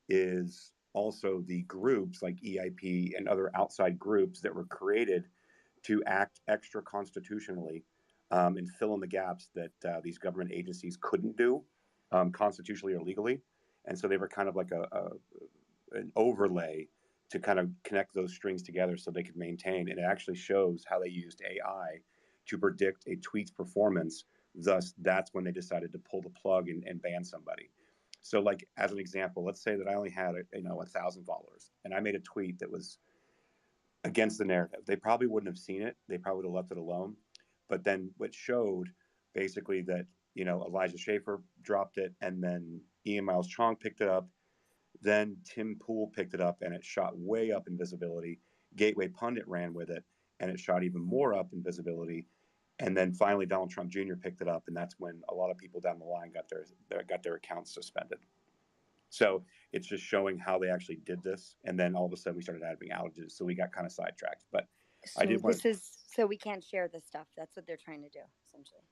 is also the groups like EIP and other outside groups that were created to act extra constitutionally and fill in the gaps that these government agencies couldn't do constitutionally or legally. And so they were kind of like an overlay to kind of connect those strings together so they could maintain. And it actually shows how they used AI to predict a tweet's performance. Thus, that's when they decided to pull the plug and ban somebody. So, like as an example, let's say that I only had 1,000 followers, and I made a tweet that was against the narrative. They probably wouldn't have seen it. They probably would have left it alone. But then what showed basically that Elijah Schaffer dropped it, and then Ian Miles Chong picked it up. Then Tim Pool picked it up, and it shot way up in visibility. Gateway Pundit ran with it, and it shot even more up in visibility. And then finally, Donald Trump Jr. picked it up, and that's when a lot of people down the line got their accounts suspended. So it's just showing how they actually did this, and then all of a sudden we started having outages, so we got kind of sidetracked. But I So did want this is so we can't share this stuff. That's what they're trying to do, essentially.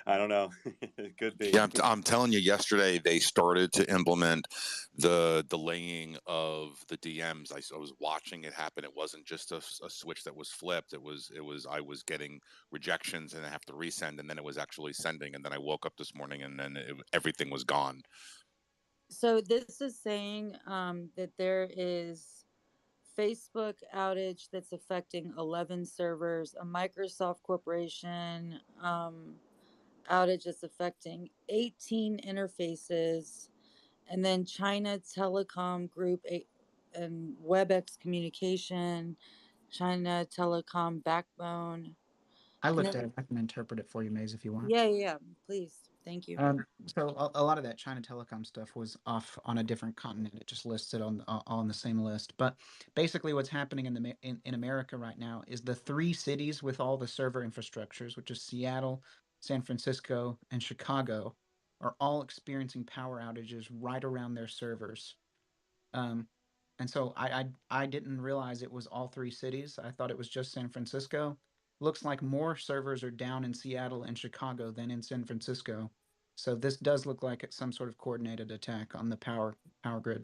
I don't know. It could be. Yeah, I'm telling you, yesterday they started to implement the delaying of the DMs. I was watching it happen. It wasn't just a switch that was flipped. It was I was getting rejections and I have to resend, and then it was actually sending. And then I woke up this morning and then everything was gone. So this is saying that there is Facebook outage that's affecting 11 servers, a Microsoft corporation outage that's affecting 18 interfaces, and then China Telecom Group and WebEx Communication, China Telecom Backbone. I looked at it. I can interpret it for you, Maze, if you want. Yeah, please. Thank you. So a lot of that China Telecom stuff was off on a different continent. It just lists it on the same list. But basically, what's happening in America right now is the three cities with all the server infrastructures, which is Seattle, San Francisco, and Chicago, are all experiencing power outages right around their servers. And so I didn't realize it was all three cities. I thought it was just San Francisco. Looks like more servers are down in Seattle and Chicago than in San Francisco. So this does look like it's some sort of coordinated attack on the power grid.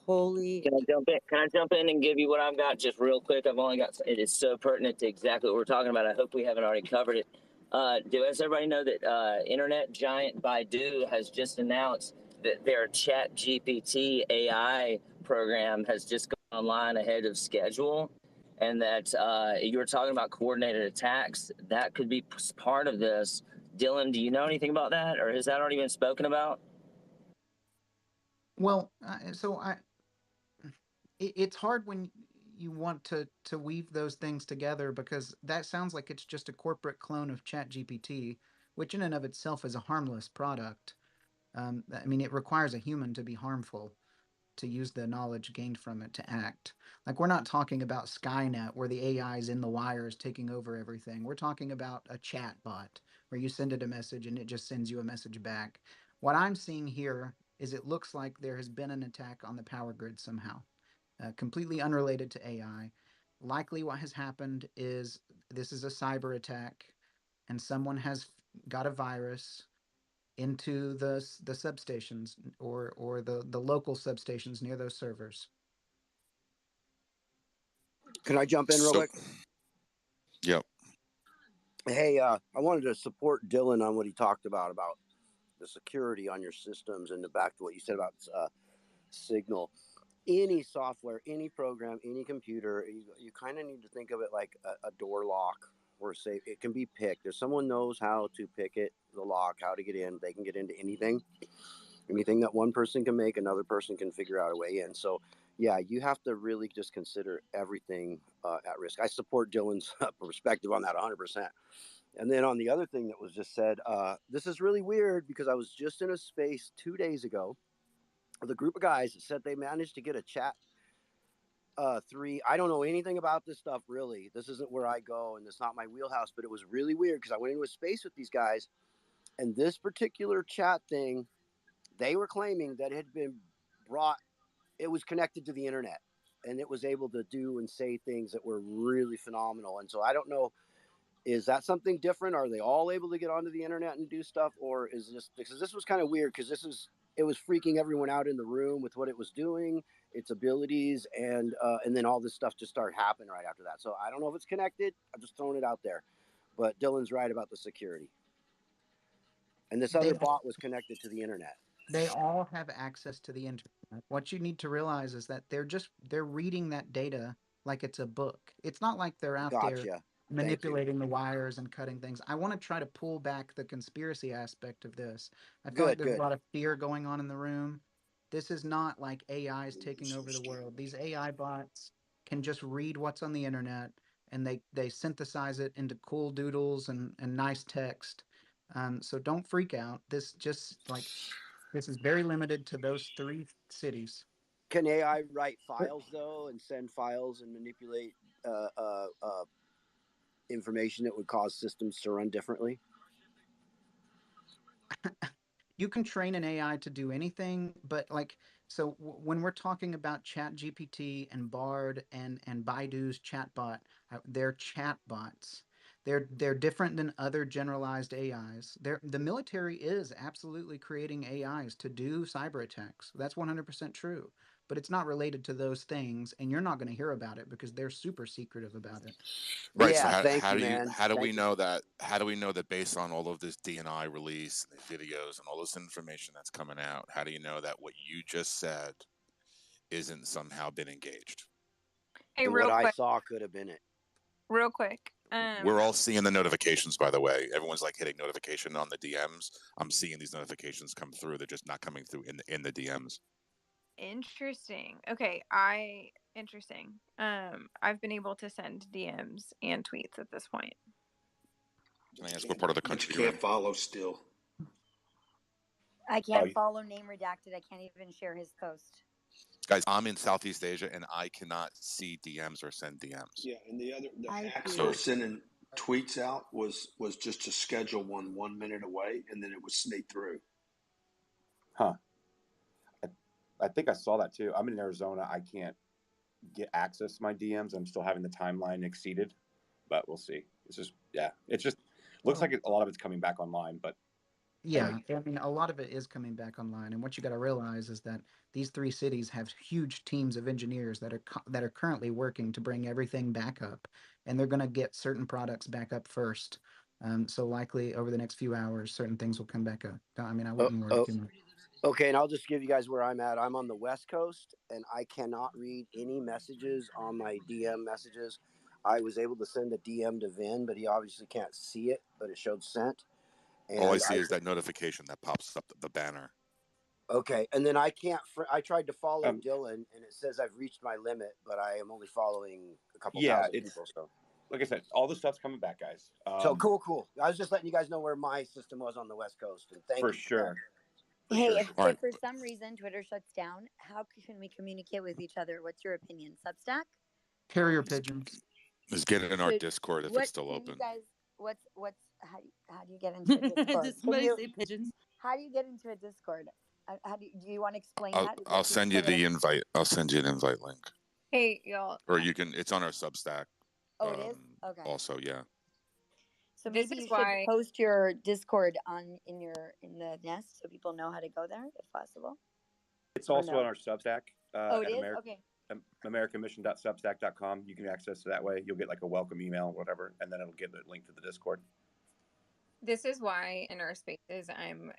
Holy. Can I jump in? Can I jump in and give you what I've got just real quick? I've only got, it is so pertinent to exactly what we're talking about. I hope we haven't already covered it. Does everybody know that internet giant Baidu has just announced that their Chat GPT AI program has just gone online ahead of schedule, and that you were talking about coordinated attacks? That could be part of this. Dylan, do you know anything about that, or has that already been spoken about? Well, it's hard when you want to weave those things together, because that sounds like it's just a corporate clone of ChatGPT, which in and of itself is a harmless product. I mean, it requires a human to be harmful to use the knowledge gained from it to act. Like, we're not talking about Skynet where the AI is in the wires taking over everything. We're talking about a chat bot where you send it a message and it just sends you a message back. What I'm seeing here is it looks like there has been an attack on the power grid somehow, completely unrelated to AI. Likely what has happened is this is a cyber attack and someone has got a virus into the substations or the local substations near those servers. Can I jump in real quick? Yep. Hey, I wanted to support Dylan on what he talked about the security on your systems, and back to what you said about Signal. Any software, any program, any computer, you kind of need to think of it like a door lock or safe. It can be picked. If someone knows how to pick it, the lock, how to get in, they can get into anything. Anything that one person can make, another person can figure out a way in. So, yeah, you have to really just consider everything at risk. I support Dylan's perspective on that 100%. And then on the other thing that was just said, this is really weird because I was just in a space 2 days ago with a group of guys that said they managed to get a chat 3. I don't know anything about this stuff, really. This isn't where I go, and it's not my wheelhouse, but it was really weird because I went into a space with these guys, and this particular chat thing, they were claiming that it had been brought, it was connected to the internet, and it was able to do and say things that were really phenomenal. And so I don't know Is that something different? Are they all able to get onto the internet and do stuff, or is this because this was kind of weird because it was freaking everyone out in the room with what it was doing, its abilities, and then all this stuff just started happening right after that. So I don't know if it's connected. I'm just throwing it out there, but Dylan's right about the security. And this other bot was connected to the internet. They all have access to the internet. What you need to realize is that they're reading that data like it's a book. It's not like they're out there Gotcha. manipulating the wires and cutting things. I want to try to pull back the conspiracy aspect of this. I feel like there's a lot of fear going on in the room. This is not like AI is taking over the world. These AI bots can just read what's on the internet and they synthesize it into cool doodles and nice text. So don't freak out. This is very limited to those 3 cities. Can AI write files though and send files and manipulate information that would cause systems to run differently? You can train an AI to do anything, but when we're talking about Chat GPT and Bard and Baidu's chatbot, they're chatbots. They're different than other generalized AIs. The military is absolutely creating AIs to do cyber attacks. That's 100% true, but it's not related to those things, and you're not going to hear about it because they're super secretive about it. Right. Yeah, So how do thank we you. know that? How do we know that based on all of this DNI release and the videos and all this information that's coming out, how do you know that what you just said isn't somehow been engaged? Hey, and real what quick. I saw could have been it. Real quick. We're all seeing the notifications, by the way. Everyone's like hitting notification on the DMs. I'm seeing these notifications come through. They're just not coming through in the DMs. Interesting. Okay, interesting. I've been able to send DMs and tweets at this point. Can I ask what part of the country you can't follow still? I can't follow name redacted. I can't even share his post. Guys, I'm in Southeast Asia and I cannot see DMs or send DMs. Yeah, and the hacks were sending tweets out was just to schedule 1 minute away, and then it would sneak through. Huh. I think I saw that too. I'm in Arizona. I can't get access to my DMs. I'm still having the timeline exceeded, but we'll see. It's just, yeah, it just looks like a lot of it's coming back online, but yeah, anyway. I mean, a lot of it is coming back online, and what you got to realize is that these 3 cities have huge teams of engineers that are currently working to bring everything back up, and they're going to get certain products back up first. So likely over the next few hours, certain things will come back up. I mean, I wouldn't worry too much. Okay, and I'll just give you guys where I'm at. I'm on the West Coast, and I cannot read any messages on my DM messages. I was able to send a DM to Vin, but he obviously can't see it, but it showed sent. And all I see is that notification that pops up the banner. Okay, and then I can't. I tried to follow Dylan, and it says I've reached my limit, but I am only following a couple thousand people. So, like I said, all the stuff's coming back, guys. So cool. I was just letting you guys know where my system was on the West Coast, and thank you for sure. Hey, if for some reason Twitter shuts down, how can we communicate with each other? What's your opinion? Substack? Carrier pigeons. Just get it in our Discord if it's still open. You guys, how do you get into a Discord? Say pigeons. How do you get into a Discord? Do you want to explain that? I'll send you the invite. I'll send you an invite link. Hey, y'all. Or you can. It's on our Substack. Oh, it is? Okay. Also, yeah. So maybe you should post your Discord in the nest so people know how to go there if possible. It's also on our Substack. It is? Okay. AmericanMission.substack.com. You can access it that way. You'll get like a welcome email or whatever, and then it'll give the link to the Discord. This is why in our spaces I'm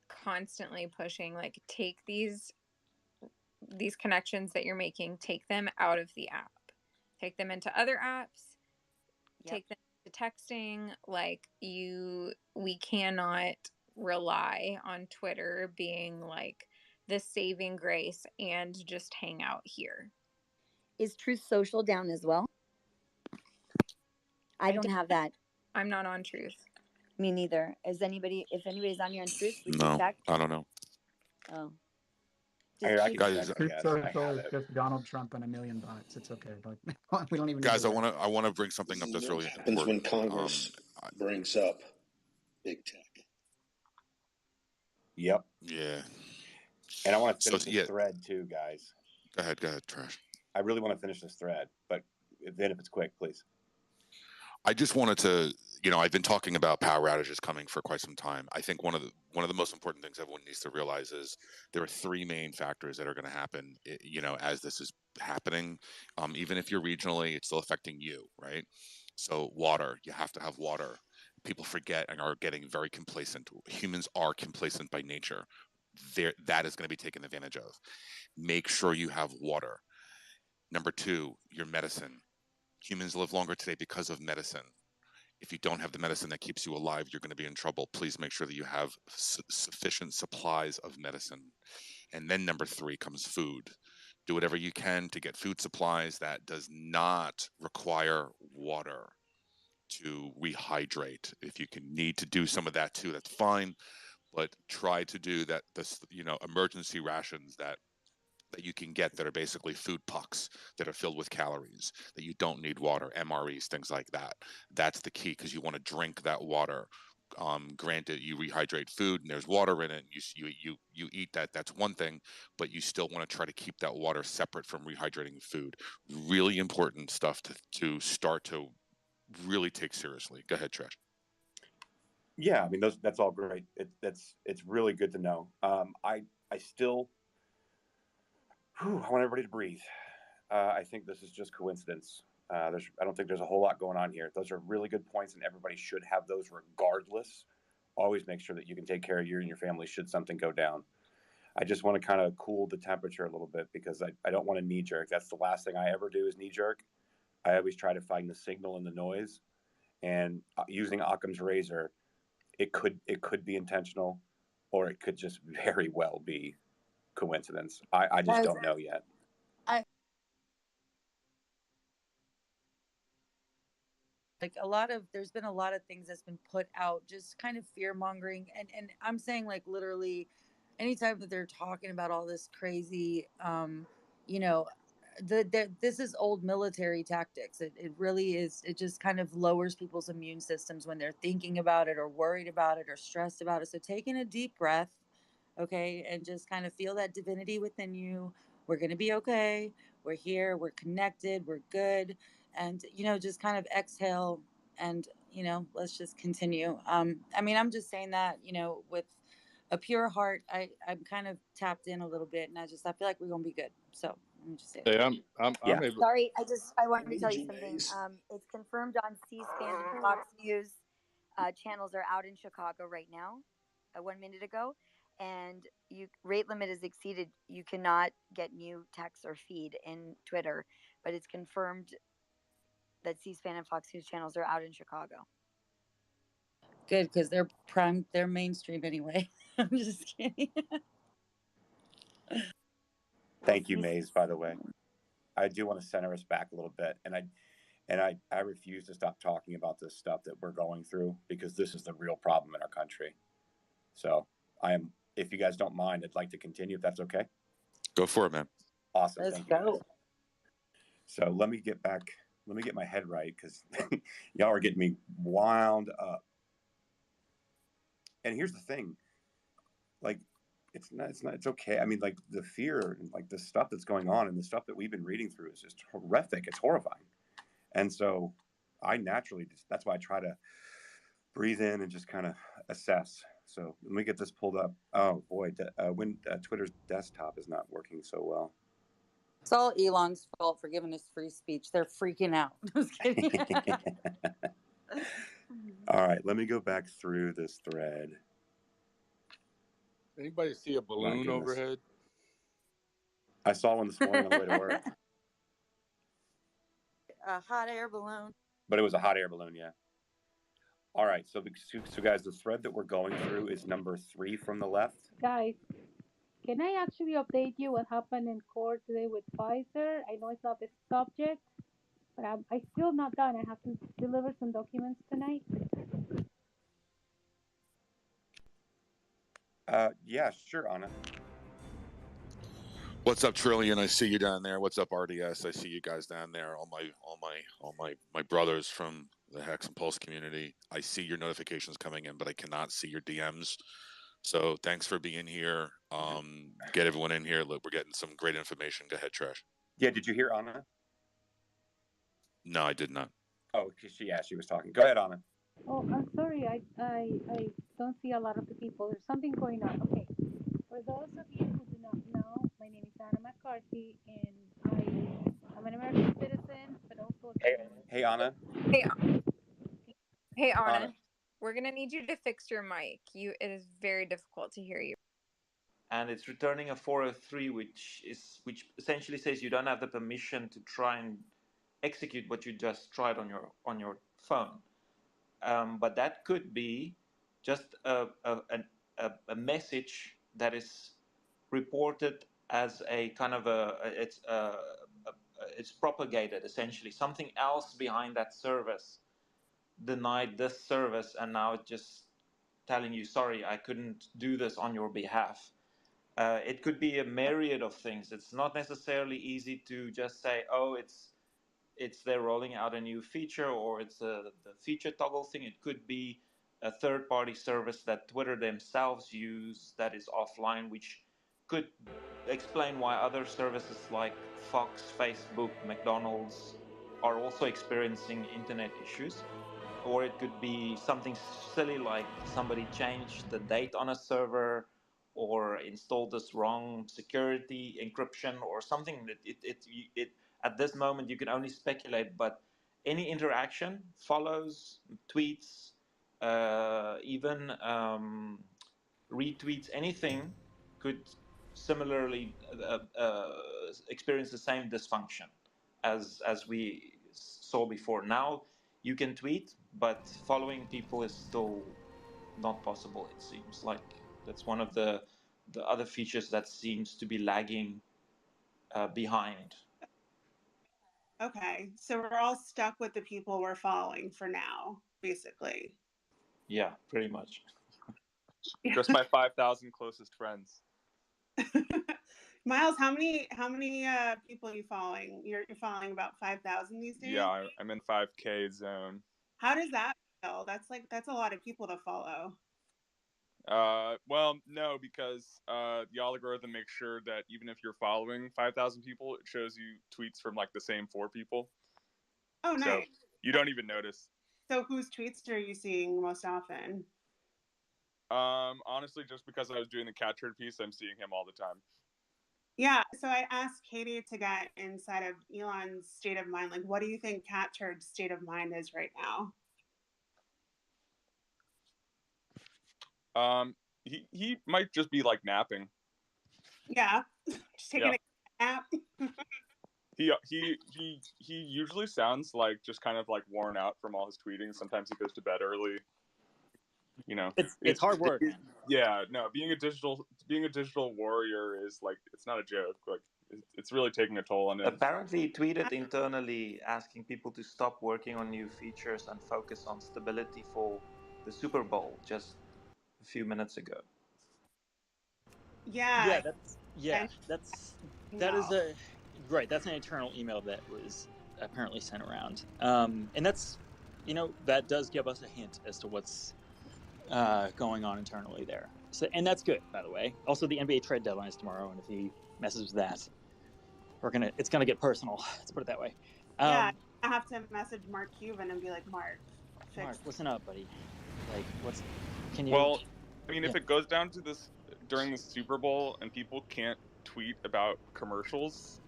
constantly pushing, like, take these connections that you're making, take them out of the app, take them into other apps, take them to texting. Like, we cannot rely on Twitter being like the saving grace and just hang out here. Is Truth Social down as well? I don't have that. I'm not on Truth. Me neither. If anybody's on here on Truth, we can check. I don't know. Oh. Guys, just Donald Trump and a million bots. It's okay. Like, we don't even. Guys, I want to bring something up that's really important. Happens when Congress brings up big tech. Yep. Yeah. And I want to finish this thread too, guys. Go ahead, Trash. I really want to finish this thread, but then if it's quick, please. I just wanted to I've been talking about power outages coming for quite some time. I think one of the most important things everyone needs to realize is there are three main factors that are going to happen, as this is happening. Even if you're regionally, it's still affecting you, right? So water, you have to have water. People forget and are getting very complacent. Humans are complacent by nature. That is going to be taken advantage of. Make sure you have water. Number two, your medicine. Humans live longer today because of medicine. If you don't have the medicine that keeps you alive, you're going to be in trouble. Please make sure that you have sufficient supplies of medicine. And then number three comes food. Do whatever you can to get food supplies that does not require water to rehydrate. If you can need to do some of that too, that's fine. But try to do that. Emergency rations that you can get that are basically food pucks that are filled with calories, that you don't need water, MREs, things like that. That's the key, because you want to drink that water. Granted, you rehydrate food and there's water in it. You eat that. That's one thing, but you still want to try to keep that water separate from rehydrating food. Really important stuff to start to really take seriously. Go ahead, Trish. Yeah, I mean that's all great. It's really good to know. I still I want everybody to breathe. I think this is just coincidence. I don't think there's a whole lot going on here. Those are really good points, and everybody should have those regardless. Always make sure that you can take care of you and your family should something go down. I just want to kind of cool the temperature a little bit because I don't want to knee jerk. That's the last thing I ever do is knee jerk. I always try to find the signal in the noise, and using Occam's razor, it could be intentional, or it could just very well be coincidence. I just don't know yet. There's been a lot of things that's been put out, just kind of fear mongering. And I'm saying, like, literally anytime that they're talking about all this crazy, you know, this is old military tactics. It really is. It just kind of lowers people's immune systems when they're thinking about it or worried about it or stressed about it. So taking a deep breath, okay, and just kind of feel that divinity within you. We're going to be okay. We're here. We're connected. We're good. And, just kind of exhale and, let's just continue. I mean, I'm just saying that, with a pure heart, I'm kind of tapped in a little bit, and I feel like we're going to be good. So let me just say Hey, that. I'm able. Sorry, I wanted to tell you something. It's confirmed on C-SPAN and Fox News. Channels are out in Chicago right now, 1 minute ago, and rate limit is exceeded. You cannot get new text or feed in Twitter, but it's confirmed that C-SPAN and Fox News channels are out in Chicago. Good, because they're mainstream anyway. I'm just kidding. Thank you, Maze, by the way. I do want to center us back a little bit, and I refuse to stop talking about this stuff that we're going through because this is the real problem in our country. So if you guys don't mind, I'd like to continue if that's okay. Go for it, man. Awesome. Let's Thank go. you, guys. So let me get my head right because y'all are getting me wound up. And here's the thing, like, it's okay. I mean, like, the fear and like the stuff that's going on and the stuff that we've been reading through is just horrific. It's horrifying. And so I naturally that's why I try to breathe in and just kind of assess. So let me get this pulled up. Oh boy, when Twitter's desktop is not working so well. It's all Elon's fault for giving us free speech. They're freaking out. Just kidding. All right, let me go back through this thread. Anybody see a balloon overhead? I saw one this morning on the way to work. A hot air balloon. But it was a hot air balloon, yeah. All right, so guys, the thread that we're going through is number 3 from the left. Guys, can I actually update you what happened in court today with Pfizer? I know it's not the subject, but I'm still not done. I have to deliver some documents tonight. Yeah, sure, Anna. What's up, Trillion? I see you down there. What's up, RDS? I see you guys down there. All my brothers from the Hex and Pulse community. I see your notifications coming in, but I cannot see your DMs. So thanks for being here. Get everyone in here. Look, we're getting some great information. Go ahead, Trash. Yeah, did you hear Anna? No, I did not. Oh, she was talking. Go ahead, Anna. Oh, I'm sorry. I don't see a lot of the people. There's something going on. Okay. For those of you who do not know, my name is Anna McCarthy, and I'm an American citizen, but also a Hey, Anna. Hey, hey, Anna. Anna. We're gonna need you to fix your mic. It is very difficult to hear you. And it's returning a 403, which essentially says you don't have the permission to try and execute what you just tried on your phone. But that could be just a message that is reported as a kind of it's propagated essentially. Something else behind that service denied this service, and now it's just telling you, sorry, I couldn't do this on your behalf. It could be a myriad of things. It's not necessarily easy to just say, oh, it's they're rolling out a new feature, or it's the feature toggle thing. It could be a third-party service that Twitter themselves use that is offline, which could explain why other services like Fox, Facebook, McDonald's are also experiencing internet issues. Or it could be something silly like somebody changed the date on a server or installed this wrong security encryption or something that it at this moment you can only speculate, but any interaction, follows, tweets, even retweets, anything could similarly experience the same dysfunction as we saw before. Now you can tweet, but following people is still not possible. It seems like that's one of the other features that seems to be lagging behind. Okay, so we're all stuck with the people we're following for now, basically. Yeah, pretty much. Just my 5,000 closest friends. Miles, how many people are you following? You're following about 5,000 these days? Yeah, I'm in 5K zone. How does that feel? That's a lot of people to follow. Well, no, because the algorithm makes sure that even if you're following 5,000 people, it shows you tweets from like the same 4 people. Oh, nice. So you don't even notice. So whose tweets are you seeing most often? Honestly, just because I was doing the cat turd piece, I'm seeing him all the time. Yeah, so I asked Katie to get inside of Elon's state of mind. Like, what do you think Cat Turd's state of mind is right now? He might just be like napping. Yeah, just taking a nap. He usually sounds like just kind of like worn out from all his tweeting. Sometimes he goes to bed early. You know, it's hard work. Yeah, no, being a digital warrior is like, it's not a joke. Like, it's really taking a toll on him. Apparently, he tweeted internally asking people to stop working on new features and focus on stability for the Super Bowl just a few minutes ago. Yeah. That is a right. That's an internal email that was apparently sent around, and that's, that does give us a hint as to what's going on internally there. So, and that's good, by the way. Also, the NBA trade deadline is tomorrow, and if he messes with that, it's gonna get personal. Let's put it that way. Yeah, I have to message Mark Cuban and be like, Mark, listen up, buddy. Like, Well, I mean, if it goes down to this during the Super Bowl and people can't tweet about commercials,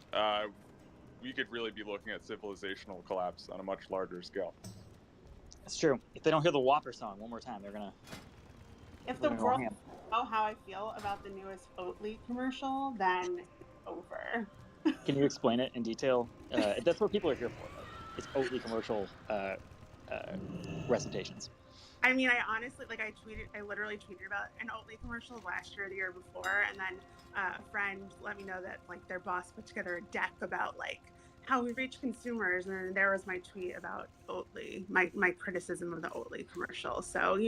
we could really be looking at civilizational collapse on a much larger scale. That's true. If they don't hear the Whopper song one more time, they're gonna. If the world knows how I feel about the newest Oatly commercial, then it's over. Can you explain it in detail? That's what people are here for, though. It's Oatly commercial recitations. I mean, I literally tweeted about an Oatly commercial last year, the year before, and then a friend let me know that like their boss put together a deck about like how we reach consumers, and then there was my tweet about Oatly, my criticism of the Oatly commercial. So,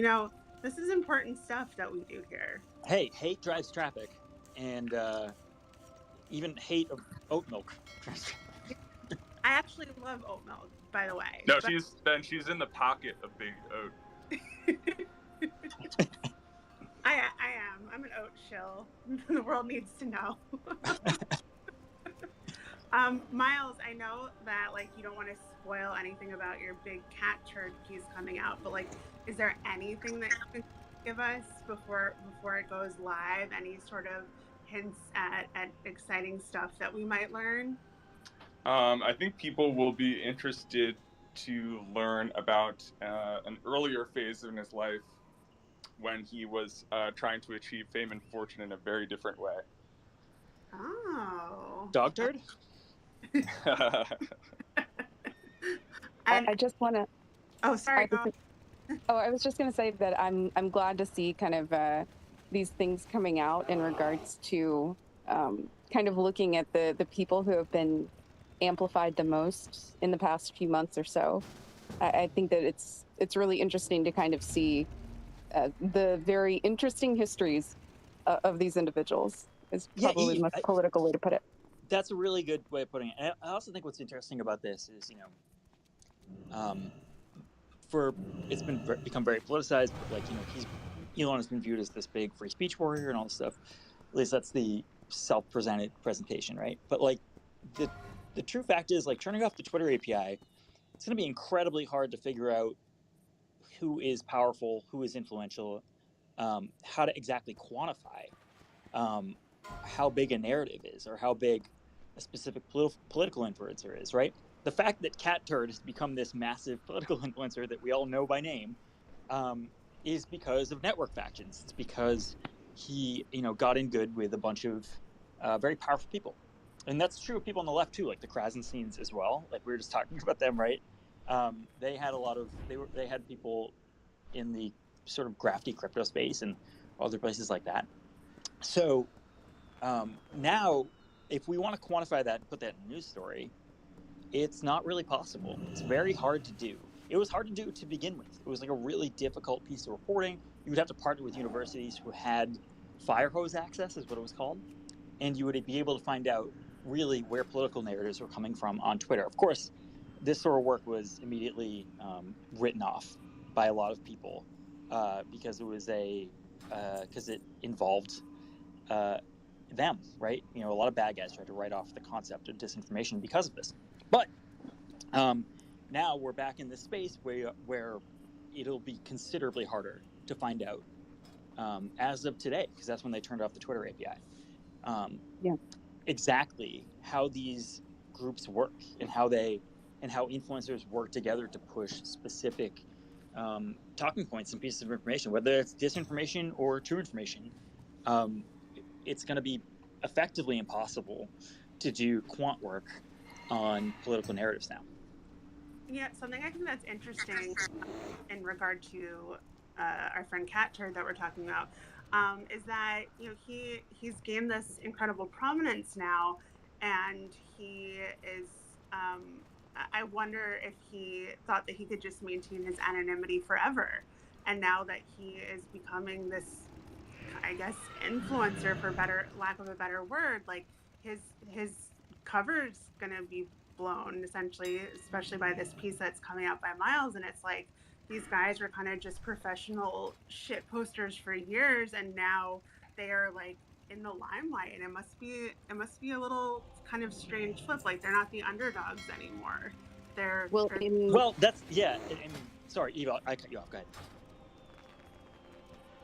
this is important stuff that we do here. Hey, hate drives traffic, and even hate of oat milk drives traffic. I actually love oat milk, by the way. No, she's in the pocket of Big Oat. I am. I'm an oat shill. The world needs to know. Miles, I know that like you don't want to spoil anything about your big cat turd piece coming out, but like, is there anything that you can give us before it goes live? Any sort of hints at exciting stuff that we might learn? I think people will be interested to learn about an earlier phase in his life when he was trying to achieve fame and fortune in a very different way. Oh. Dog turd? And I just want to. oh, sorry. I was just going to say that I'm glad to see kind of these things coming out in regards to kind of looking at the people who have been amplified the most in the past few months or so. I think that it's really interesting to kind of see the very interesting histories of these individuals. Is probably the most political way to put it. That's a really good way of putting it. And I also think what's interesting about this is, it's become very politicized, but like, Elon has been viewed as this big free speech warrior and all this stuff. At least that's the self-presented presentation, right? But like the true fact is, like, turning off the Twitter API, it's going to be incredibly hard to figure out who is powerful, who is influential, how to exactly quantify how big a narrative is, or how big a specific political influencer is, right? The fact that Cat Turd has become this massive political influencer that we all know by name is because of network factions. It's because he, got in good with a bunch of very powerful people. And that's true of people on the left too, like the Krasensteins as well. Like we were just talking about them, right? They had they had people in the sort of grafty crypto space and other places like that. So now, if we want to quantify that and put that in a news story, it's not really possible. It's very hard to do. It was hard to do to begin with. It was like a really difficult piece of reporting. You would have to partner with universities who had fire hose access, is what it was called, and you would be able to find out really where political narratives were coming from on Twitter. Of course, this sort of work was immediately written off by a lot of people because it involved them, right? A lot of bad guys tried to write off the concept of disinformation because of this. But now we're back in this space where it'll be considerably harder to find out as of today, because that's when they turned off the Twitter API. Exactly how these groups work and how influencers work together to push specific talking points and pieces of information, whether it's disinformation or true information. It's going to be effectively impossible to do quant work on political narratives now. Yeah, something I think that's interesting in regard to our friend Cat Turd that we're talking about is that he's gained this incredible prominence now, and he is. I wonder if he thought that he could just maintain his anonymity forever, and now that he is becoming this, I guess, influencer, for lack of a better word, like his cover's gonna be blown essentially, especially by this piece that's coming out by Miles. And it's like these guys were kind of just professional shit posters for years, and now they are like in the limelight, and it must be a little kind of strange flip. Like they're not the underdogs anymore. They're that's and sorry, Eva, I cut you off. Go ahead.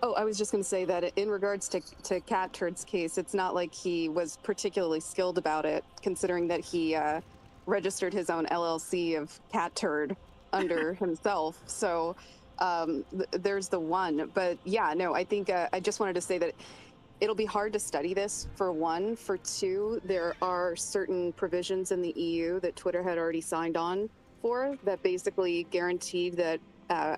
Oh, I was just going to say that in regards to Cat Turd's case, it's not like he was particularly skilled about it, considering that he registered his own LLC of Cat Turd under himself. So there's the one. But yeah, no, I think I just wanted to say that it'll be hard to study this, for one. For two, there are certain provisions in the EU that Twitter had already signed on for that basically guaranteed that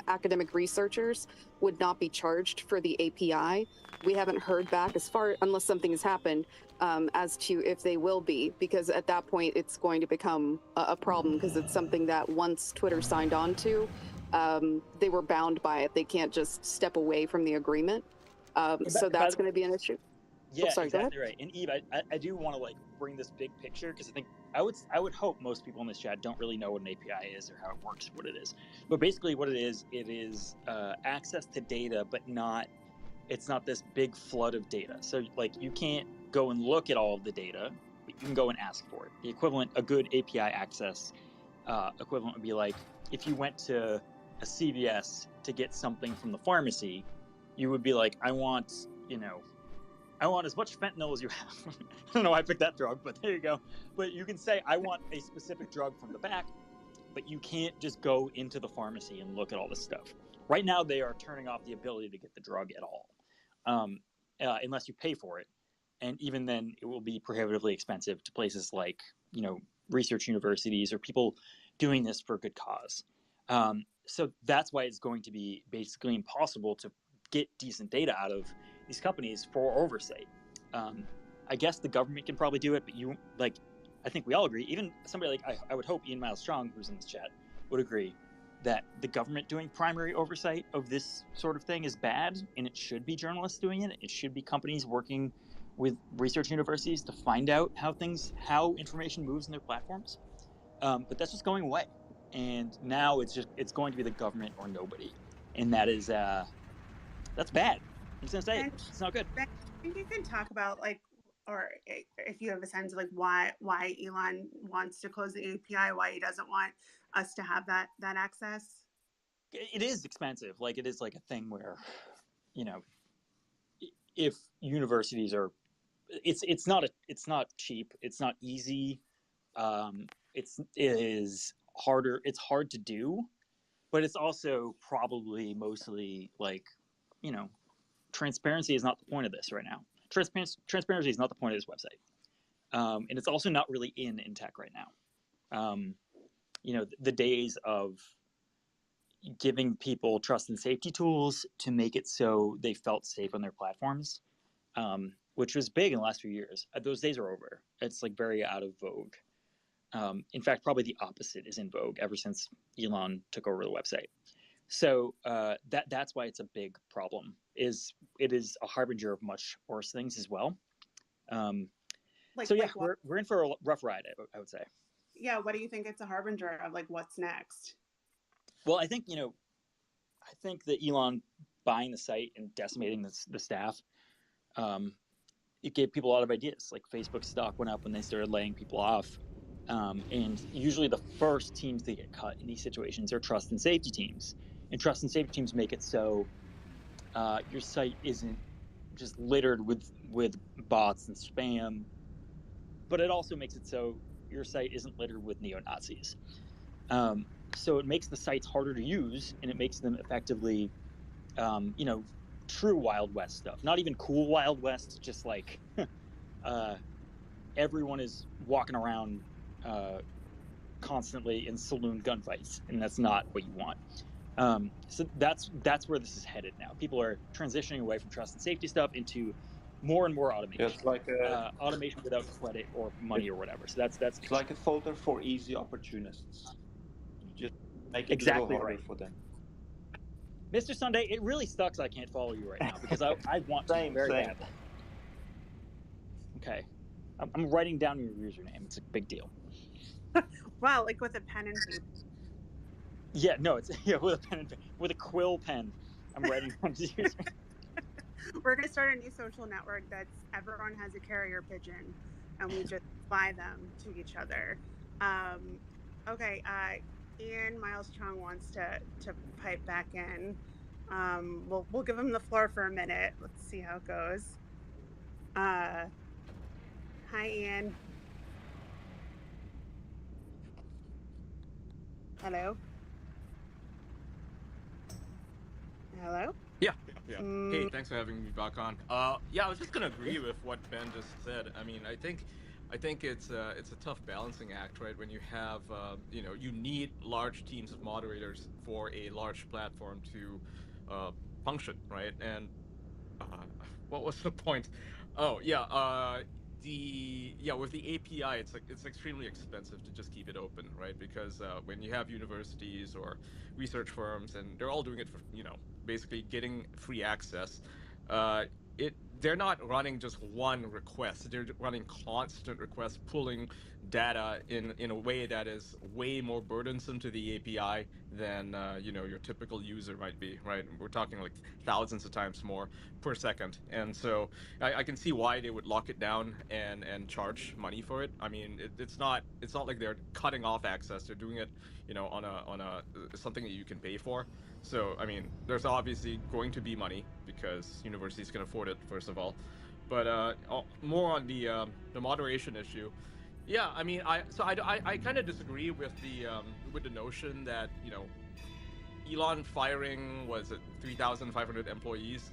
academic researchers would not be charged for the API. We haven't heard back unless something has happened, as to if they will be, because at that point it's going to become a problem, because it's something that once Twitter signed on to, they were bound by it. They can't just step away from the agreement. So that's going to be an issue. Yeah, exactly right. And Eve, I do want to bring this big picture, because I think I would hope most people in this chat don't really know what an API is or how it works, what it is. But basically what it is access to data, but it's not this big flood of data. So you can't go and look at all of the data. you can go and ask for it. The equivalent, a good API access equivalent would be like if you went to a CVS to get something from the pharmacy, you would be like, I want as much fentanyl as you have. I don't know why I picked that drug, but there you go. But you can say, I want a specific drug from the back, but you can't just go into the pharmacy and look at all this stuff. Right now, they are turning off the ability to get the drug at all, unless you pay for it. And even then, it will be prohibitively expensive to places like, research universities or people doing this for a good cause. So that's why it's going to be basically impossible to get decent data out of these companies for oversight. I guess the government can probably do it, but I think we all agree, even somebody like, I would hope Ian Miles Strong, who's in this chat, would agree that the government doing primary oversight of this sort of thing is bad, and it should be journalists doing it. It should be companies working with research universities to find out how information moves in their platforms. But that's just going away. And now it's going to be the government or nobody. And that is, that's bad. I'm just going to say it. It's not good. I think you can talk about or if you have a sense of why Elon wants to close the API, why he doesn't want us to have that access. It is expensive. It is a thing where, if universities are, it's not cheap. It's not easy. It is harder. It's hard to do, but it's also probably mostly transparency is not the point of this right now. Transparency is not the point of this website. And it's also not really in tech right now. The days of giving people trust and safety tools to make it so they felt safe on their platforms, which was big in the last few years. Those days are over. It's very out of vogue. In fact, probably the opposite is in vogue ever since Elon took over the website. So that's why it's a big problem. It is a harbinger of much worse things as well. We're in for a rough ride, I would say. Yeah, what do you think it's a harbinger of? What's next? Well, I think that Elon buying the site and decimating the staff, it gave people a lot of ideas. Facebook stock went up when they started laying people off. And usually the first teams that get cut in these situations are trust and safety teams. And trust and safety teams make it so your site isn't just littered with bots and spam, but it also makes it so your site isn't littered with neo-Nazis. So it makes the sites harder to use, and it makes them effectively, true Wild West stuff. Not even cool Wild West, just everyone is walking around constantly in saloon gunfights, and that's not what you want. So that's where this is headed now. People are transitioning away from trust and safety stuff into more and more automation. It's automation without credit or money or whatever. So that's it's like a folder for easy opportunists. You just make it exactly a little harder right for them. Mr. Sunday, it really sucks I can't follow you right now because I want to very badly. Okay. I'm writing down your username. It's a big deal. Wow, with a pen and paper. Yeah, no, it's with a pen and with a quill pen. I'm writing down his username. We're gonna start a new social network that's everyone has a carrier pigeon, and we just fly them to each other. Okay. Ian Miles Strong wants to pipe back in. We'll give him the floor for a minute. Let's see how it goes. Hi, Ian. Hello. Hello. Yeah. Hey, thanks for having me back on. Yeah, I was just gonna agree with what Ben just said. I mean, I think it's a tough balancing act, right? When you have you need large teams of moderators for a large platform to function, right? And what was the point? Oh yeah, with the API, it's extremely expensive to just keep it open, right? Because when you have universities or research firms and they're all doing it for basically getting free access, it they're not running just one request. They're running constant requests, pulling data in a way that is way more burdensome to the API than your typical user might be, right? We're talking like thousands of times more per second. And so I can see why they would lock it down and charge money for it. I mean, it's not like they're cutting off access. They're doing it, on a something that you can pay for. So, I mean, there's obviously going to be money because universities can afford it, first of all. But more on the moderation issue. Yeah, I mean, I kind of disagree with the notion that Elon firing, was it 3,500 employees,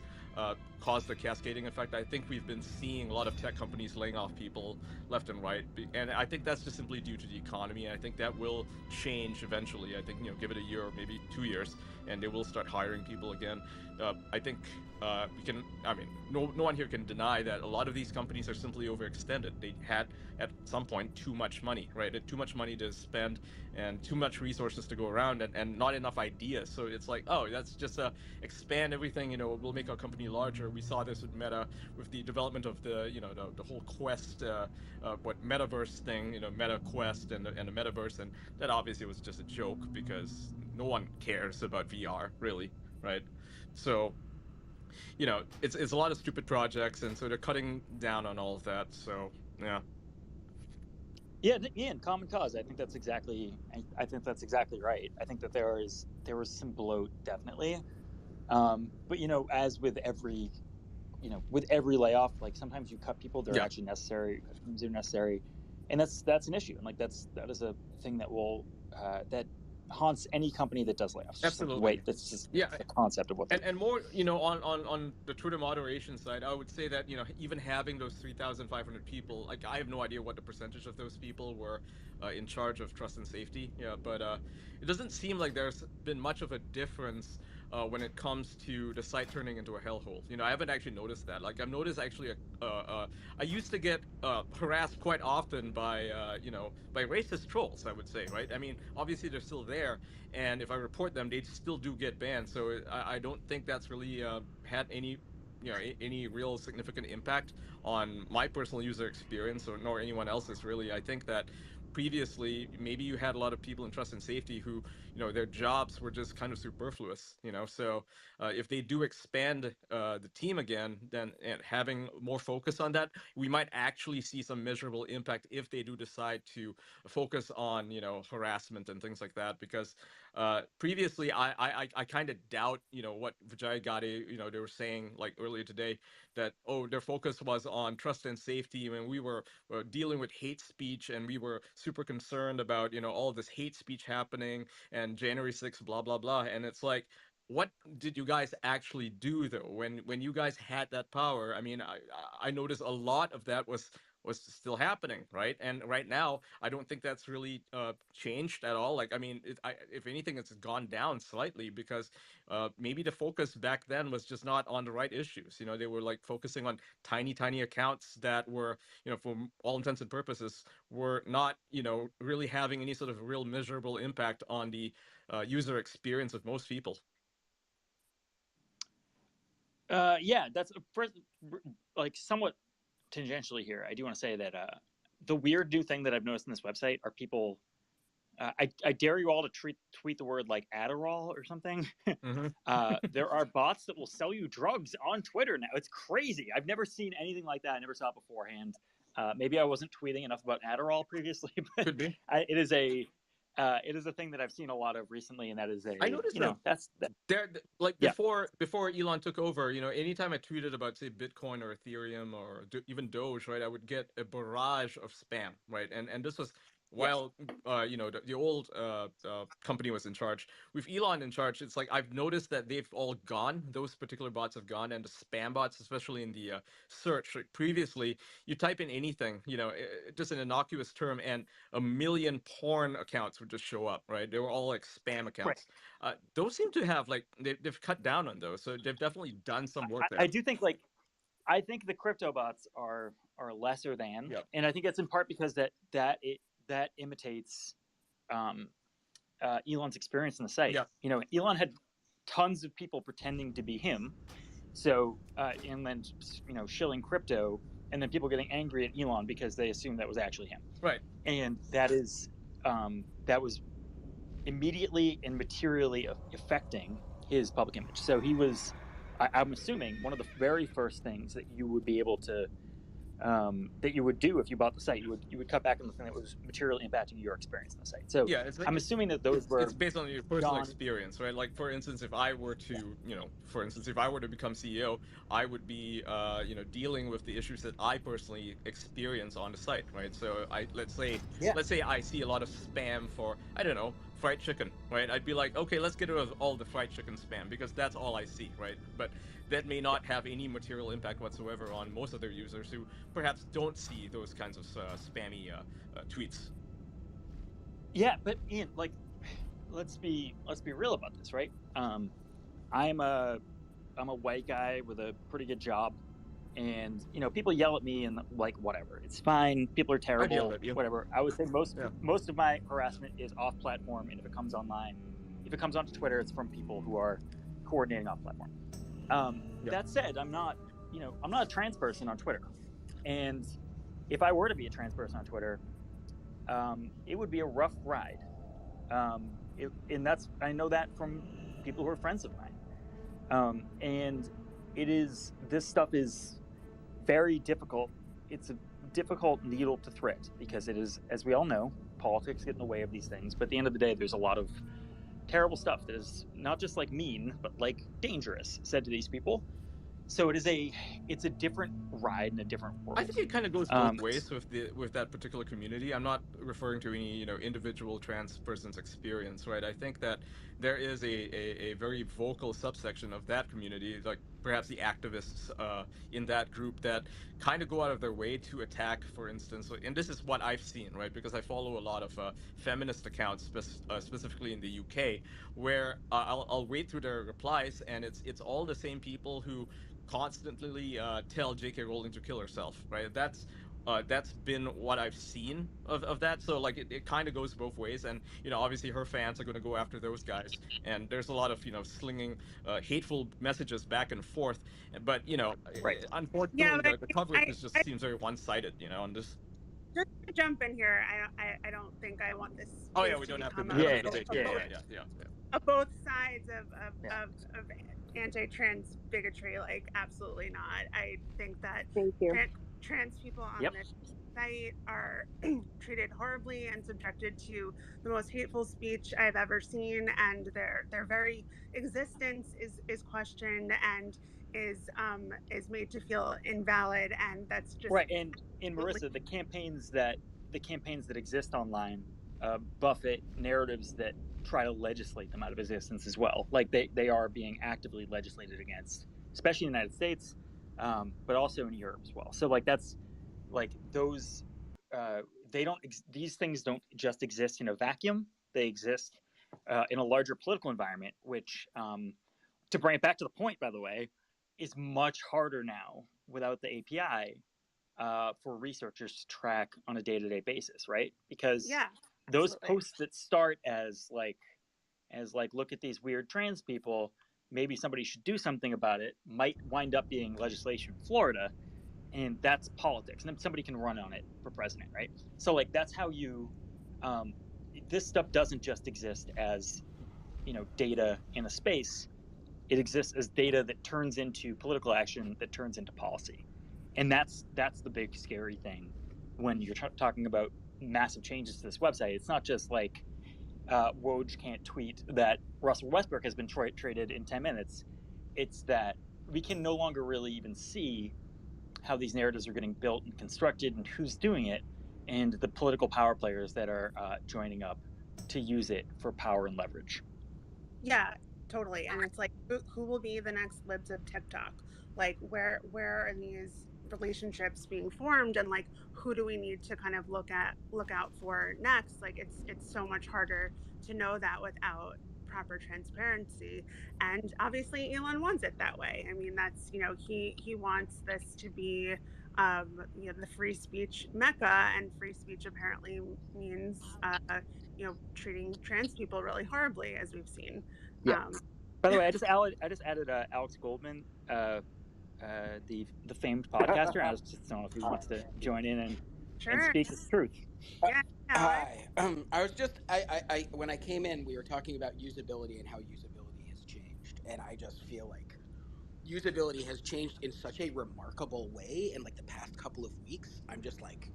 caused a cascading effect. I think we've been seeing a lot of tech companies laying off people left and right, and I think that's just simply due to the economy. I think that will change eventually. I think give it a year or maybe 2 years, and they will start hiring people again. I think we can. I mean, no one here can deny that a lot of these companies are simply overextended. They had at some point too much money, right? Too much money to spend and too much resources to go around, and not enough ideas. So it's like, oh, that's just expand everything. We'll make our company larger. We saw this with Meta, with the development of the the whole Quest, metaverse thing, Meta Quest and the metaverse, and that obviously was just a joke because no one cares about VR really, right? So it's a lot of stupid projects, and so they're cutting down on all of that. So yeah. Yeah, Ian, common cause. I think that's exactly. I think that's exactly right. I think that there was some bloat, definitely. But as with every, with every layoff, like sometimes you cut people; they're actually necessary. They're necessary, and that's an issue. And like that is a thing that will that haunts any company that does layoffs. Absolutely. Just like, wait, that's just the concept of what. And more, on the Twitter moderation side, I would say that even having those 3,500 people, like I have no idea what the percentage of those people were in charge of trust and safety. Yeah, but it doesn't seem like there's been much of a difference when it comes to the site turning into a hellhole. I haven't actually noticed that. Like I've noticed actually I used to get harassed quite often by by racist trolls, I would say, right? I mean, obviously they're still there, and if I report them, they still do get banned. So I don't think that's really had any any real significant impact on my personal user experience, or nor anyone else's really. I think that previously maybe you had a lot of people in trust and safety who their jobs were just kind of superfluous. So if they do expand the team again, then and having more focus on that, we might actually see some measurable impact if they do decide to focus on harassment and things like that. Because previously I kind of doubt what Vijay Gade they were saying like earlier today, that their focus was on trust and safety when we were dealing with hate speech, and we were super concerned about all this hate speech happening and January 6th, blah blah blah. And it's like, what did you guys actually do though when you guys had that power? I mean, I noticed a lot of that was still happening, right? And right now, I don't think that's really changed at all. Like, I mean, if anything, it's gone down slightly because maybe the focus back then was just not on the right issues. They were like focusing on tiny accounts that were, for all intents and purposes, were not, really having any sort of real measurable impact on the user experience of most people. Yeah, that's first, like somewhat tangentially here. I do want to say that the weird new thing that I've noticed in this website are people. I dare you all to tweet the word like Adderall or something. Mm-hmm. There are bots that will sell you drugs on Twitter now. It's crazy. I've never seen anything like that. I never saw it beforehand. Maybe I wasn't tweeting enough about Adderall previously, but Could be. It is a thing that I've seen a lot of recently, and that is I noticed that's there, like before Elon took over, anytime I tweeted about say Bitcoin or Ethereum or even Doge, right, I would get a barrage of spam, right, and this was while the old company was in charge. With Elon in charge, it's like I've noticed that they've all gone. Those particular bots have gone, and the spam bots, especially in the search. Like previously, you type in anything, just an innocuous term, and a million porn accounts would just show up, right? They were all like spam accounts. Right. Those seem to have like they've cut down on those, so they've definitely done some work there. I do think I think the crypto bots are lesser than, and I think that's in part because that imitates Elon's experience in the site. Elon had tons of people pretending to be him, So and then shilling crypto, and then people getting angry at Elon because they assumed that was actually him. Right. And that was immediately and materially affecting his public image. So he was, I'm assuming, one of the very first things that you would be able to that you would do if you bought the site. You would cut back on the thing that was materially impacting your experience on the site. So yeah, it's like, I'm assuming that those were it's based on your personal experience, right? Like, for instance, if I were to, if I were to become CEO, I would be, dealing with the issues that I personally experience on the site, right? So let's say I see a lot of spam for, I don't know, fried chicken, right? I'd be like, okay, let's get rid of all the fried chicken spam because that's all I see, right? But that may not have any material impact whatsoever on most of their users who perhaps don't see those kinds of spammy tweets. Yeah, but Ian, like, let's be real about this, right? I'm a white guy with a pretty good job, and people yell at me and like whatever. It's fine. People are terrible. Whatever. I would say most of my harassment is off platform, and if it comes online, if it comes onto Twitter, it's from people who are coordinating off platform. That said, I'm not a trans person on Twitter, and if I were to be a trans person on Twitter, it would be a rough ride. And I know that from people who are friends of mine. And this stuff is very difficult. It's a difficult needle to thread because it is, as we all know, politics get in the way of these things. But at the end of the day, there's a lot of terrible stuff that is not just like mean, but like dangerous said to these people. So it's a different ride in a different world. I think it kind of goes both ways with that particular community. I'm not referring to any individual trans person's experience, right? I think that there is a very vocal subsection of that community, like perhaps the activists in that group, that kind of go out of their way to attack, for instance, and this is what I've seen, right? Because I follow a lot of feminist accounts, specifically in the UK, where I'll wade through their replies, and it's all the same people who constantly tell J.K. Rowling to kill herself, right? That's been what I've seen of that. So like it kind of goes both ways, and obviously her fans are going to go after those guys, and there's a lot of slinging hateful messages back and forth. But unfortunately, the coverage just seems very one-sided, on this. Just to jump in here, I don't think I want this. Oh yeah, we don't have to. Both sides of anti-trans bigotry, like absolutely not. I think that trans people on this site are treated horribly and subjected to the most hateful speech I've ever seen, and their very existence is questioned and is made to feel invalid, and that's just right. And Marissa, the campaigns that exist online buffet narratives that try to legislate them out of existence as well. Like they are being actively legislated against, especially in the United States, but also in Europe as well. So like that's like those these things don't just exist in a vacuum. They exist in a larger political environment, which to bring it back to the point, by the way, is much harder now without the API for researchers to track on a day-to-day basis, right? Because those posts that start as like look at these weird trans people, maybe somebody should do something about it, might wind up being legislation in Florida, and that's politics, and then somebody can run on it for president, right? So like that's how you this stuff doesn't just exist as data in a space. It exists as data that turns into political action, that turns into policy. And that's the big scary thing when you're talking about massive changes to this website. It's not just like Woj can't tweet that Russell Westbrook has been traded in 10 minutes. It's that we can no longer really even see how these narratives are getting built and constructed and who's doing it, and the political power players that are joining up to use it for power and leverage. Yeah, totally. And it's like, who will be the next libs of TikTok? Like, where are these relationships being formed, and like, who do we need to kind of look out for next? Like, it's so much harder to know that without proper transparency. And obviously Elon wants it that way. I mean, that's he wants this to be the free speech mecca, and free speech apparently means treating trans people really horribly, as we've seen. By the way, I just added Alex Goldman, the famed podcaster. I was just don't know if he wants to join in and speak his truth. Yeah. Hi. I was just I when I came in, we were talking about usability and how usability has changed, and I just feel like usability has changed in such a remarkable way in like the past couple of weeks. I'm just like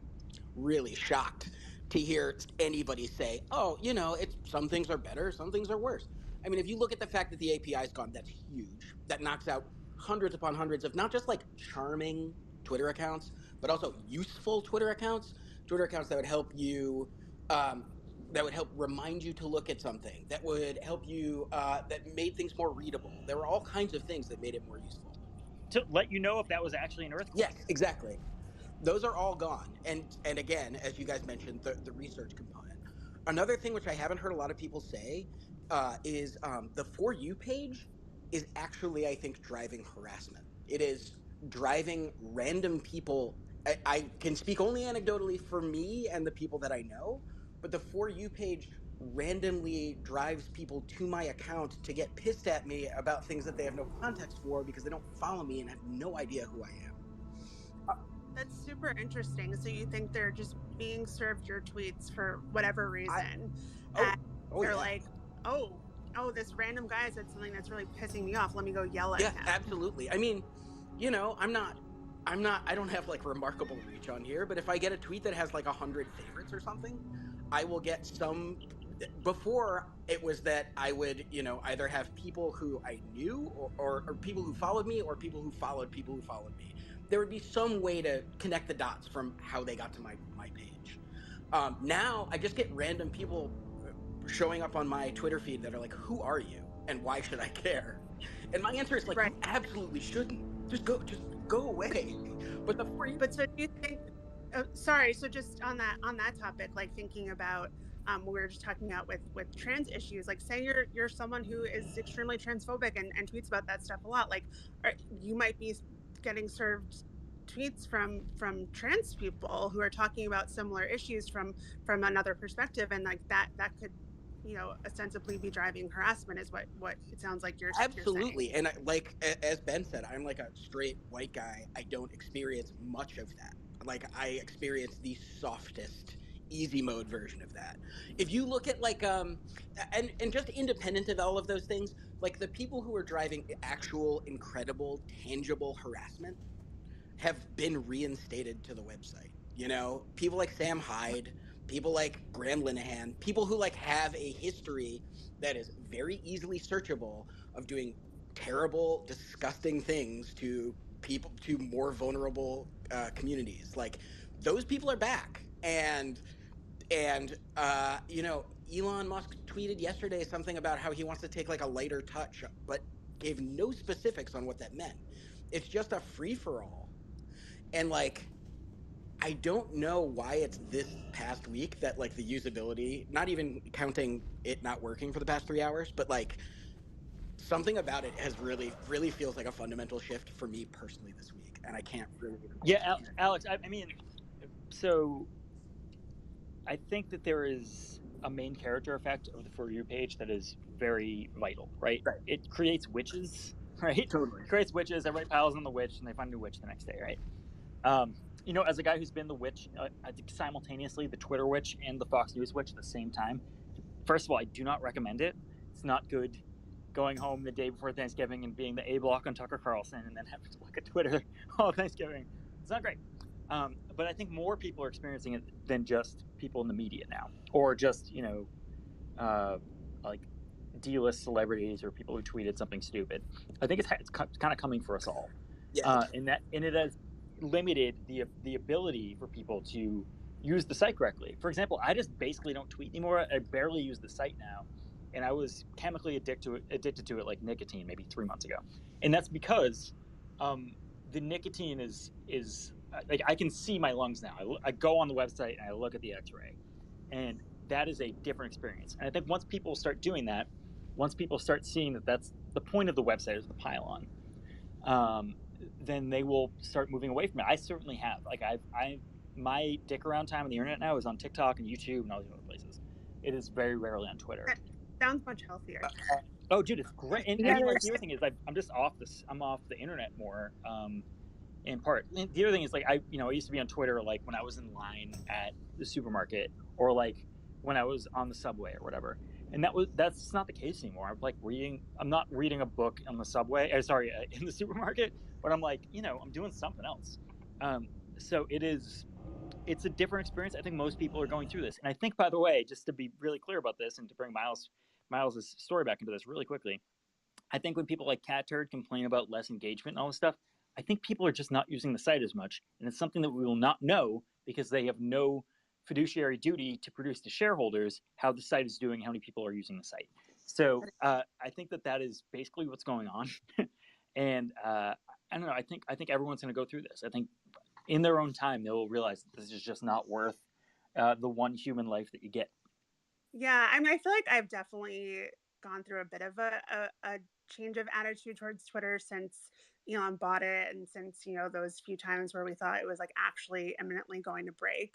really shocked to hear anybody say, "Oh, you know, it's some things are better, some things are worse." I mean, if you look at the fact that the API's gone, that's huge. That knocks out hundreds upon hundreds of not just like charming Twitter accounts, but also useful Twitter accounts that would help you, that would help remind you to look at something, that would help you, that made things more readable. There were all kinds of things that made it more useful. To let you know if that was actually an earthquake. Yes, exactly. Those are all gone. And again, as you guys mentioned, the research component. Another thing which I haven't heard a lot of people say is the For You page is actually, I think, driving harassment. It is driving random people. I can speak only anecdotally for me and the people that I know, but the For You page randomly drives people to my account to get pissed at me about things that they have no context for because they don't follow me and have no idea who I am. That's super interesting. So you think they're just being served your tweets for whatever reason, and they're like, oh, this random guy said something that's really pissing me off. Let me go yell at him. Yeah, absolutely. I mean, you know, I don't have like remarkable reach on here, but if I get a tweet that has like 100 favorites or something, I will get some. Before it was that I would, you know, either have people who I knew or people who followed me or people who followed people who followed me. There would be some way to connect the dots from how they got to my page. Now I just get random people showing up on my Twitter feed that are like, "Who are you and why should I care?" And my answer is like, "You absolutely shouldn't. Just go away." But the For You. But so do you think? Sorry. So just on that topic, like thinking about we were just talking about with trans issues. Like, say you're someone who is extremely transphobic and tweets about that stuff a lot. Like, you might be getting served tweets from trans people who are talking about similar issues from another perspective, and like that could, you know, ostensibly be driving harassment is what it sounds like you're Absolutely. saying. And like as Ben said, I'm like a straight white guy. I don't experience much of that. Like I experience the softest easy mode version of that. If you look at like and just independent of all of those things, like the people who are driving actual incredible tangible harassment have been reinstated to the website. You know, people like Sam Hyde, people like Graham Linehan, people who like have a history that is very easily searchable of doing terrible, disgusting things to people, to more vulnerable communities. Like those people are back, and you know, Elon Musk tweeted yesterday something about how he wants to take like a lighter touch, but gave no specifics on what that meant. It's just a free for all. And like, I don't know why it's this past week that like the usability, not even counting it not working for the past 3 hours, but like something about it has really feels like a fundamental shift for me personally this week. And I can't really even. Yeah, Alex, I mean, so I think that there is a main character effect of the For You page that is very vital, right? It creates witches, right? Totally. It creates witches. Everybody piles on the witch, and they find a new witch the next day, right? You know, as a guy who's been the witch, I think simultaneously the Twitter witch and the Fox News witch at the same time. First of all, I do not recommend it. It's not good going home the day before Thanksgiving and being the A block on Tucker Carlson and then having to look at Twitter all Thanksgiving. It's not great. But I think more people are experiencing it than just people in the media now, or just, you know, like D-list celebrities or people who tweeted something stupid. I think it's kind of coming for us all. Yeah. And it has limited the ability for people to use the site correctly. For example, I just basically don't tweet anymore. I barely use the site now, and I was chemically addicted to it like nicotine maybe 3 months ago, and that's because the nicotine is like I can see my lungs now. I go on the website and I look at the X-ray, and that is a different experience. And I think once people start doing that, once people start seeing that that's the point of the website is the pylon, then they will start moving away from it. I certainly have. Like my dick around time on the internet now is on TikTok and YouTube and all these other places. It is very rarely on Twitter. That sounds much healthier. Oh, dude, it's great. And I Yeah, mean, like, the other thing is, I'm just off this. I'm off the internet more. In part, and the other thing is, like, I used to be on Twitter, like when I was in line at the supermarket, or like when I was on the subway or whatever. And that's not the case anymore. I'm not reading a book on the subway. Sorry, in the supermarket, but I'm like, I'm doing something else. So it's a different experience. I think most people are going through this. And I think, by the way, just to be really clear about this and to bring Miles's story back into this really quickly, I think when people like Cat Turd complain about less engagement and all this stuff, I think people are just not using the site as much. And it's something that we will not know because they have no fiduciary duty to produce to shareholders how the site is doing, how many people are using the site. So I think that is basically what's going on. And I don't know. I think everyone's going to go through this. I think in their own time, they will realize that this is just not worth the one human life that you get. Yeah, I mean, I feel like I've definitely gone through a bit of a change of attitude towards Twitter since Elon bought it, and since those few times where we thought it was like actually imminently going to break,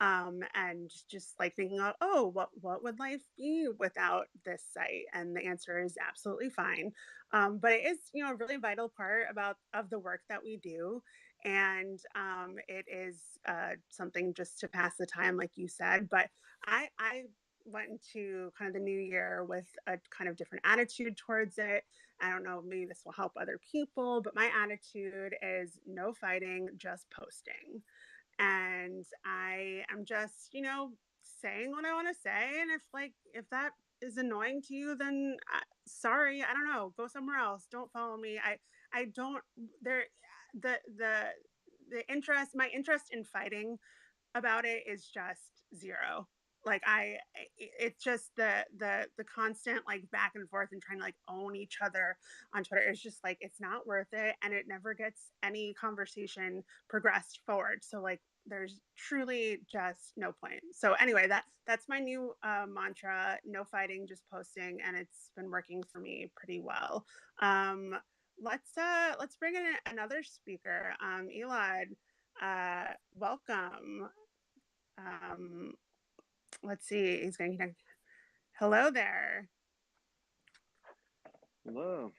and just like thinking, oh, what would life be without this site? And the answer is absolutely fine. But it is a really vital part of the work that we do, and it is something just to pass the time, like you said. But I went into kind of the new year with a kind of different attitude towards it. I don't know, maybe this will help other people, but my attitude is no fighting, just posting. And I am just, saying what I want to say. And if that is annoying to you, then sorry, I don't know, go somewhere else. Don't follow me. I don't, there, the interest, my interest in fighting about it is just zero. Like it's just the constant like back and forth and trying to like own each other on Twitter. It's just like it's not worth it, and it never gets any conversation progressed forward. So like there's truly just no point. So anyway, that's my new mantra: no fighting, just posting, and it's been working for me pretty well. Let's bring in another speaker. Elon, welcome. Let's see. He's going to connect. Hello there. Hello.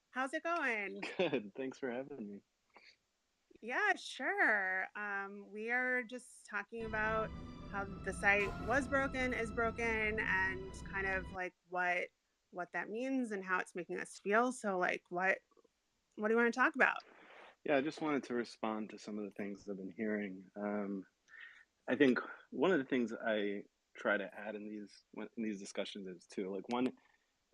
How's it going? Good. Thanks for having me. Yeah, sure. We are just talking about how the site was broken, is broken, and kind of like what that means and how it's making us feel. So like what do you want to talk about? Yeah, I just wanted to respond to some of the things I've been hearing. I think one of the things I try to add in these discussions is too, like one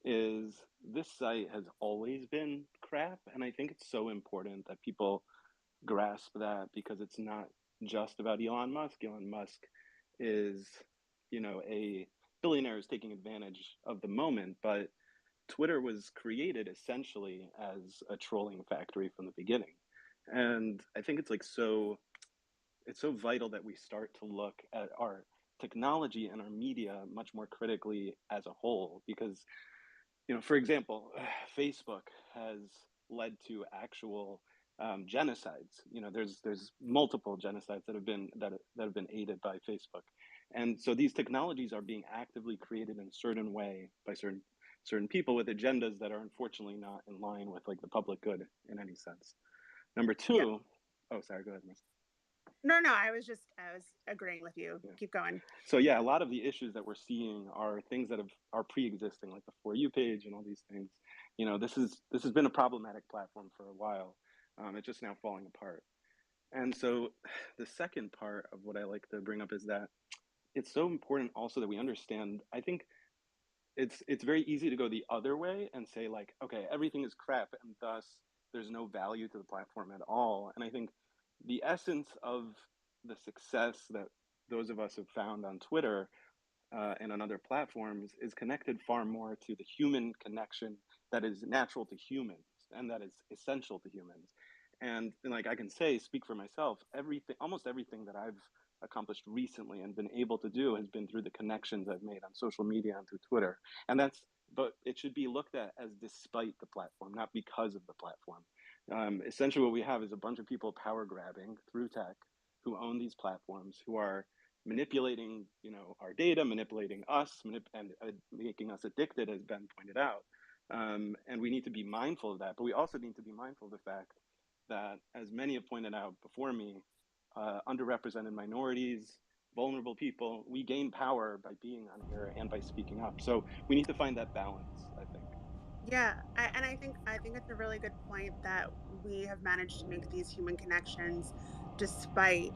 is this site has always been crap, and I think it's so important that people grasp that because it's not just about Elon Musk. Elon Musk is, a billionaire who's taking advantage of the moment, but Twitter was created essentially as a trolling factory from the beginning. And I think it's so vital that we start to look at our technology and our media much more critically as a whole because for example, Facebook has led to actual genocides. There's multiple genocides that have been aided by Facebook, and so these technologies are being actively created in a certain way by certain people with agendas that are unfortunately not in line with like the public good in any sense. Number two, yeah. Oh, sorry, go ahead, Miss. No, I was agreeing with you. Yeah. Keep going. So yeah, a lot of the issues that we're seeing are things that are pre-existing, like the For You page and all these things. This has been a problematic platform for a while. It's just now falling apart. And so the second part of what I like to bring up is that it's so important also that we understand, I think it's very easy to go the other way and say like, okay, everything is crap and thus there's no value to the platform at all. And I think the essence of the success that those of us have found on Twitter and on other platforms is connected far more to the human connection that is natural to humans and that is essential to humans. And like I can speak for myself, almost everything that I've accomplished recently and been able to do has been through the connections I've made on social media and through Twitter. But it should be looked at as despite the platform, not because of the platform. Essentially what we have is a bunch of people power grabbing through tech who own these platforms, who are manipulating, our data, manipulating us, and making us addicted, as Ben pointed out. And we need to be mindful of that. But we also need to be mindful of the fact that, as many have pointed out before me, underrepresented minorities, vulnerable people, we gain power by being on here and by speaking up. So we need to find that balance, I think. Yeah, and I think it's a really good point that we have managed to make these human connections despite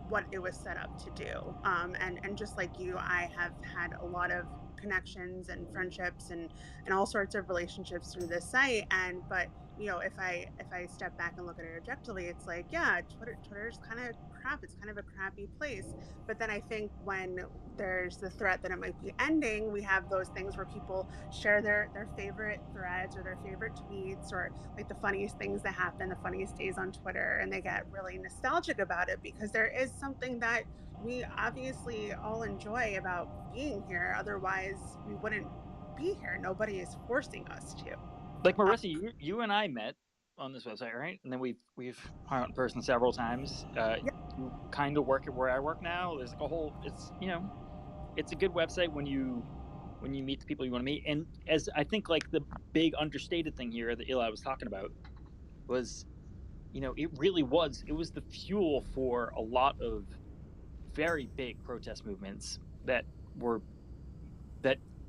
what it was set up to do. And just like you, I have had a lot of connections and friendships and all sorts of relationships through this site. And but if I step back and look at it objectively, it's like, yeah, Twitter's kind of crap. It's kind of a crappy place. But then I think when there's the threat that it might be ending, we have those things where people share their favorite threads or their favorite tweets or like the funniest things that happen, the funniest days on Twitter, and they get really nostalgic about it because there is something that we obviously all enjoy about being here. Otherwise, we wouldn't be here. Nobody is forcing us to. Like Marissa, you and I met on this website, right? And then we've hung out in person several times. Yeah. You kind of work at where I work now. There's like a whole. It's a good website when you meet the people you want to meet. And as I think, like the big understated thing here that Eli was talking about was, it really was. It was the fuel for a lot of very big protest movements that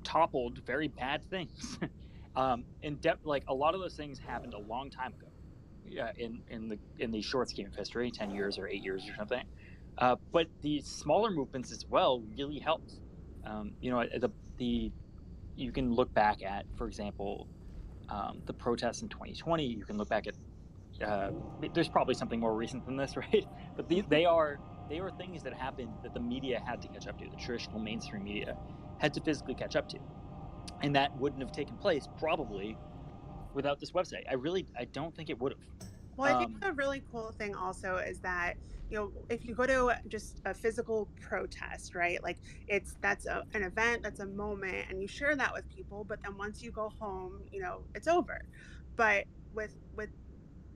toppled very bad things. Like a lot of those things happened a long time ago. Yeah, in the short scheme of history, 10 years or 8 years or something. But these smaller movements as well really helped. You can look back at, for example, the protests in 2020. You can look back at. There's probably something more recent than this, right? But they are things that happened that the media had to catch up to. The traditional mainstream media had to physically catch up to, and that wouldn't have taken place probably without this website. I don't think it would have. Well, I think the really cool thing also is that, if you go to just a physical protest, right? Like that's an event, that's a moment, and you share that with people. But then once you go home, it's over. But with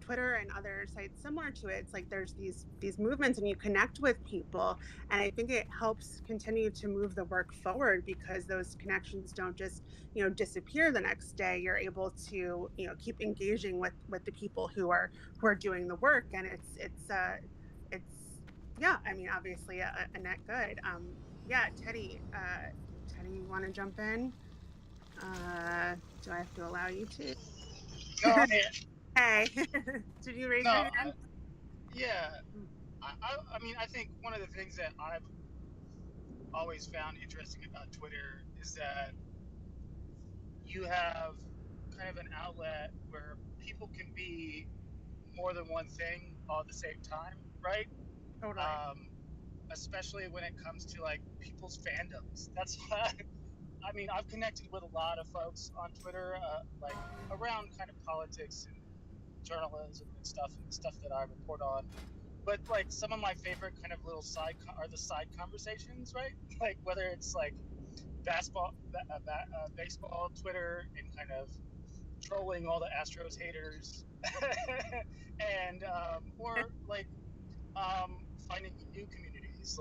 Twitter and other sites similar to it, it's like there's these movements and you connect with people, and I think it helps continue to move the work forward because those connections don't just disappear the next day. You're able to keep engaging with the people who are doing the work, and it's yeah. I mean, obviously a net good. Yeah, Teddy, you want to jump in? Do I have to allow you to? No, I'm here. Hey, did you raise No, your hand? yeah. I mean, I think one of the things that I've always found interesting about Twitter is that you have kind of an outlet where people can be more than one thing all at the same time, right? Totally. Especially when it comes to like people's fandoms. That's why I mean, I've connected with a lot of folks on Twitter, like around kind of politics and journalism and stuff that I report on. But like some of my favorite kind of little are the side conversations, right? Like whether it's like baseball Twitter and kind of trolling all the Astros haters, and or like finding new communities,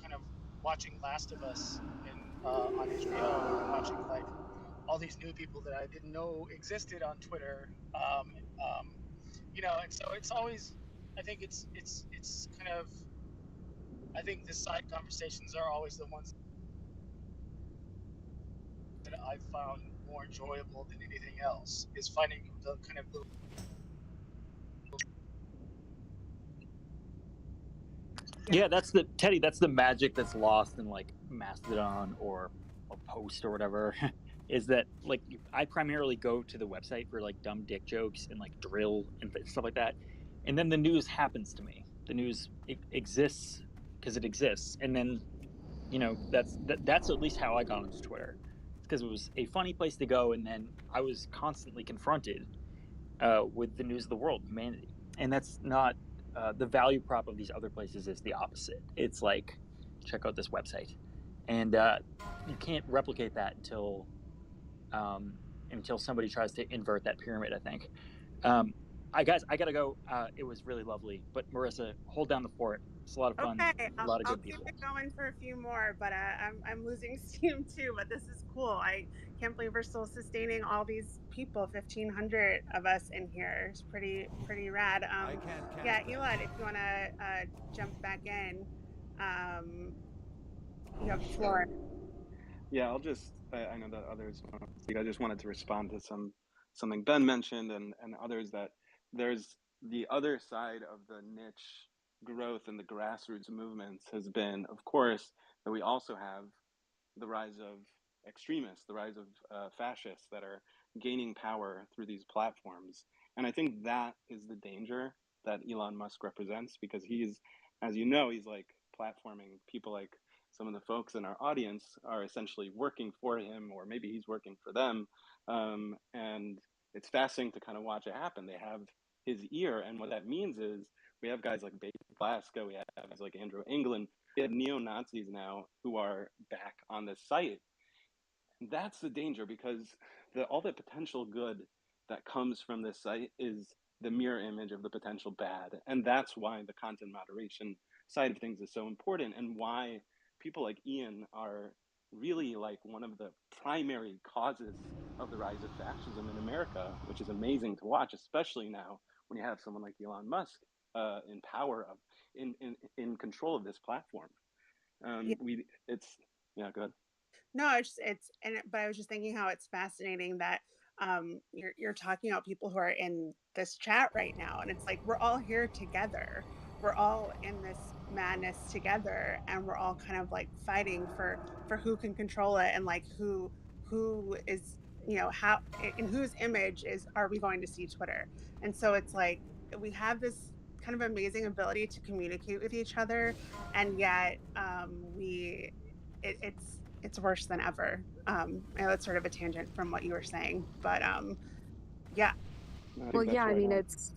kind of watching Last of Us on HBO and watching like all these new people that I didn't know existed on Twitter. And so it's always, I think it's kind of, I think the side conversations are always the ones that I've found more enjoyable than anything else, is finding the kind of little. Yeah, that's the magic that's lost in like Mastodon or a Post or whatever. Is that like I primarily go to the website for like dumb dick jokes and like drill and stuff like that, and then the news happens to me. The news exists because it exists, and then that's at least how I got into Twitter. It's because it was a funny place to go, and then I was constantly confronted with the news of the world, humanity, and that's not the value prop of these other places is the opposite. It's like check out this website, and you can't replicate that until somebody tries to invert that pyramid. I think guys, I gotta go. It was really lovely, but Marissa, hold down the fort. It's a lot of fun. Okay, A lot of I'll good keep people. it going for a few more, but I'm losing steam too. But this is cool. I can't believe we're still sustaining all these people. 1,500 of us in here. It's pretty rad. Yeah, Elon, if you want to jump back in, you have the floor. Yeah, I know that others want to speak. I just wanted to respond to something Ben mentioned and others, that there's the other side of the niche growth and the grassroots movements has been, of course, that we also have the rise of extremists, the rise of fascists that are gaining power through these platforms. And I think that is the danger that Elon Musk represents, because he's, as you know, he's like platforming people like some of the folks in our audience are essentially working for him, or maybe he's working for them. And it's fascinating to kind of watch it happen. They have his ear. And what that means is we have guys like Baby Blasco, we have guys like Andrew England, we have neo-Nazis now who are back on the site. And that's the danger, because all the potential good that comes from this site is the mirror image of the potential bad. And that's why the content moderation side of things is so important, and why people like Ian are really like one of the primary causes of the rise of fascism in America, which is amazing to watch, especially now when you have someone like Elon Musk in power of in control of this platform. Yeah. Yeah, go ahead. No, but I was just thinking how it's fascinating that you're talking about people who are in this chat right now, and it's like we're all here together. We're all in this madness together, and we're all kind of like fighting for who can control it, and like who is, how, in whose image are we going to see Twitter. And so it's like we have this kind of amazing ability to communicate with each other, and yet it's worse than ever. That's sort of a tangent from what you were saying, but yeah. Well, yeah, I mean, it's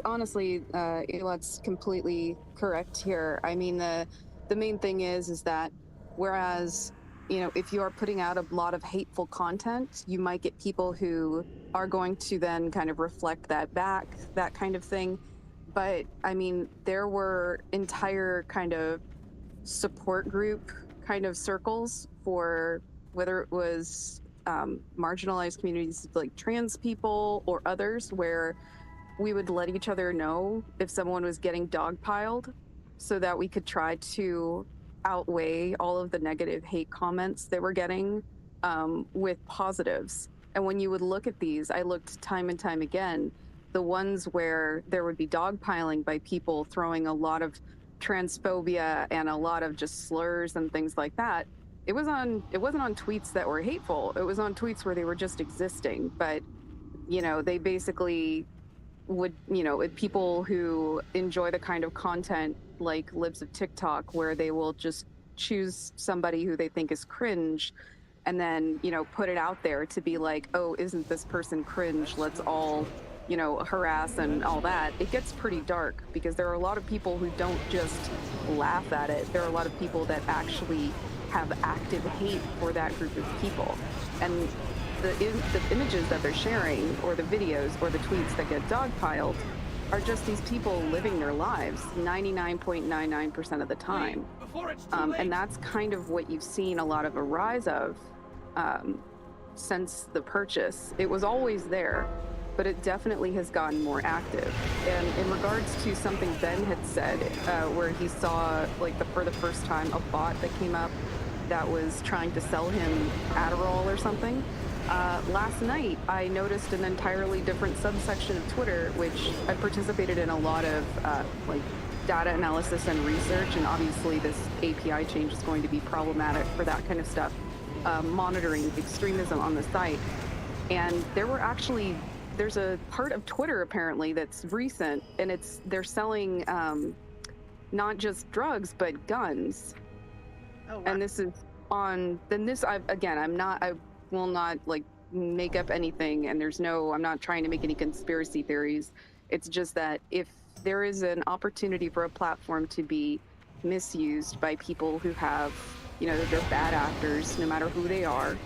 honestly, Elot's completely correct here. I mean, the main thing is that whereas, if you are putting out a lot of hateful content, you might get people who are going to then kind of reflect that back, that kind of thing. But I mean, there were entire kind of support group kind of circles for whether it was marginalized communities like trans people or others, where we would let each other know if someone was getting dogpiled, so that we could try to outweigh all of the negative hate comments they were getting with positives. And when you would look at these, I looked time and time again, the ones where there would be dogpiling by people throwing a lot of transphobia and a lot of just slurs and things like that. It wasn't on tweets that were hateful. It was on tweets where they were just existing. But, they basically would, people who enjoy the kind of content like Libs of TikTok, where they will just choose somebody who they think is cringe and then, put it out there to be like, oh, isn't this person cringe? Let's all, harass and all that. It gets pretty dark, because there are a lot of people who don't just laugh at it. There are a lot of people that actually have active hate for that group of people. And the images that they're sharing, or the videos, or the tweets that get dogpiled, are just these people living their lives 99.99% of the time. And that's kind of what you've seen a lot of a rise of since the purchase. It was always there, but it definitely has gotten more active. And in regards to something Ben had said, where he saw, like, for the first time, a bot that came up that was trying to sell him Adderall or something. Last night, I noticed an entirely different subsection of Twitter, which I participated in a lot of data analysis and research, and obviously this API change is going to be problematic for that kind of stuff, monitoring extremism on the site. And there's a part of Twitter apparently that's recent, and they're selling not just drugs, but guns. Oh, wow. And this is I will not make up anything, and I'm not trying to make any conspiracy theories. It's just that if there is an opportunity for a platform to be misused by people who have, they're bad actors, no matter who they are,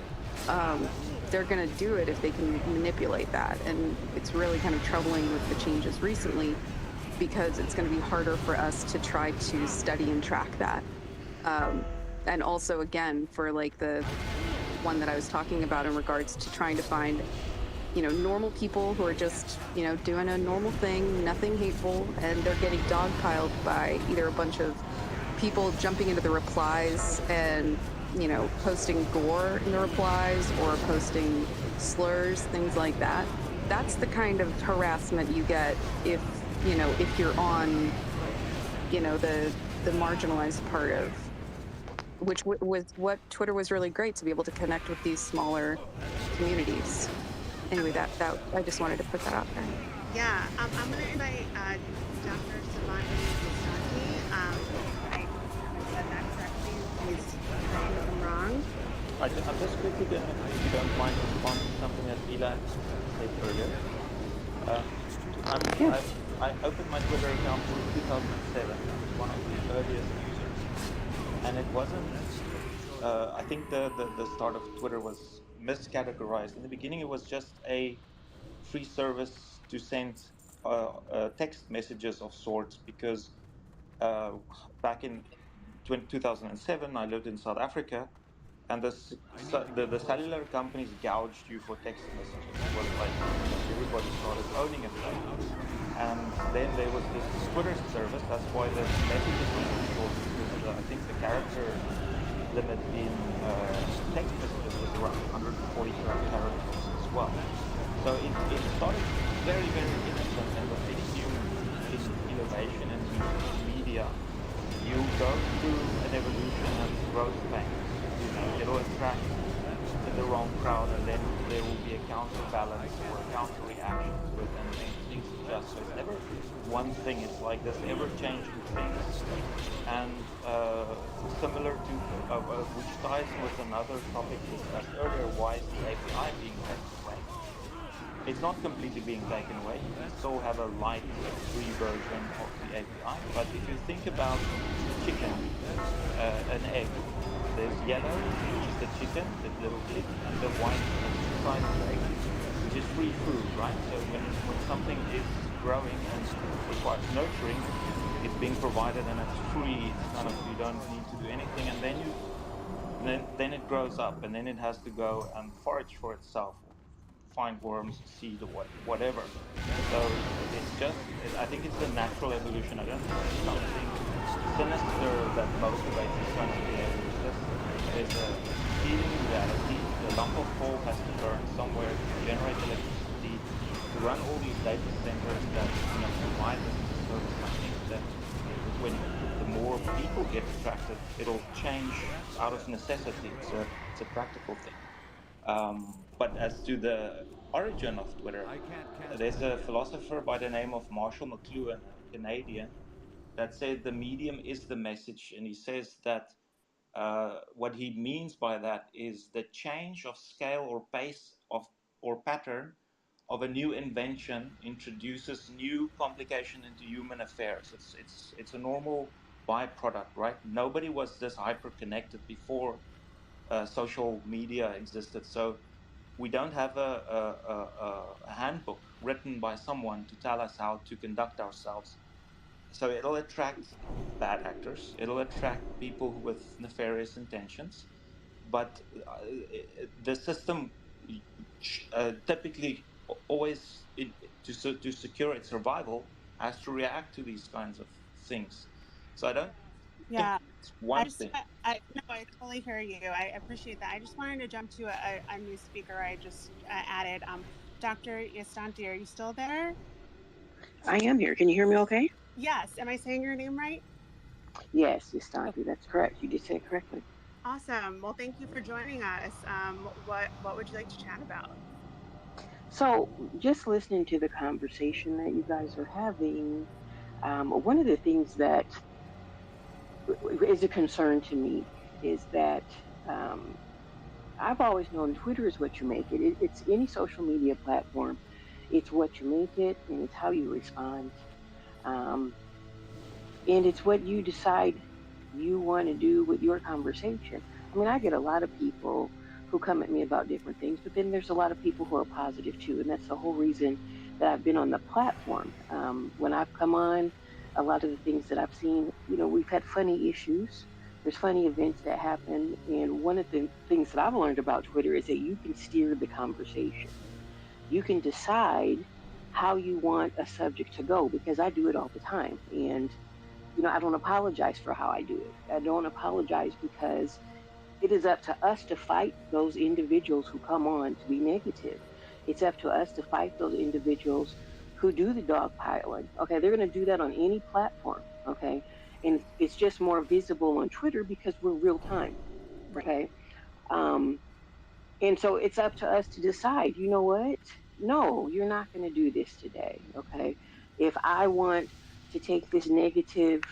they're going to do it if they can manipulate that. And it's really kind of troubling with the changes recently, because it's going to be harder for us to try to study and track that. And also, again, for like the one that I was talking about in regards to trying to find, you know, normal people who are just, you know, doing a normal thing, nothing hateful, and they're getting dogpiled by either a bunch of people jumping into the replies and, you know, posting gore in the replies or posting slurs, things like that. That's the kind of harassment you get if, you know, if you're on, you know, the marginalized part of, which was what Twitter was really great, to be able to connect with these smaller communities. Anyway, that I just wanted to put that out there. Yeah, I'm going to invite Dr. Savani Visanti. I haven't said that correctly. Please correct me if I'm wrong. I'm just quickly going to, if you don't mind, respond to something that Elon said earlier. I opened my Twitter account in 2007. I was one of the earliest users. And it wasn't, I think the start of Twitter was miscategorized. In the beginning, it was just a free service to send text messages of sorts, because back in 2007, I lived in South Africa, and the cellular companies gouged you for text messages. It was like everybody started owning it. And then there was this Twitter service. That's why the messages were so short, because I think the character limit in text messages was around 140 characters as well. So it started very, very innocent, and with any new innovation in media, you go through an evolution and growth pains. You know, it'll attract the wrong crowd, and then there will be a counterbalance or a counter reaction to it, and things adjust. So it's never one thing. It's like this ever-changing things, and similar to which ties with another topic discussed earlier. Why is the API being taken away? It's not completely being taken away. You can still have a light free version of the API. But if you think about chicken, an egg, there's yellow, which is the chicken, the little pig, and the white, inside the egg, which is free food, right? So when something is growing and requires nurturing, it's being provided and it's free. It's kind of, you don't need to do anything, and then it grows up, and then it has to go and forage for itself, find worms, seed, or whatever. So it's just, I think it's a natural evolution. I don't think it's something sinister that motivates this kind of behavior. It's just, there's a feeling in reality. The lump of coal has to burn somewhere to generate electricity, to run all these data centers that, you know, provide this as a service. I think that when the more people get attracted, it'll change out of necessity. It's a practical thing. But as to the origin of Twitter, there's a philosopher by the name of Marshall McLuhan, a Canadian, that said the medium is the message, and he says that what he means by that is the change of scale or pace of or pattern of a new invention introduces new complication into human affairs. It's a normal byproduct, right? Nobody was this hyper connected before social media existed. So we don't have a handbook written by someone to tell us how to conduct ourselves. So it'll attract bad actors. It'll attract people with nefarious intentions. But the system typically always, to secure its survival, has to react to these kinds of things. So I don't think Yeah, it's one thing. no, I totally hear you. I appreciate that. I just wanted to jump to a new speaker I just added. Dr. Yastanti, are you still there? I am here. Can you hear me okay? Yes. Am I saying your name right? Yes, Yastanti, that's correct. You did say it correctly. Awesome. Well, thank you for joining us. What would you like to chat about? So, just listening to the conversation that you guys are having, one of the things that is a concern to me is that I've always known Twitter is what you make it. It's any social media platform. It's what you make it, and it's how you respond. Um, and it's what you decide you want to do with your conversation. I mean, I get a lot of people who come at me about different things, but then there's a lot of people who are positive too, and that's the whole reason that I've been on the platform. When I've come on, a lot of the things that I've seen, we've had funny issues. There's funny events that happen, and one of the things that I've learned about Twitter is that you can steer the conversation. You can decide how you want a subject to go, because I do it all the time, and I don't apologize for how I do it. I don't apologize because it is up to us to fight those individuals who come on to be negative. It's up to us to fight those individuals who do the dogpiling. Okay, they're going to do that on any platform. Okay, and it's just more visible on Twitter because we're real time. Okay, and so it's up to us to decide. You know what? No, you're not going to do this today. Okay, if I want to take this negative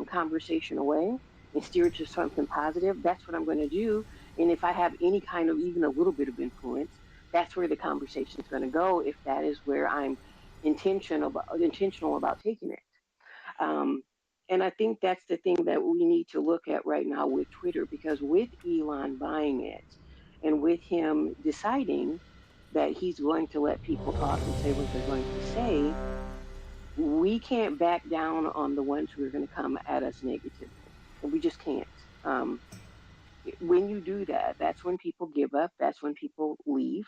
conversation away and steer it to something positive, that's what I'm going to do. And if I have any kind of even a little bit of influence, that's where the conversation is going to go. If that is where I'm intentional about taking it. Um, and I think that's the thing that we need to look at right now with Twitter, because with Elon buying it and with him deciding that he's going to let people talk and say what they're going to say, we can't back down on the ones who are going to come at us negatively. And we just can't. When you do that, that's when people give up. That's when people leave.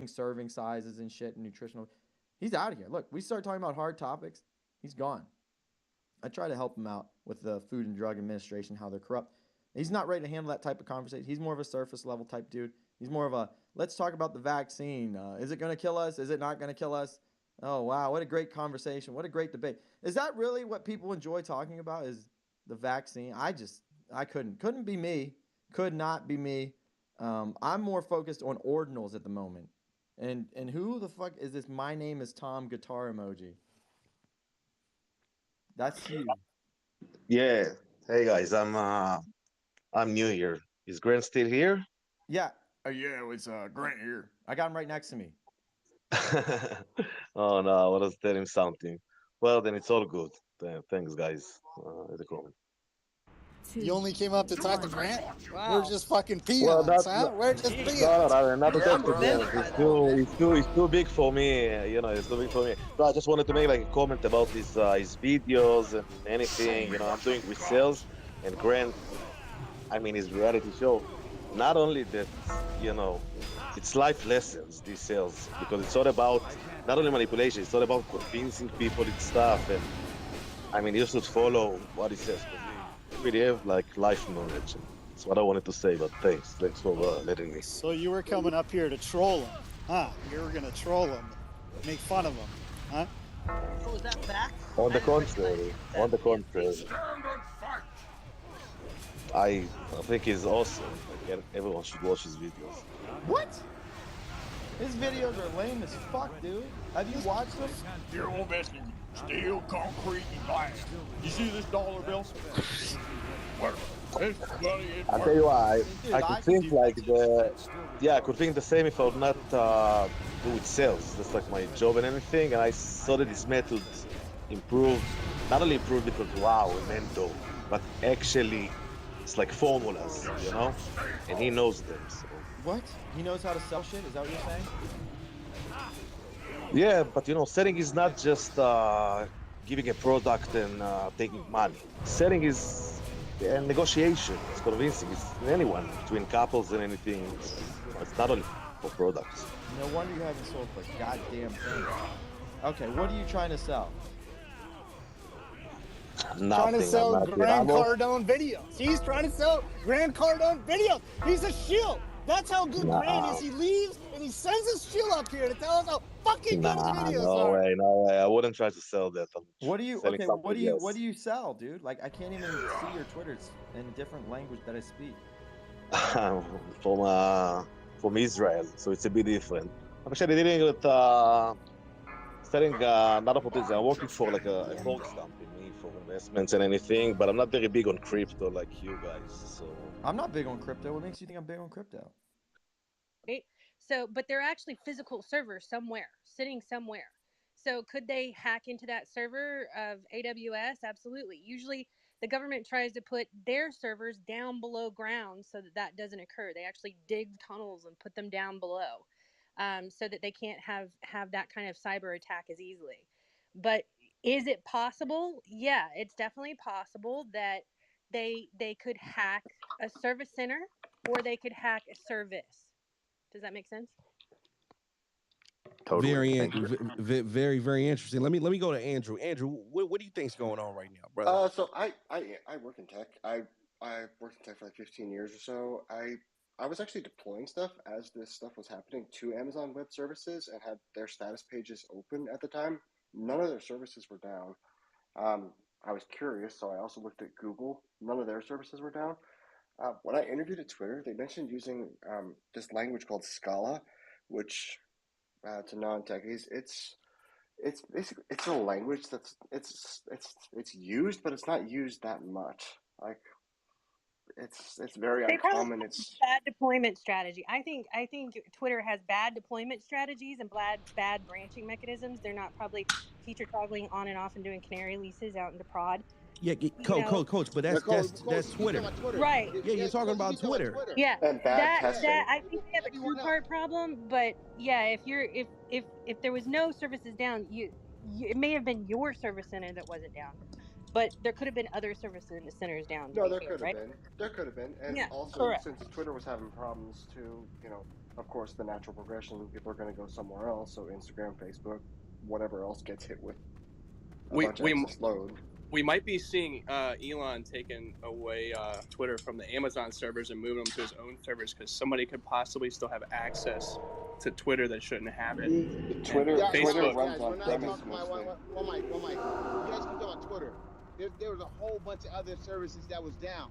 Serving sizes and shit and nutritional. He's out of here. Look, we start talking about hard topics. He's gone. I try to help him out with the Food and Drug Administration, how they're corrupt. He's not ready to handle that type of conversation. He's more of a surface level type dude. He's more of a, let's talk about the vaccine. Is it going to kill us? Is it not going to kill us? Oh, wow. What a great conversation. What a great debate. Is that really what people enjoy talking about, is the vaccine? I couldn't be me. Could not be me. I'm more focused on ordinals at the moment. And who the fuck is this? My name is Tom guitar emoji. That's you. Yeah. Hey guys, I'm new here. Is Grant still here? Yeah. Yeah, it's Grant here. I got him right next to me. Oh no, I was telling him something. Well, then it's all good. Thanks, guys. The comment. You only came up to talk to Grant? Wow. We're just fucking Well, peons, huh? We're just peons. not to You're talk to Grant. unidentified at all, man. It's too big for me. It's too big for me. So I just wanted to make like a comment about his videos and anything. I'm doing with sales and Grant. I mean, his reality show. Not only that, it's life lessons, these sales, because it's all about not only manipulation, it's all about convincing people and stuff. And I mean, you should follow what he says, because we really have like life knowledge. That's what I wanted to say, but thanks for letting me. So you were coming up here to troll him, huh? You were gonna troll him, make fun of him, huh? So is that fact? On the contrary, I think he's awesome. Like, everyone should watch his videos. What? His videos are lame as fuck, dude. Have you watched them? You're all investing in steel, concrete, and glass. You see this dollar bill? I tell you what, I could think like I could think the same if I would not do with sales. That's like my job and anything. And I saw that this method not only improved because wow, mental, but actually it's like formulas, and he knows them. So. What? He knows how to sell shit? Is that what you're saying? Yeah, but selling is not just giving a product and taking money. Selling is a negotiation. It's convincing. It's anyone, between couples and anything. It's not only for products. No wonder you haven't sold for a goddamn thing. Okay, what are you trying to sell? Nothing. Trying to sell Grant Cardone videos. He's trying to sell Grant Cardone videos. He's a shield. That's how good Grant is. He leaves and he sends his shield up here to tell us how fucking good his videos are. No way. I wouldn't try to sell that. What do you what do you sell, dude? Like, I can't even see your Twitter. It's in a different language that I speak. From Israel, so it's a bit different. I'm actually dealing with selling not opportunities. I'm working for like a Forex company for investments and anything, but I'm not very big on crypto like you guys. So I'm not big on crypto. What makes you think I'm big on crypto? Right. So, but they're actually physical servers somewhere, sitting somewhere. So could they hack into that server of AWS? Absolutely. Usually the government tries to put their servers down below ground so that doesn't occur. They actually dig tunnels and put them down below, so that they can't have that kind of cyber attack as easily. But is it possible? Yeah, it's definitely possible that they could hack a service center, or they could hack a service. Does that make sense? Totally. Very, very interesting. Let me go to Andrew. Andrew, what do you think's going on right now, brother? So I work in tech. I worked in tech for like 15 years or so. I was actually deploying stuff as this stuff was happening to Amazon Web Services and had their status pages open at the time. None of their services were down. I was curious, so I also looked at Google. None of their services were down. When I interviewed at Twitter, they mentioned using this language called Scala, which to non-techies, it's basically it's a language that's it's used, but it's not used that much. Like it's very They probably uncommon. have It's bad deployment strategy. I think Twitter has bad deployment strategies and bad branching mechanisms. They're not probably feature toggling on and off and doing canary leases out into prod. Yeah, coach, but that's Twitter. Right. Yeah, you're talking about Twitter. Yeah, and bad testing. I think they have a two-part problem. But yeah, if there was no services down, it may have been your service center that wasn't down, but there could have been other service centers down. No, there could have been. There could have been, and yeah, also correct. Since Twitter was having problems too, of course, the natural progression, people are going to go somewhere else. So Instagram, Facebook, whatever else gets hit with a bunch of excess load. We might be seeing Elon taking away Twitter from the Amazon servers and moving them to his own servers because somebody could possibly still have access to Twitter that shouldn't have it. Twitter Facebook runs on premise mostly. One mic. You guys keep talking about Twitter. There was a whole bunch of other services that was down.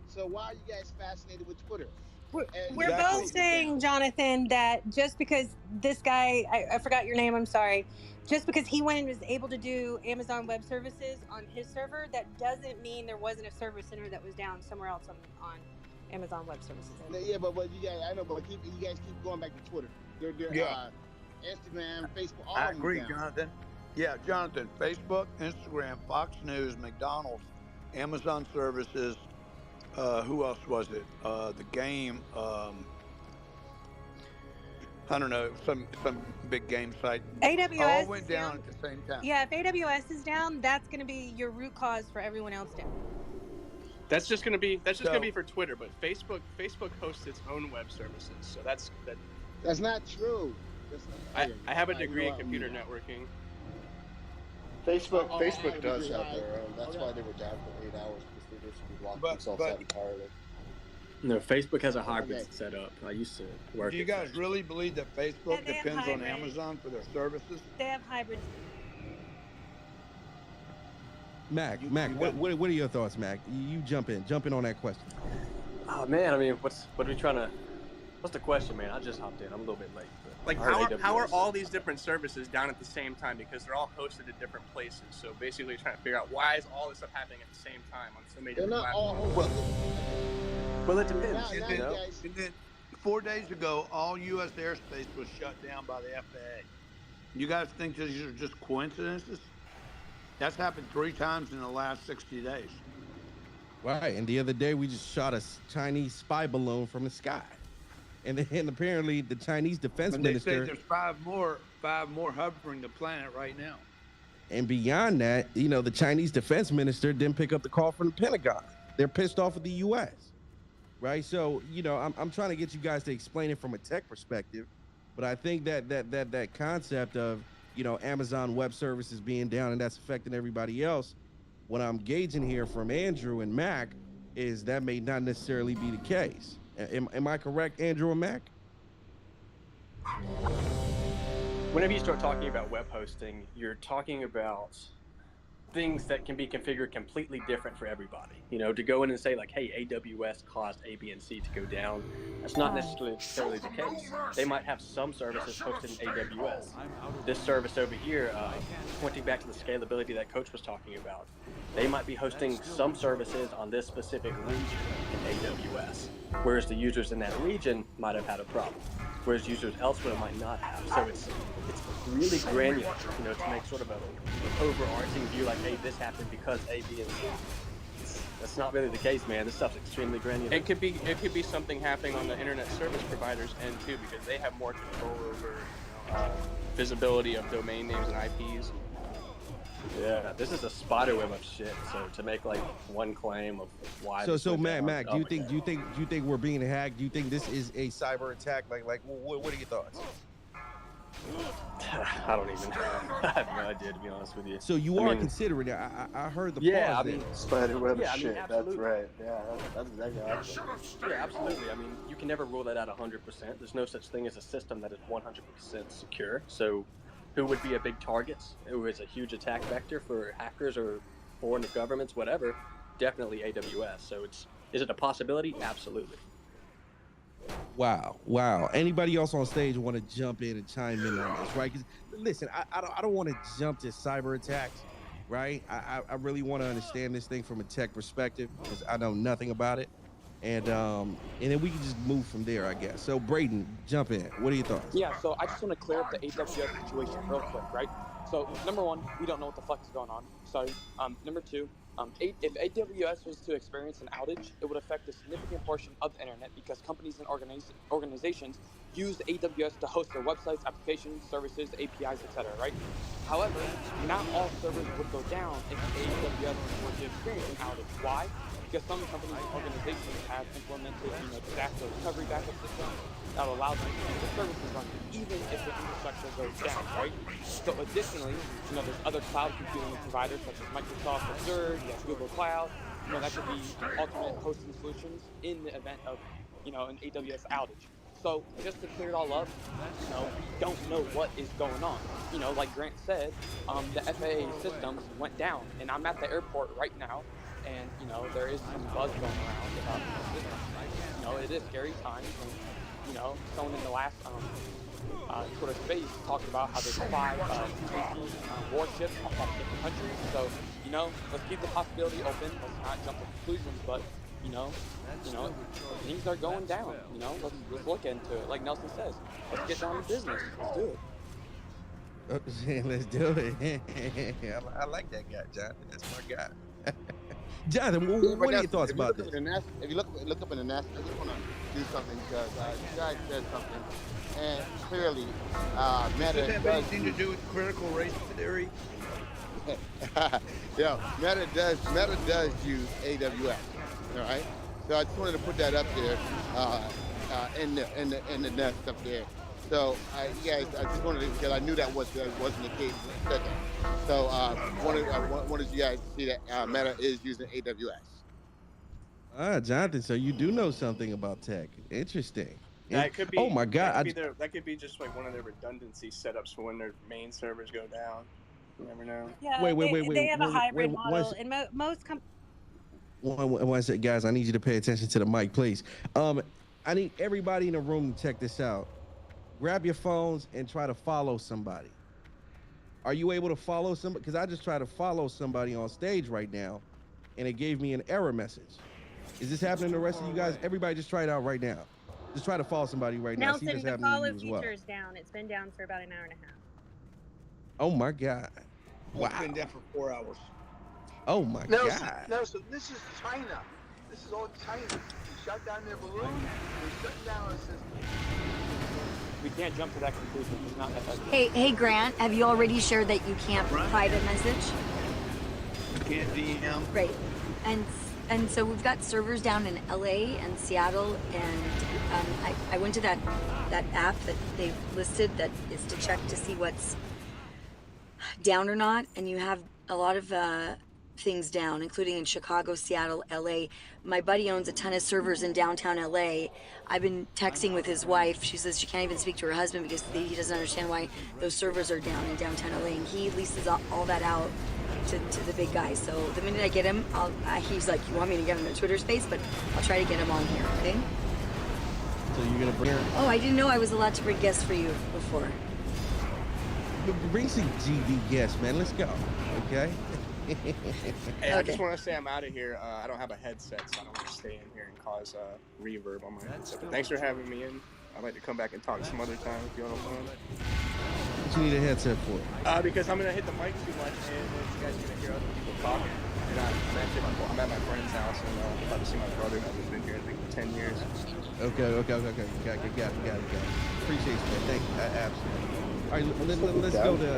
So why are you guys fascinated with Twitter? We're both saying, Jonathan, that just because this guy, I forgot your name, I'm sorry, just because he went and was able to do Amazon Web Services on his server, that doesn't mean there wasn't a service center that was down somewhere else on Amazon Web Services. Yeah, but you guys, I know, but you guys keep going back to Twitter. They're Instagram, Facebook, all I of them agree, down. Jonathan. Yeah, Jonathan, Facebook, Instagram, Fox News, McDonald's, Amazon services, who else was it? The game, I don't know, some big game site. AWS all went down at the same time. Yeah, if AWS is down, that's going to be your root cause for everyone else down. That's just going to be for Twitter, but Facebook hosts its own web services, so that's not true. I have a degree in computer networking. Facebook does have their own. That's why they were down for 8 hours, because they basically blocked themselves out entirely. No, Facebook has a hybrid setup. I used to work. Do you guys really believe that Facebook depends on Amazon for their services? They have hybrid. Mac, what are your thoughts, Mac? You jump in on that question. Oh man, I mean, what's the question, man? I just hopped in. I'm a little bit late. Like, how are all these different services down at the same time? Because they're all hosted at different places. So basically, trying to figure out why is all this stuff happening at the same time on so many different platforms. Well, it depends. And then 4 days ago, all U.S. airspace was shut down by the FAA. You guys think these are just coincidences? That's happened 3 times in the last 60 days. Right, and the other day we just shot a Chinese spy balloon from the sky. And apparently the Chinese defense minister... They say there's five more hovering the planet right now. And beyond that, the Chinese defense minister didn't pick up the call from the Pentagon. They're pissed off at the U.S., right? So, I'm trying to get you guys to explain it from a tech perspective, but I think that concept of, Amazon Web Services being down and that's affecting everybody else, what I'm gauging here from Andrew and Mac is that may not necessarily be the case. Am I correct, Andrew and Mac? Whenever you start talking about web hosting, you're talking about things that can be configured completely different for everybody. To go in and say like, hey, AWS caused A, B, and C to go down, that's not necessarily the case. They might have some services hosted in AWS. This service over here, pointing back to the scalability that Coach was talking about, they might be hosting some services on this specific region in AWS, whereas the users in that region might have had a problem, whereas users elsewhere might not have. So it's really granular, to make sort of an overarching view like, hey, this happened because A, B, and C. That's not really the case, man. This stuff's extremely granular. It could be something happening on the internet service providers end too, because they have more control over visibility of domain names and IPs. Yeah, this is a spider web of shit. So to make like one claim of why. So Mac, do you think we're being hacked? Do you think this is a cyber attack? Like what are your thoughts? I don't even. I have no idea, to be honest with you. So you are considering it. I heard the yeah, pause I mean, there. Spider web yeah, shit. That's right. Yeah, that's exactly how I feel. Yeah, absolutely. I mean, you can never rule that out 100%. There's no such thing as a system that is 100% secure. So, who would be a big target? Who is a huge attack vector for hackers or foreign governments, whatever? Definitely AWS. So is it a possibility? Absolutely. Wow. Anybody else on stage want to jump in and chime in on this, right? Because listen, I don't want to jump to cyber attacks, right? I really want to understand this thing from a tech perspective because I know nothing about it, and then we can just move from there, I guess. So Braden, jump in. What are your thoughts? Yeah, so I just want to clear up the AWS situation real quick, right? So number one, we don't know what the fuck is going on. Sorry. Number two, if AWS was to experience an outage, it would affect a significant portion of the internet because companies and organizations use AWS to host their websites, applications, services, APIs, etc. Right? However, not all servers would go down if AWS were to experience an outage. Why? Because some companies and organizations have implemented, disaster recovery backup systems that allow them to keep the services running, even if the infrastructure goes down, right? So additionally, there's other cloud computing providers such as Microsoft Azure, you have Google Cloud, that could be alternate hosting solutions in the event of, an AWS outage. So just to clear it all up, we don't know what is going on. Like Grant said, the FAA systems went down, and I'm at the airport right now, and there is some buzz going around about the systems. It is scary times, and someone in the last Twitter space talked about how there's 5 warships across different countries. So let's keep the possibility open. Let's not jump to conclusions, but things are going down. Let's look into it. Like Nelson says, let's get down to business. Let's do it. Let's do it. I like that guy, Jonathan. That's my guy. Jonathan, what are your thoughts about this? If you look up in the NASA, I just want to do something because you guys said something, and clearly, Meta does that have anything to do with critical race theory? Yeah, Meta does use AWS. All right, so I just wanted to put that up there in the nest up there. So you guys, I just wanted to, because I knew that wasn't the case when I said that. So wanted you guys to see that Meta is using AWS. Jonathan, so you do know something about tech. Interesting. Yeah, it could be. Oh my God! That could be just like one of their redundancy setups for when their main servers go down. You never know. Yeah, wait. They have a hybrid model, and most companies. One second, guys. I need you to pay attention to the mic, please. I need everybody in the room to check this out. Grab your phones and try to follow somebody. Are you able to follow somebody? Because I just tried to follow somebody on stage right now, and it gave me an error message. Is this happening to the rest of you guys? Everybody just try it out right now. Just try to follow somebody right now. Nelson, the follow feature is down. It's been down for about an hour and a half. Oh my God. Wow. It's been down for 4 hours. Oh my God. Nelson, this is China. This is all China. They shut down their balloon. They're shutting down our system. We can't jump to that conclusion. It's not that. Hey, Grant, have you already shared that you can't private message? You can't DM. Right. And so we've got servers down in LA and Seattle, and I went to that app that they've listed that is to check to see what's down or not, and you have a lot of things down, including in Chicago, Seattle, LA. My buddy owns a ton of servers in downtown LA. I've been texting with his wife. She says she can't even speak to her husband because he doesn't understand why those servers are down in downtown LA, and he leases all that out to the big guy. So the minute I get him, he's like, you want me to get him in Twitter space, but I'll try to get him on here, okay? So you're gonna bring her? Oh, I didn't know I was allowed to bring guests for you before. Bring some GD guests, man. Let's go, okay? Hey, I just want to say I'm out of here. I don't have a headset, so I don't want to stay in here and cause reverb on my headset. But thanks for having me in. I'd like to come back and talk some other time if you want to. What you need a headset for? Because I'm gonna hit the mic too much, and you guys are gonna hear other people talking. And I'm at my friend's house, and I'm about to see my brother who's been here I think 10 years. Okay. Got it. Appreciate you, man. Thank you. Absolutely. All right, let's go to.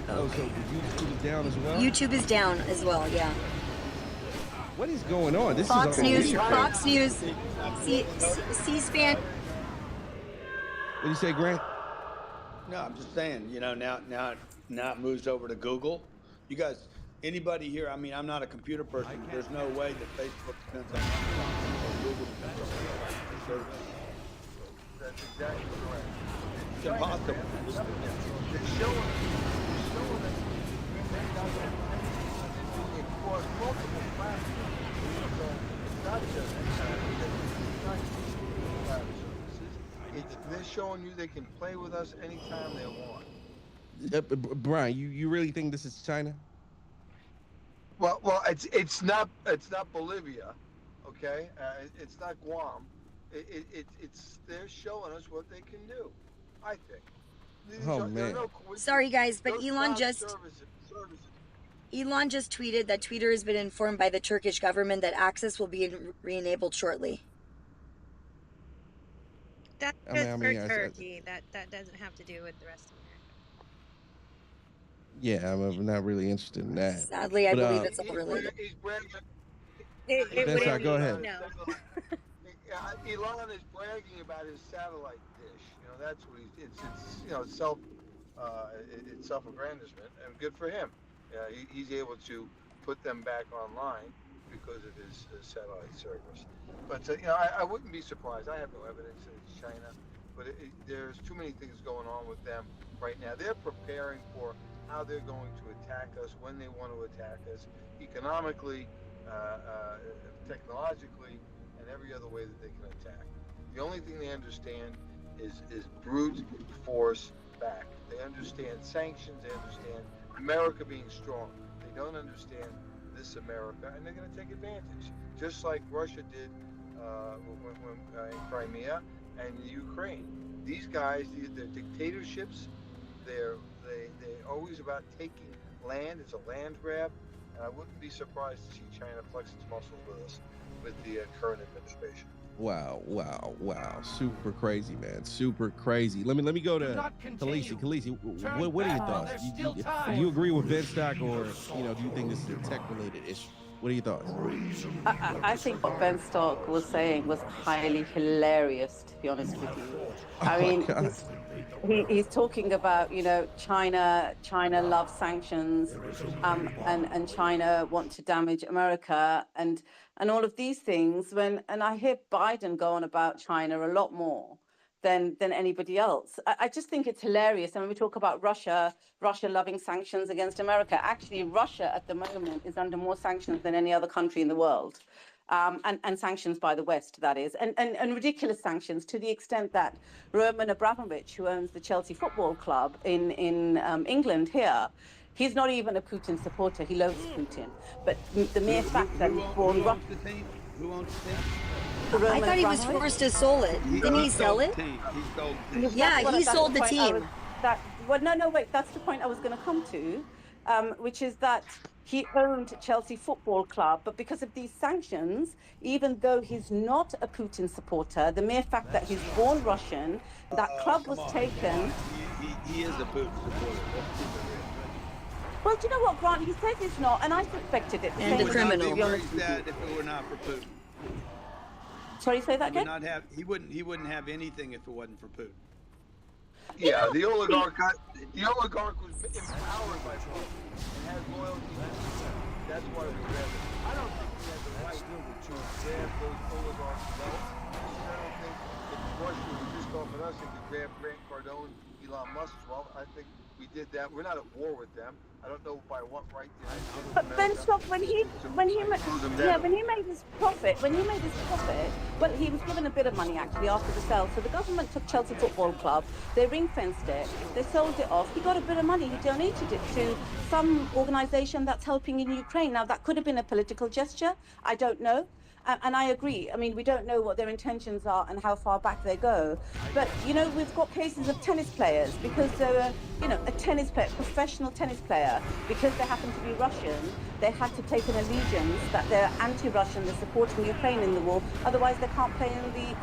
Oh, so YouTube is down as well? YouTube is down as well, yeah. What is going on? This Fox is News, Fox News, C-SPAN. What do you say, Grant? No, I'm just saying, now it moves over to Google. You guys, anybody here, I mean, I'm not a computer person. There's no way that Facebook depends on Amazon or Google depends on service. That's exactly correct. It's impossible. They're showing that across multiple platforms. So it's not just services. They're showing you they can play with us anytime they want. Brian, you really think this is China? Well, it's not Bolivia, okay? It's not Guam. It's they're showing us what they can do. I think. Man. Sorry guys, but Elon just tweeted that Twitter has been informed by the Turkish government that access will be re-enabled shortly. That's just for Turkey. That doesn't have to do with the rest of America. Yeah, I'm not really interested in that. Sadly, I believe it's all related. That's right. Go ahead. No. Elon is bragging about his satellite dish. That's what it's self-aggrandizement, and good for him. He's able to put them back online because of his satellite service. But I wouldn't be surprised. I have no evidence that it's China, but there's too many things going on with them right now. They're preparing for how they're going to attack us, when they want to attack us, economically, technologically, and every other way that they can attack. The only thing they understand is brute force back. They understand sanctions. They understand America being strong. They don't understand this America, and they're going to take advantage, just like Russia did in Crimea and Ukraine. These guys, they're dictatorships. They're always about taking land. It's a land grab, and I wouldn't be surprised to see China flex its muscles with us with the current administration. Wow. Super crazy, man. Super crazy. Let me go to Khaleesi. Khaleesi, what are your thoughts? Do you agree with Ben Stock, or do you think this is a tech-related issue? What are your thoughts? I think what Ben Stock was saying was highly hilarious, to be honest with you. I mean, he's talking about, China loves sanctions, and China want to damage America and all of these things. And I hear Biden go on about China a lot more than anybody else. I just think it's hilarious. And when we talk about Russia loving sanctions against America, actually Russia at the moment is under more sanctions than any other country in the world. And sanctions by the West, that is, and ridiculous sanctions to the extent that Roman Abramovich, who owns the Chelsea Football Club in England here, he's not even a Putin supporter. He loathes Putin. But the mere fact that he's born Who owns the team? I thought he was forced to sell it. Didn't he sell it? He sold the team. Yeah, he sold the team. Wait, that's the point I was going to come to, which is that he owned Chelsea Football Club, but because of these sanctions, even though he's not a Putin supporter, the mere fact that he's born Russian, that club was taken. He is a Putin supporter. Well, do you know what, Grant? He says he's not, and I suspected it. And the criminal. He would not be that if it were not for Putin. Sorry, say that again? He wouldn't have anything if it wasn't for Putin. Yeah, the oligarch was empowered by Putin and has loyalty. That's why we grab it. I don't think we have the right to grab those oligarchs' wealth. I don't think if Russia was just offered us, they could grab Grant Cardone, Elon Musk's wealth. I think we did that. We're not at war with them. I don't know by what right. But Ben Stock, when he made his profit, well, he was given a bit of money actually after the sale. So the government took Chelsea Football Club, they ring-fenced it, they sold it off. He got a bit of money. He donated it to some organisation that's helping in Ukraine. Now that could have been a political gesture. I don't know. And I agree. I mean, we don't know what their intentions are and how far back they go. But, you know, we've got cases of tennis players because they were, you know, a tennis player, professional tennis player, because they happen to be Russian, they had to take an allegiance that they're anti-Russian, they're supporting Ukraine in the war, otherwise they can't play in the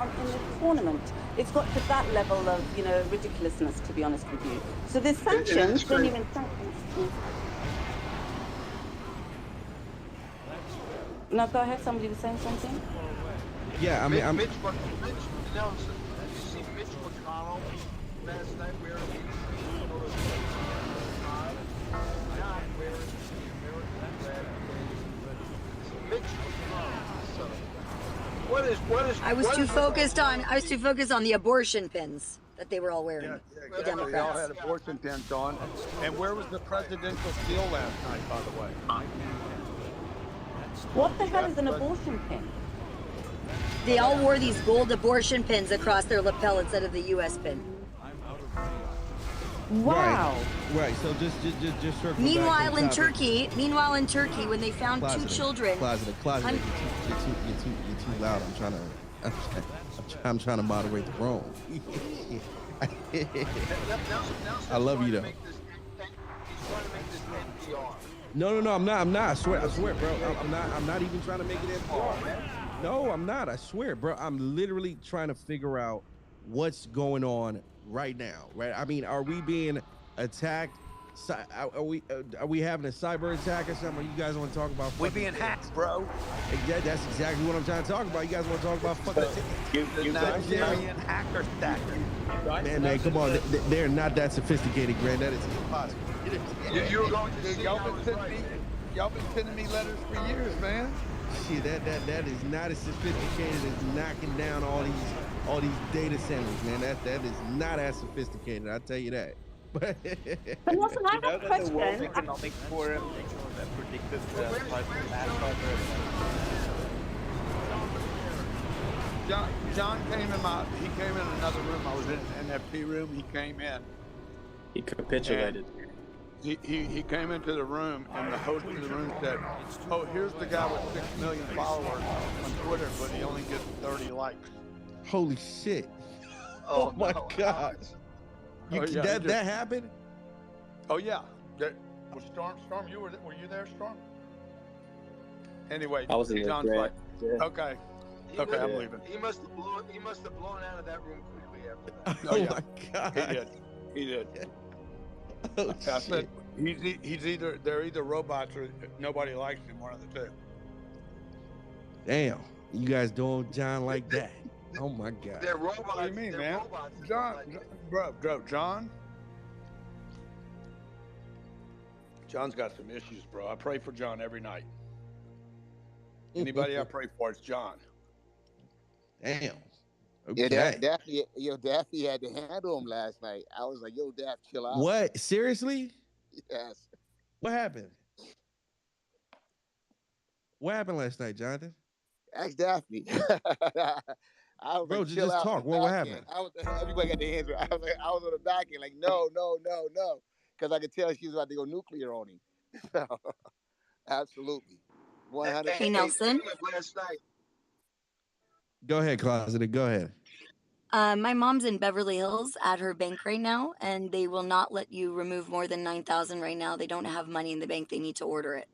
tournament. It's got to that level of, you know, ridiculousness, to be honest with you. So there's sanctions, don't even sanctions. No, go ahead. Somebody was saying something. Yeah, I mean, Mitch Nelson. Have you seen Mitch McConnell last night wearing not wearing the American flag? Mitch McConnell. What is? I was too focused on the abortion pins that they were all wearing. Yeah, The exactly. They all Democrats. had abortion pins on. And where was the presidential seal last night, by the way? What the hell is an abortion pin? They all wore these gold abortion pins across their lapel instead of the U.S. pin. Wow. Right. So just circle Meanwhile, back in to the topic. Turkey, when they found two children. Closeted. You're too loud. I'm trying to moderate the room. I love you though. No, I'm not. I swear, bro. I'm not even trying to make it NPR. No, I'm not. I swear, bro. I'm literally trying to figure out what's going on right now. Right? I mean, are we being attacked? Are we having a cyber attack or something? Or you guys want to talk about? We being hacked, bro. Yeah, that's exactly what I'm trying to talk about. You guys want to talk about fucking the Nigerian hacker stacker. Man, come on. They're not that sophisticated, Grant. That is impossible. You were going to y'all been sending me letters for years, man. Shit, that is not as sophisticated as knocking down all these data centers, man. That is not as sophisticated. I'll tell you that. But Nelson, I have a question. The World Economic Forum that predicted John came in another room. I was in an NFT room. He came in. He capitulated. He came into the room, and the host of the room said, "Oh, here's the guy with 6 million followers on Twitter, but he only gets 30 likes." Holy shit! Oh my God! That happened? Oh yeah. Was Storm, were you there, Storm? Anyway, I was in John's like, okay, I'm leaving. He must have blown out of that room quickly after that. Oh my God! He did. Oh, I said they're either robots or nobody likes him, one of the two. Damn, you guys doing John like that? Oh my God! They're robots. What do you mean, man? John's got some issues, bro. I pray for John every night. Anybody I pray for, it's John. Damn. Okay. Yeah, Daffy had to handle him last night. I was like, yo, Daff, chill out. What? Seriously? Yes. What happened? What happened last night, Jonathan? Ask Daphne. I was Bro, like, just talk. What happened? Everybody got their hands. I was on the back end, like, no, because I could tell she was about to go nuclear on him. So, absolutely, 100%. Hey, Nelson. Last night. Go ahead, Closeted. Go ahead. My mom's in Beverly Hills at her bank right now, and they will not let you remove more than $9,000 right now. They don't have money in the bank. They need to order it.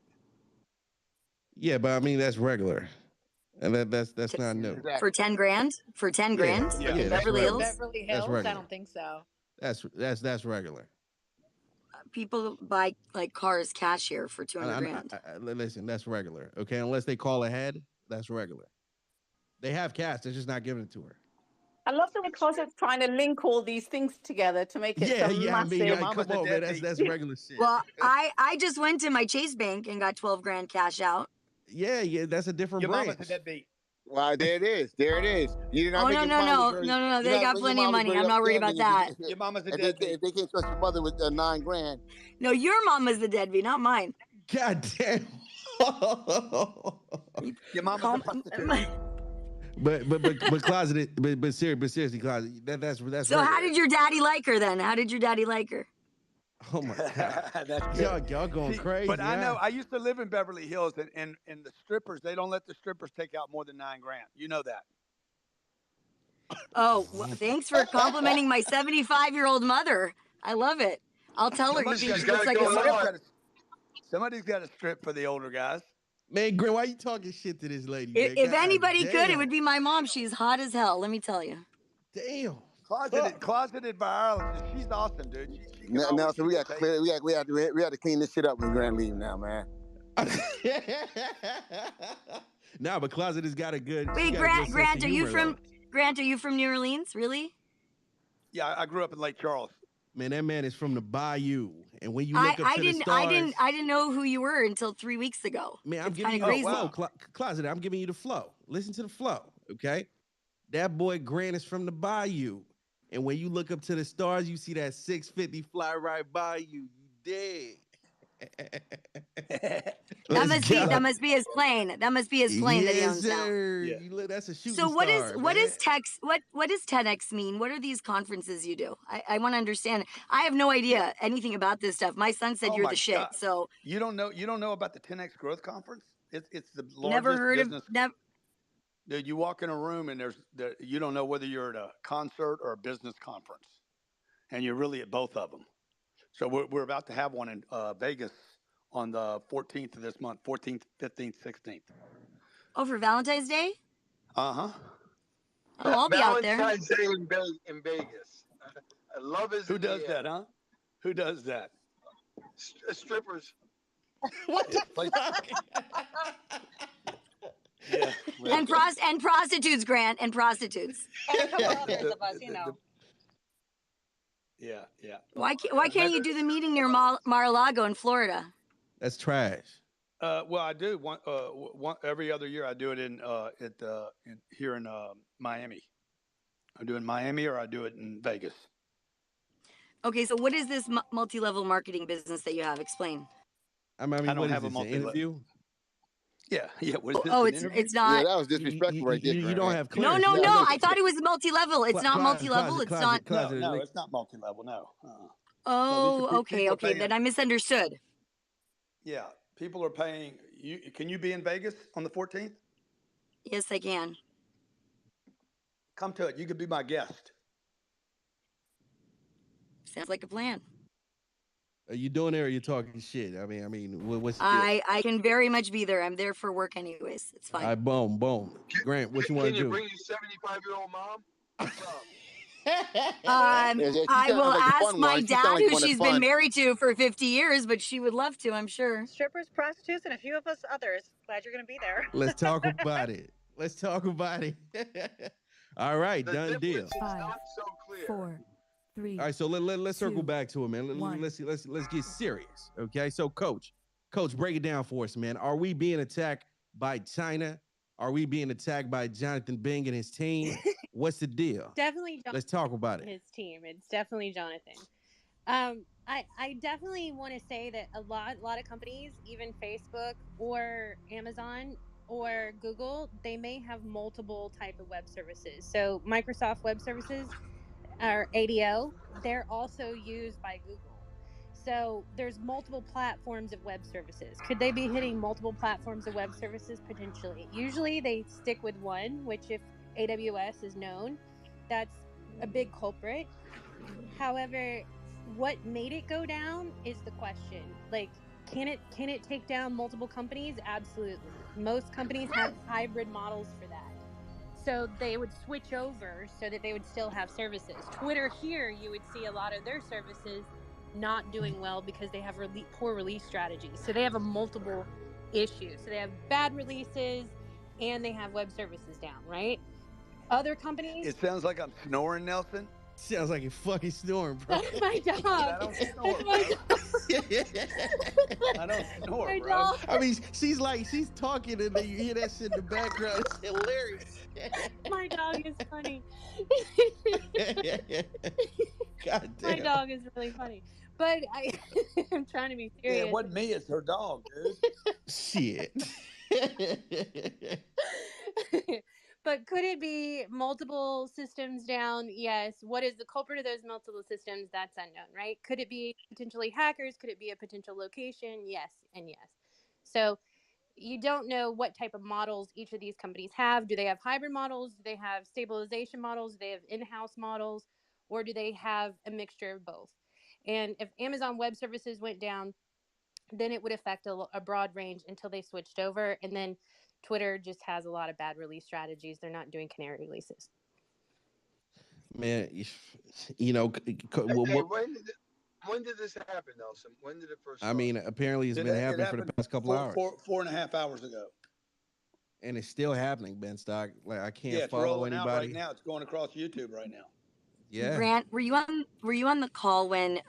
Yeah, but I mean that's regular, and that's not new. For 10 grand? For 10 grand? Yeah, in Beverly Hills? Beverly Hills? I don't think so. That's regular. People buy like cars cash here for 200 grand. Listen, that's regular. Okay, unless they call ahead, that's regular. They have cash. They're just not giving it to her. I love the way Closet's trying to link all these things together to make it massive. I mean, come on, man. That's regular shit. Well, I just went to my Chase Bank and got 12 grand cash out. Yeah, that's a different branch. Mama's a deadbeat. Wow, there it is. You did not no. They got plenty of money. I'm not worried about that. Your mama's a deadbeat. If they can't trust your mother with $9 grand. No, your mama's the deadbeat, not mine. God damn. Your mama's a prostitute. But Closeted, but seriously, Closeted, that's So how did your daddy like her then? How did your daddy like her? Oh my God. That's Y'all going See, crazy. but I know huh? I used to live in Beverly Hills, and the strippers, they don't let the strippers take out more than $9,000. You know that. Oh, well, thanks for complimenting my 75-year-old mother. I love it. I'll tell her you think she looks like a stripper. Somebody's got to strip for the older guys. Man, Grim, why you talking shit to this lady, man? If God anybody could, it damn. would be my mom. She's hot as hell, let me tell you. Damn. Closeted by Ireland. She's awesome, dude. She can Now, always so we keep got to the clear. taste. We have to clean this shit up when Grant leave now, man. Nah, but Closet has got a good. Wait, Grant, are you from New Orleans? Really? Yeah, I grew up in Lake Charles. Man, that man is from the Bayou, and when you look up to the stars, I didn't know who you were until 3 weeks ago. man, I'm It's giving you kinda the crazy. flow, Closet. I'm giving you the flow. Listen to the flow, okay? That boy Grant is from the Bayou, and when you look up to the stars, you see that 650 fly right by you. You dead. That must be his plane. That must be his plane that he owns sir. now. Yeah. That's a shooting So what star, is what does 10x mean? What are these conferences you do? I want to understand. I have no idea anything about this stuff. My son said you're the shit. God. So you don't know about the 10x Growth Conference? It's the largest never heard business. Of You walk in a room and you don't know whether you're at a concert or a business conference, and you're really at both of them. So we're about to have one in Vegas on the 14th of this month, 14th, 15th, 16th. Oh, for Valentine's Day? Uh-huh. Oh, I'll be out there. Valentine's Day in Vegas. Love is Who does that, huh? Who does that? Strippers. What the fuck? Yeah. Well. And prostitutes, Grant, and prostitutes. And a couple others of us, you know. Yeah. Why can't you do the meeting near Mar-a-Lago in Florida? That's trash. Well, I do one every other year. I do it here in Miami. I do it in Miami, or I do it in Vegas. Okay, so what is this multi-level marketing business that you have? Explain. I don't have a interview. Yeah. It's not. Yeah, that was disrespectful right there. You don't have clearance. No. I thought it was multi-level. It's not multi-level. It's not. No, it's not multi-level. No. Oh, okay. Then I misunderstood. Yeah, people are paying. Can you be in Vegas on the 14th? Yes, I can. Come to it. You could be my guest. Sounds like a plan. Are you doing it or are you talking shit? I mean, what's the deal? I can very much be there. I'm there for work anyways. It's fine. All right, boom. Grant, what you want to do? Can you bring your 75-year-old mom? I will ask my dad, who she's been married to for 50 years, but she would love to, I'm sure. Strippers, prostitutes, and a few of us others. Glad you're going to be there. Let's talk about it. All right, done deal. 5, 4, 3. All right, so let's circle back to it, man. Let's get serious, okay? So, Coach, break it down for us, man. Are we being attacked by China? Are we being attacked by Jonathan Bing and his team? What's the deal? Definitely. Let's talk about it. His team. It's definitely Jonathan. I definitely want to say that a lot of companies, even Facebook or Amazon or Google, they may have multiple type of web services. So Microsoft Web Services, or ADO, they're also used by Google. So there's multiple platforms of web services. Could they be hitting multiple platforms of web services? Potentially. Usually they stick with one, which if AWS is known, that's a big culprit. However, what made it go down is the question. Like, can it take down multiple companies? Absolutely. Most companies have hybrid models for that. So they would switch over so that they would still have services. Twitter here, you would see a lot of their services not doing well because they have poor release strategies. So they have a multiple issues. So they have bad releases and they have web services down, right? Other companies. It sounds like I'm snoring, Nelson. Sounds like you're fucking snoring, bro. That's my dog. I don't snore, bro. I don't snore, my bro. dog. I mean, she's talking and then you hear that shit in the background. It's hilarious. My dog is funny. God damn. My dog is really funny. But I'm trying to be serious. Yeah, it wasn't me, it's her dog, dude. Shit. But could it be multiple systems down? Yes. What is the culprit of those multiple systems? That's unknown, right? Could it be potentially hackers? Could it be a potential location? Yes and yes. So you don't know what type of models each of these companies have. Do they have hybrid models? Do they have stabilization models? Do they have in-house models? Or do they have a mixture of both? And if Amazon Web Services went down, then it would affect a broad range until they switched over. And then Twitter just has a lot of bad release strategies. They're not doing canary releases. Man, Hey, when did this happen, Nelson? When did it first start? I mean, apparently it's been happening for the past couple hours. 4.5 hours ago. And it's still happening, Ben Stock. Like I can't it's follow rolling anybody. Out right now. It's going across YouTube right now. Yeah. Grant, were you on the call when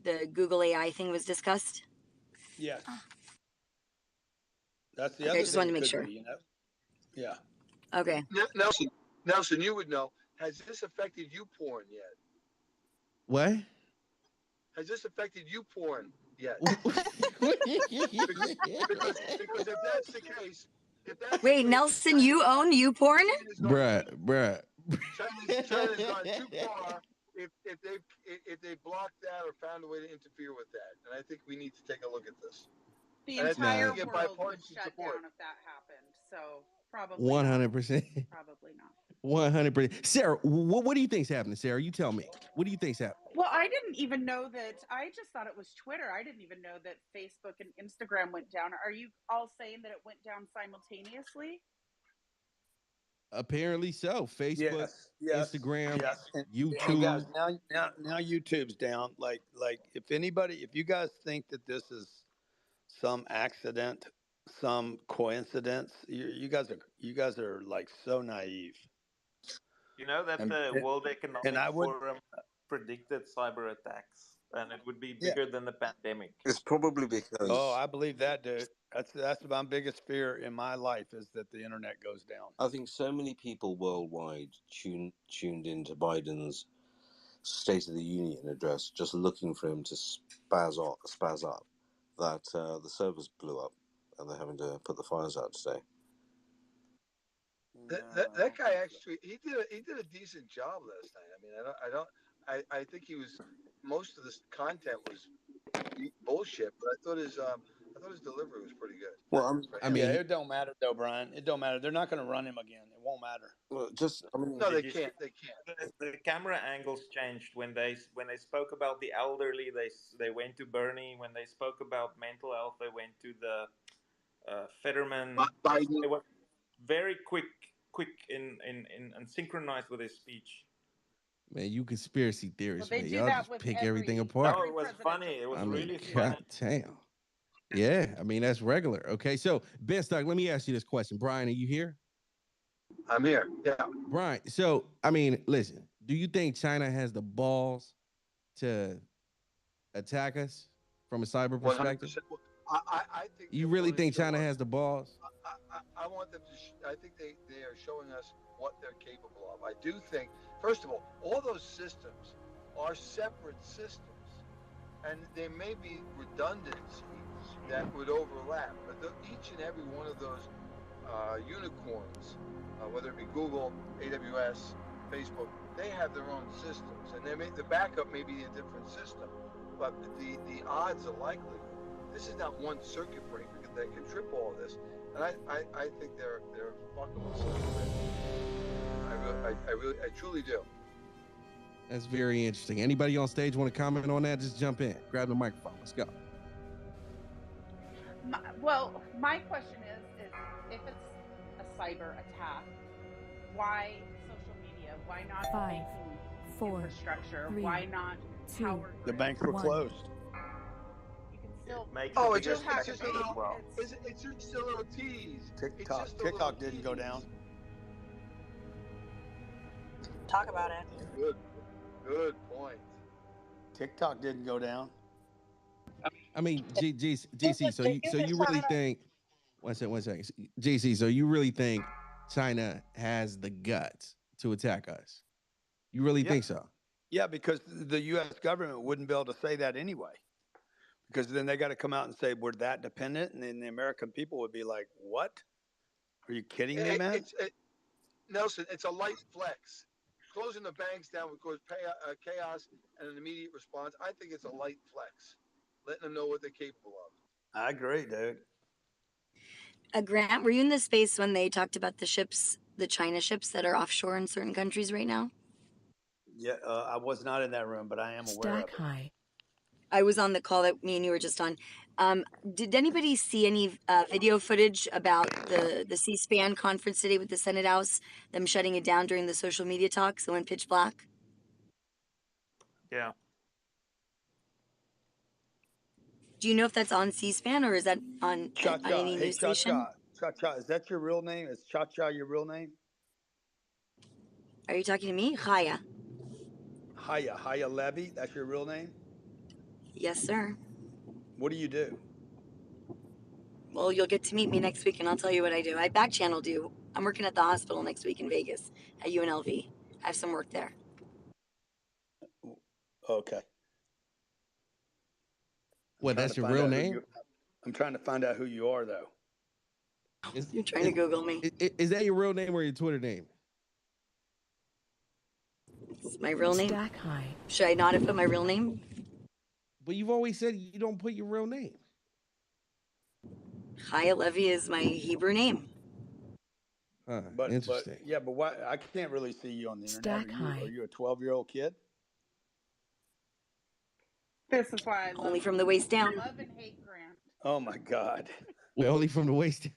the Google AI thing was discussed? Yes. That's the Okay, other I just thing wanted to make could sure. be, Yeah. Okay. Nelson, you would know. Has this affected you porn yet? What? Has this affected you porn yet? because if that's the case, Wait, Nelson, you own YouPorn? Bruh. China's gone too far if they blocked that or found a way to interfere with that. And I think we need to take a look at this. The And entire I think world would bipartisan shut support. down if that happened. So probably 100%. not. Probably not. 100%. Sarah, what do you think's happening, Sarah? You tell me. What do you think's happening? Well, I didn't even know that. I just thought it was Twitter. I didn't even know that Facebook and Instagram went down. Are you all saying that it went down simultaneously? Apparently so. Facebook, Instagram, And YouTube. guys, now YouTube's down. Like if you guys think that this is some accident, some coincidence, you guys are like so naive. You know that the World Economic Forum predicted cyber attacks, and it would be bigger than the pandemic. It's probably because. Oh, I believe that, dude. That's my biggest fear in my life is that the internet goes down. I think so many people worldwide tuned into Biden's State of the Union address, just looking for him to spaz up, that the servers blew up, and they're having to put the fires out today. That guy actually he did a decent job last night. I mean, I think he was most of this content was bullshit, but I thought his delivery was pretty good. Well, it don't matter though, Brian. It don't matter. They're not going to run him again. It won't matter. Well, no, they can't. They can't. The camera angles changed when they spoke about the elderly. They went to Bernie. When they spoke about mental health, they went to the Fetterman. Biden. It was very quick and synchronized with his speech. Man, you conspiracy theorists, Well, man. Y'all just pick everything apart. No, it was funny. It was really God funny. damn. Yeah, I mean, that's regular. Okay, so Ben Stock, let me ask you this question. Brian, are you here? I'm here. Yeah. Brian, so, I mean, listen, do you think China has the balls to attack us from a cyber perspective? 100%. I think you really think China has the balls? I want them to. I think they are showing us what they're capable of. I do think, first of all those systems are separate systems, and there may be redundancies that would overlap. But each and every one of those unicorns, whether it be Google, AWS, Facebook, they have their own systems, and the backup may be a different system, but the odds are likely. This is not one circuit breaker that can trip all of this, and I think they're fucking with something. I truly do. That's very interesting. Anybody on stage want to comment on that? Just jump in, grab the microphone. Let's go. My question is if it's a cyber attack, why social media? Why not 5, banking 4, infrastructure? 3, Why not 2, power? The banks were 1. closed. It's just a little tease. TikTok didn't go down. Talk about it. Good point. TikTok didn't go down. I mean, GC, so you really think? One second. GC, so you really think China has the guts to attack us? You really think so? Yeah, because the U.S. government wouldn't be able to say that anyway. Because then they got to come out and say we're that dependent, and then the American people would be like, "What? Are you kidding me, man?" Nelson, it's a light flex. Closing the banks down would cause chaos and an immediate response. I think it's a light flex, letting them know what they're capable of. I agree, dude. Grant, were you in the space when they talked about the ships, the China ships that are offshore in certain countries right now? Yeah, I was not in that room, but I am aware of it. I was on the call that me and you were just on. Did anybody see any video footage about the C-SPAN conference today with the Senate House, them shutting it down during the social media talks that went pitch black? Yeah. Do you know if that's on C-SPAN or is that on Cha-Cha. any Hey, news station? Cha-Cha, is that your real name? Is Cha-Cha your real name? Are you talking to me? Chaya. Chaya Levy, that's your real name? Yes, sir. What do you do? Well, you'll get to meet me next week and I'll tell you what I do. I back channeled you. I'm working at the hospital next week in Vegas at UNLV. I have some work there. Okay. What, that's your real name? I'm trying to find out who you are, though. You're trying to Google me. Is that your real name or your Twitter name? It's my real name. Should I not have put my real name? But you've always said you don't put your real name. Chaya Levy is my Hebrew name. Interesting. But why? I can't really see you on the internet. Are you a 12-year-old kid? This is why I love Only from the waist down. Love and hate Grant. Oh my God. We're only from the waist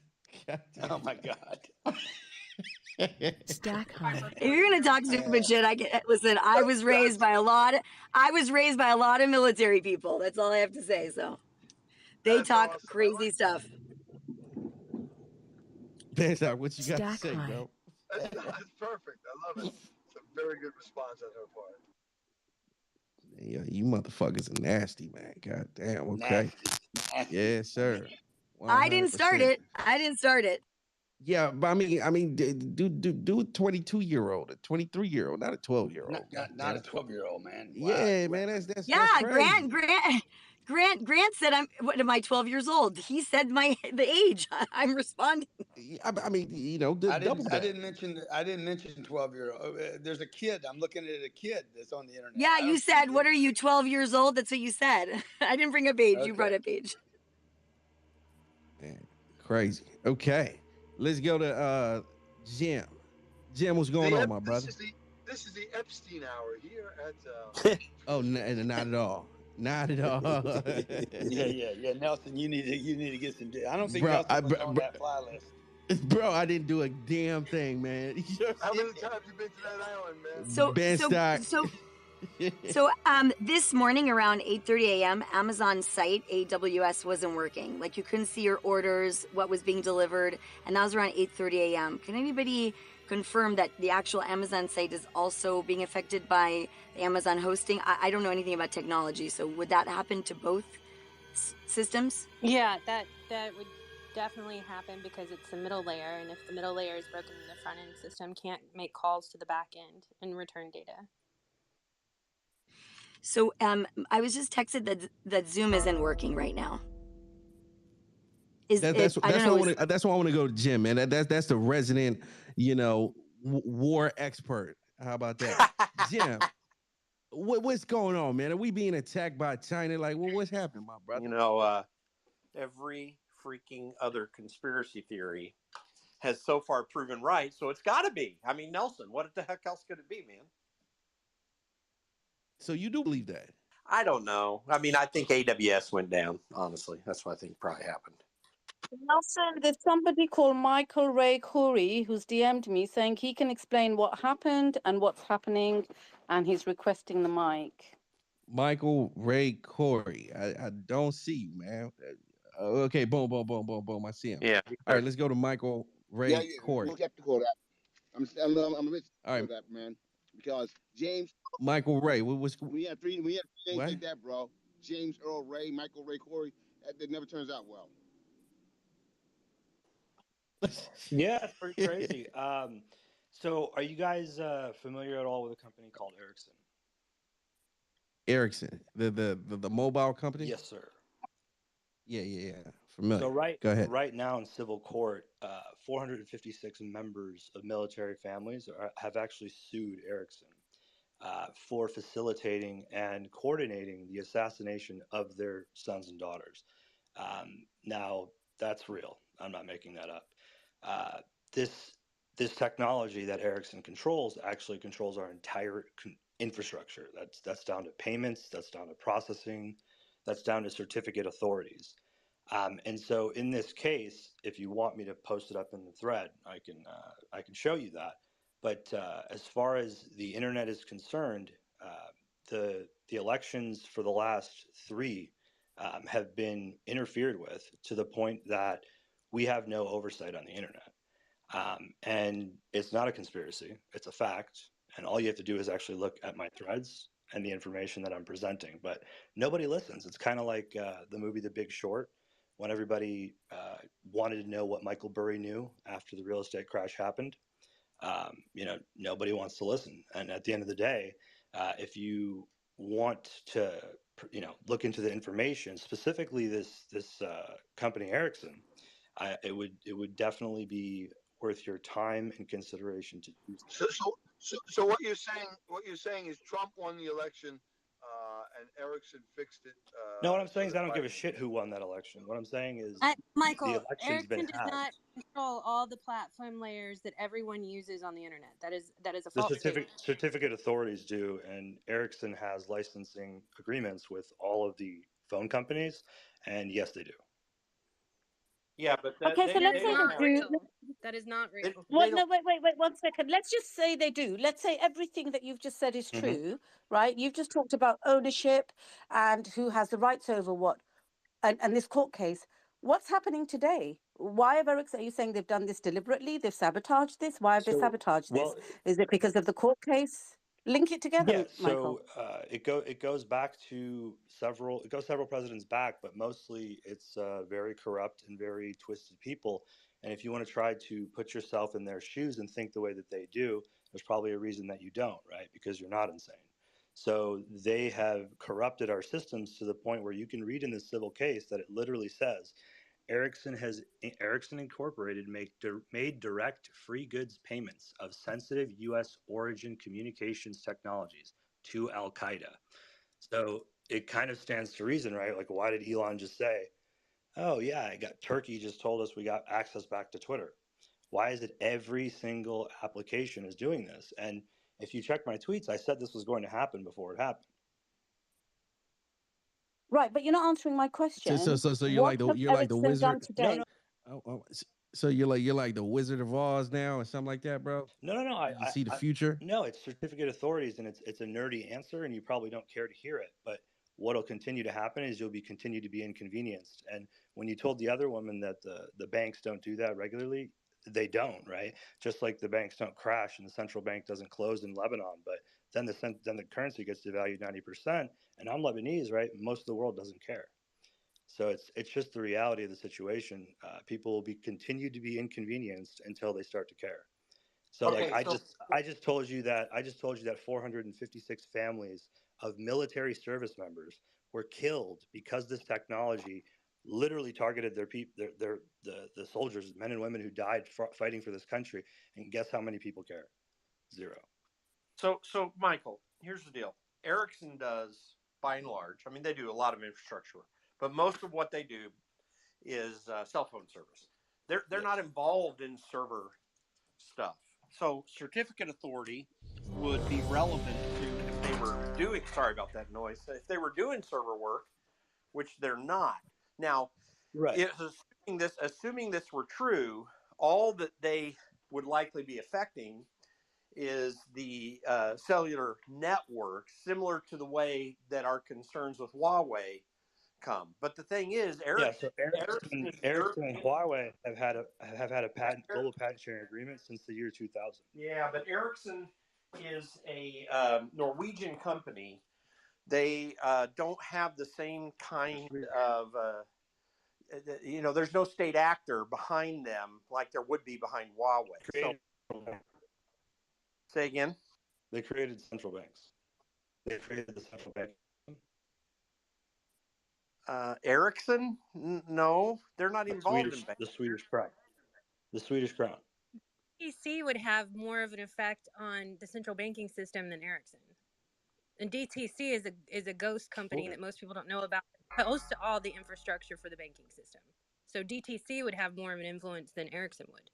down. Oh my God. If you're gonna talk stupid shit, I get. Listen, I was raised by a lot of military people. That's all I have to say. So they talk awesome. crazy stuff. Benzar, what you got to say, bro? That's perfect. I love it. It's a very good response on her part. Yeah, you motherfuckers are nasty, man. God damn. Okay. Nasty. Yes, sir. 100%. I didn't start it. Yeah, but I mean, do a 22-year-old, a 23-year-old, not a 12-year-old. Not a 12-year-old, man. Wow. Yeah, man, that's Yeah, that's crazy. Grant said what am I 12 years old? He said the age. I'm responding. I mean, I didn't mention 12-year-old. There's a kid. I'm looking at a kid that's on the internet. Yeah, you said, what are you, 12 years old? That's what you said. I didn't bring up age. Okay. You brought up age. Man, crazy. Okay, let's go to Jim. Jim, what's going on, my brother? This is the Epstein hour here at. Oh, not at all. Not at all. Yeah. Nelson, you need to get some. I don't think Nelson was on that fly list. Bro, I didn't do a damn thing, man. How many times you been to that island, man? So this morning around 8:30 a.m., Amazon's site AWS wasn't working. Like you couldn't see your orders, what was being delivered, and that was around 8:30 a.m. Can anybody confirm that the actual Amazon site is also being affected by the Amazon hosting? I don't know anything about technology, so would that happen to both systems? Yeah, that would definitely happen because it's the middle layer, and if the middle layer is broken, the front end system can't make calls to the back end and return data. So I was just texted that Zoom isn't working right now. That's why I want to go to Jim, man. That's the resident, war expert. How about that, Jim? What's going on, man? Are we being attacked by China? Like, what's happening, my brother? Every freaking other conspiracy theory has so far proven right, so it's got to be. I mean, Nelson, what the heck else could it be, man? So you do believe that? I don't know. I mean, I think AWS went down, honestly. That's what I think probably happened. Nelson, there's somebody called Michael Ray Corey who's DM'd me saying he can explain what happened and what's happening, and he's requesting the mic. Michael Ray Corey. I don't see you, man. Okay, boom. I see him. Yeah. All right, let's go to Michael Ray Corey. I'm skeptical of that. I'm a bit skeptical of that, man, because James. Michael Ray. We have three names like that, bro. James Earl Ray, Michael Ray Corey. That never turns out well. Yeah, it's pretty crazy. So are you guys familiar at all with a company called Ericsson? Ericsson, the mobile company? Yes, sir. Yeah. Familiar. So Go ahead. right now in civil court, 456 members of military families have actually sued Ericsson for facilitating and coordinating the assassination of their sons and daughters. Now that's real. I'm not making that up. Uh, this technology that Ericsson controls actually controls our entire infrastructure. That's down to payments. That's down to processing. That's down to certificate authorities. And so in this case, if you want me to post it up in the thread, I can show you that. But as far as the internet is concerned, the elections for the last three have been interfered with to the point that we have no oversight on the internet. And it's not a conspiracy; it's a fact. And all you have to do is actually look at my threads and the information that I'm presenting. But nobody listens. It's kind of like the movie The Big Short, when everybody wanted to know what Michael Burry knew after the real estate crash happened. Nobody wants to listen. And at the end of the day, if you want to, look into the information, specifically this company Ericsson, it would definitely be worth your time and consideration to do so. So what you're saying is Trump won the election, and Ericsson fixed it. No, what I'm So saying is that I don't give a Biden. shit who won that election. What I'm saying is the Michael, election's been Ericsson does hacked. not control all the platform layers that everyone uses on the internet. That is a The false statement. certificate authorities do, and Ericsson has licensing agreements with all of the phone companies, and yes, they do. Yeah, but Okay, so That let's is say not they do. real. That is not real. Well, no, wait, 1 second. Let's just say they do. Let's say everything that you've just said is Mhm. true, right? You've just talked about ownership and who has the rights over what, and this court case. What's happening today? Why have Ericsson? Are you saying they've done this deliberately? They've sabotaged this? Why have they sabotaged this? Is it because of the court case? Link it together, Yeah, Michael. so it goes back to several presidents back, but mostly it's very corrupt and very twisted people. And if you want to try to put yourself in their shoes and think the way that they do, there's probably a reason that you don't, right? Because you're not insane. So they have corrupted our systems to the point where you can read in this civil case that it literally says Ericsson Incorporated made direct free goods payments of sensitive U.S. origin communications technologies to Al Qaeda. So it kind of stands to reason, right? Like, why did Elon just say, "Oh yeah, Turkey just told us we got access back to Twitter"? Why is it every single application is doing this? And if you check my tweets, I said this was going to happen before it happened. Right, but you're not answering my question. So you're What like have the Ericsson done wizard. today? So you're like the Wizard of Oz now, or something like that, bro. No. You see the future. No, it's certificate authorities, and it's a nerdy answer, and you probably don't care to hear it. But what'll continue to happen is you'll continue to be inconvenienced. And when you told the other woman that the banks don't do that regularly, they don't, right? Just like the banks don't crash and the central bank doesn't close in Lebanon, but then the currency gets devalued 90%. And I'm Lebanese, right? Most of the world doesn't care. So it's just the reality of the situation. People will continue to be inconvenienced until they start to care. So Okay, I just told you that 456 families of military service members were killed because this technology literally targeted the soldiers, men and women who died fighting for this country. And guess how many people care? Zero. So Michael, here's the deal. Ericsson does, by and large, I mean, they do a lot of infrastructure, but most of what they do is cell phone service. They're not involved in server stuff. So certificate authority would be relevant to if they were doing. Sorry about that noise. If they were doing server work, which they're not now. Right. Assuming this were true, all that they would likely be affecting is the cellular network, similar to the way that our concerns with Huawei come. But the thing is, So Ericsson and Huawei have had a global patent sharing agreement since the year 2000. Yeah, but Ericsson is a Norwegian company. They don't have the same kind of there's no state actor behind them like there would be behind Huawei. Say again? They created central banks. They created the central bank. Ericsson? No, they're not involved in banking. The Swedish crown. The Swedish crown. DTC would have more of an effect on the central banking system than Ericsson. And DTC is a ghost company that most people don't know about. It hosts all the infrastructure for the banking system. So DTC would have more of an influence than Ericsson would.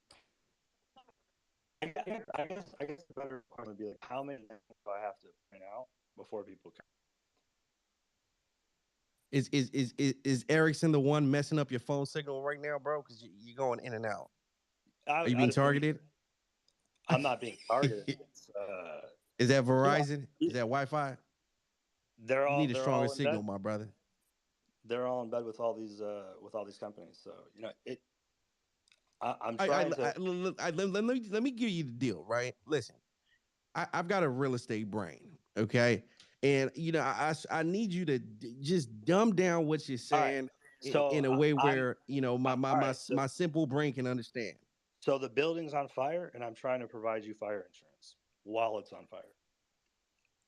I guess the better part would be like, how many do I have to print out before people come? Is Ericsson the one messing up your phone signal right now, bro? Because you're going in and out. Are you being targeted? I'm not being targeted. Is that Verizon? Is that Wi-Fi? They're all you need a stronger in signal, bed. my brother. They're all in bed with all these companies. So I'm trying to. Let me give you the deal, right? Listen, I've got a real estate brain, okay, and I need you to just dumb down what you're saying in a way where my simple brain can understand. So the building's on fire, and I'm trying to provide you fire insurance while it's on fire.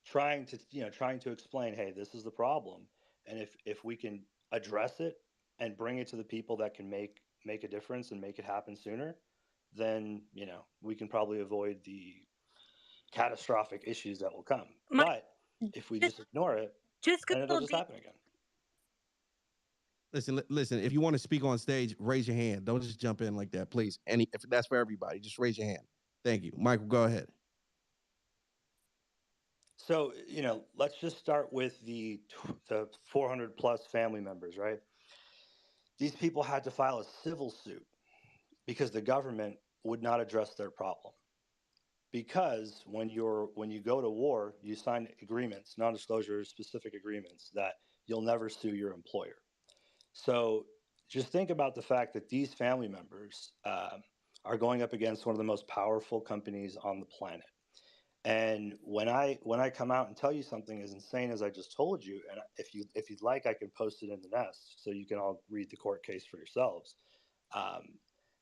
Trying to explain, hey, this is the problem, and if we can address it and bring it to the people that can make a difference and make it happen sooner, then we can probably avoid the catastrophic issues that will come. But if we just ignore it, then it'll just happen again. Listen. If you want to speak on stage, raise your hand. Don't just jump in like that, please. And if that's for everybody, just raise your hand. Thank you, Michael. Go ahead. So let's just start with the 400 plus family members, right? These people had to file a civil suit because the government would not address their problem. Because when you go to war, you sign agreements, non-disclosure specific agreements, that you'll never sue your employer. So just think about the fact that these family members are going up against one of the most powerful companies on the planet. And when I come out and tell you something as insane as I just told you, and if you'd like, I can post it in the nest so you can all read the court case for yourselves.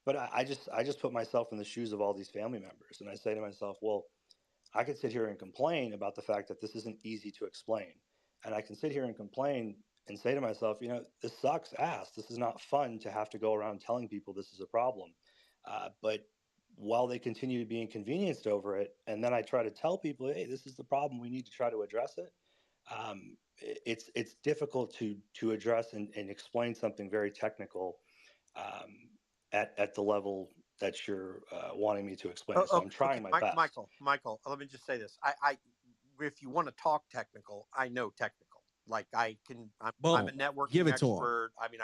But I just put myself in the shoes of all these family members, and I say to myself, well, I could sit here and complain about the fact that this isn't easy to explain, and I can sit here and complain and say to myself, this sucks ass. This is not fun to have to go around telling people this is a problem. But while they continue to be inconvenienced over it, and then I try to tell people, hey, this is the problem, we need to try to address it. It's difficult to address and explain something very technical at the level that you're wanting me to explain. So I'm trying my best. Michael, let me just say this. I if you want to talk technical, I know technical. Like I'm a networking expert. I mean,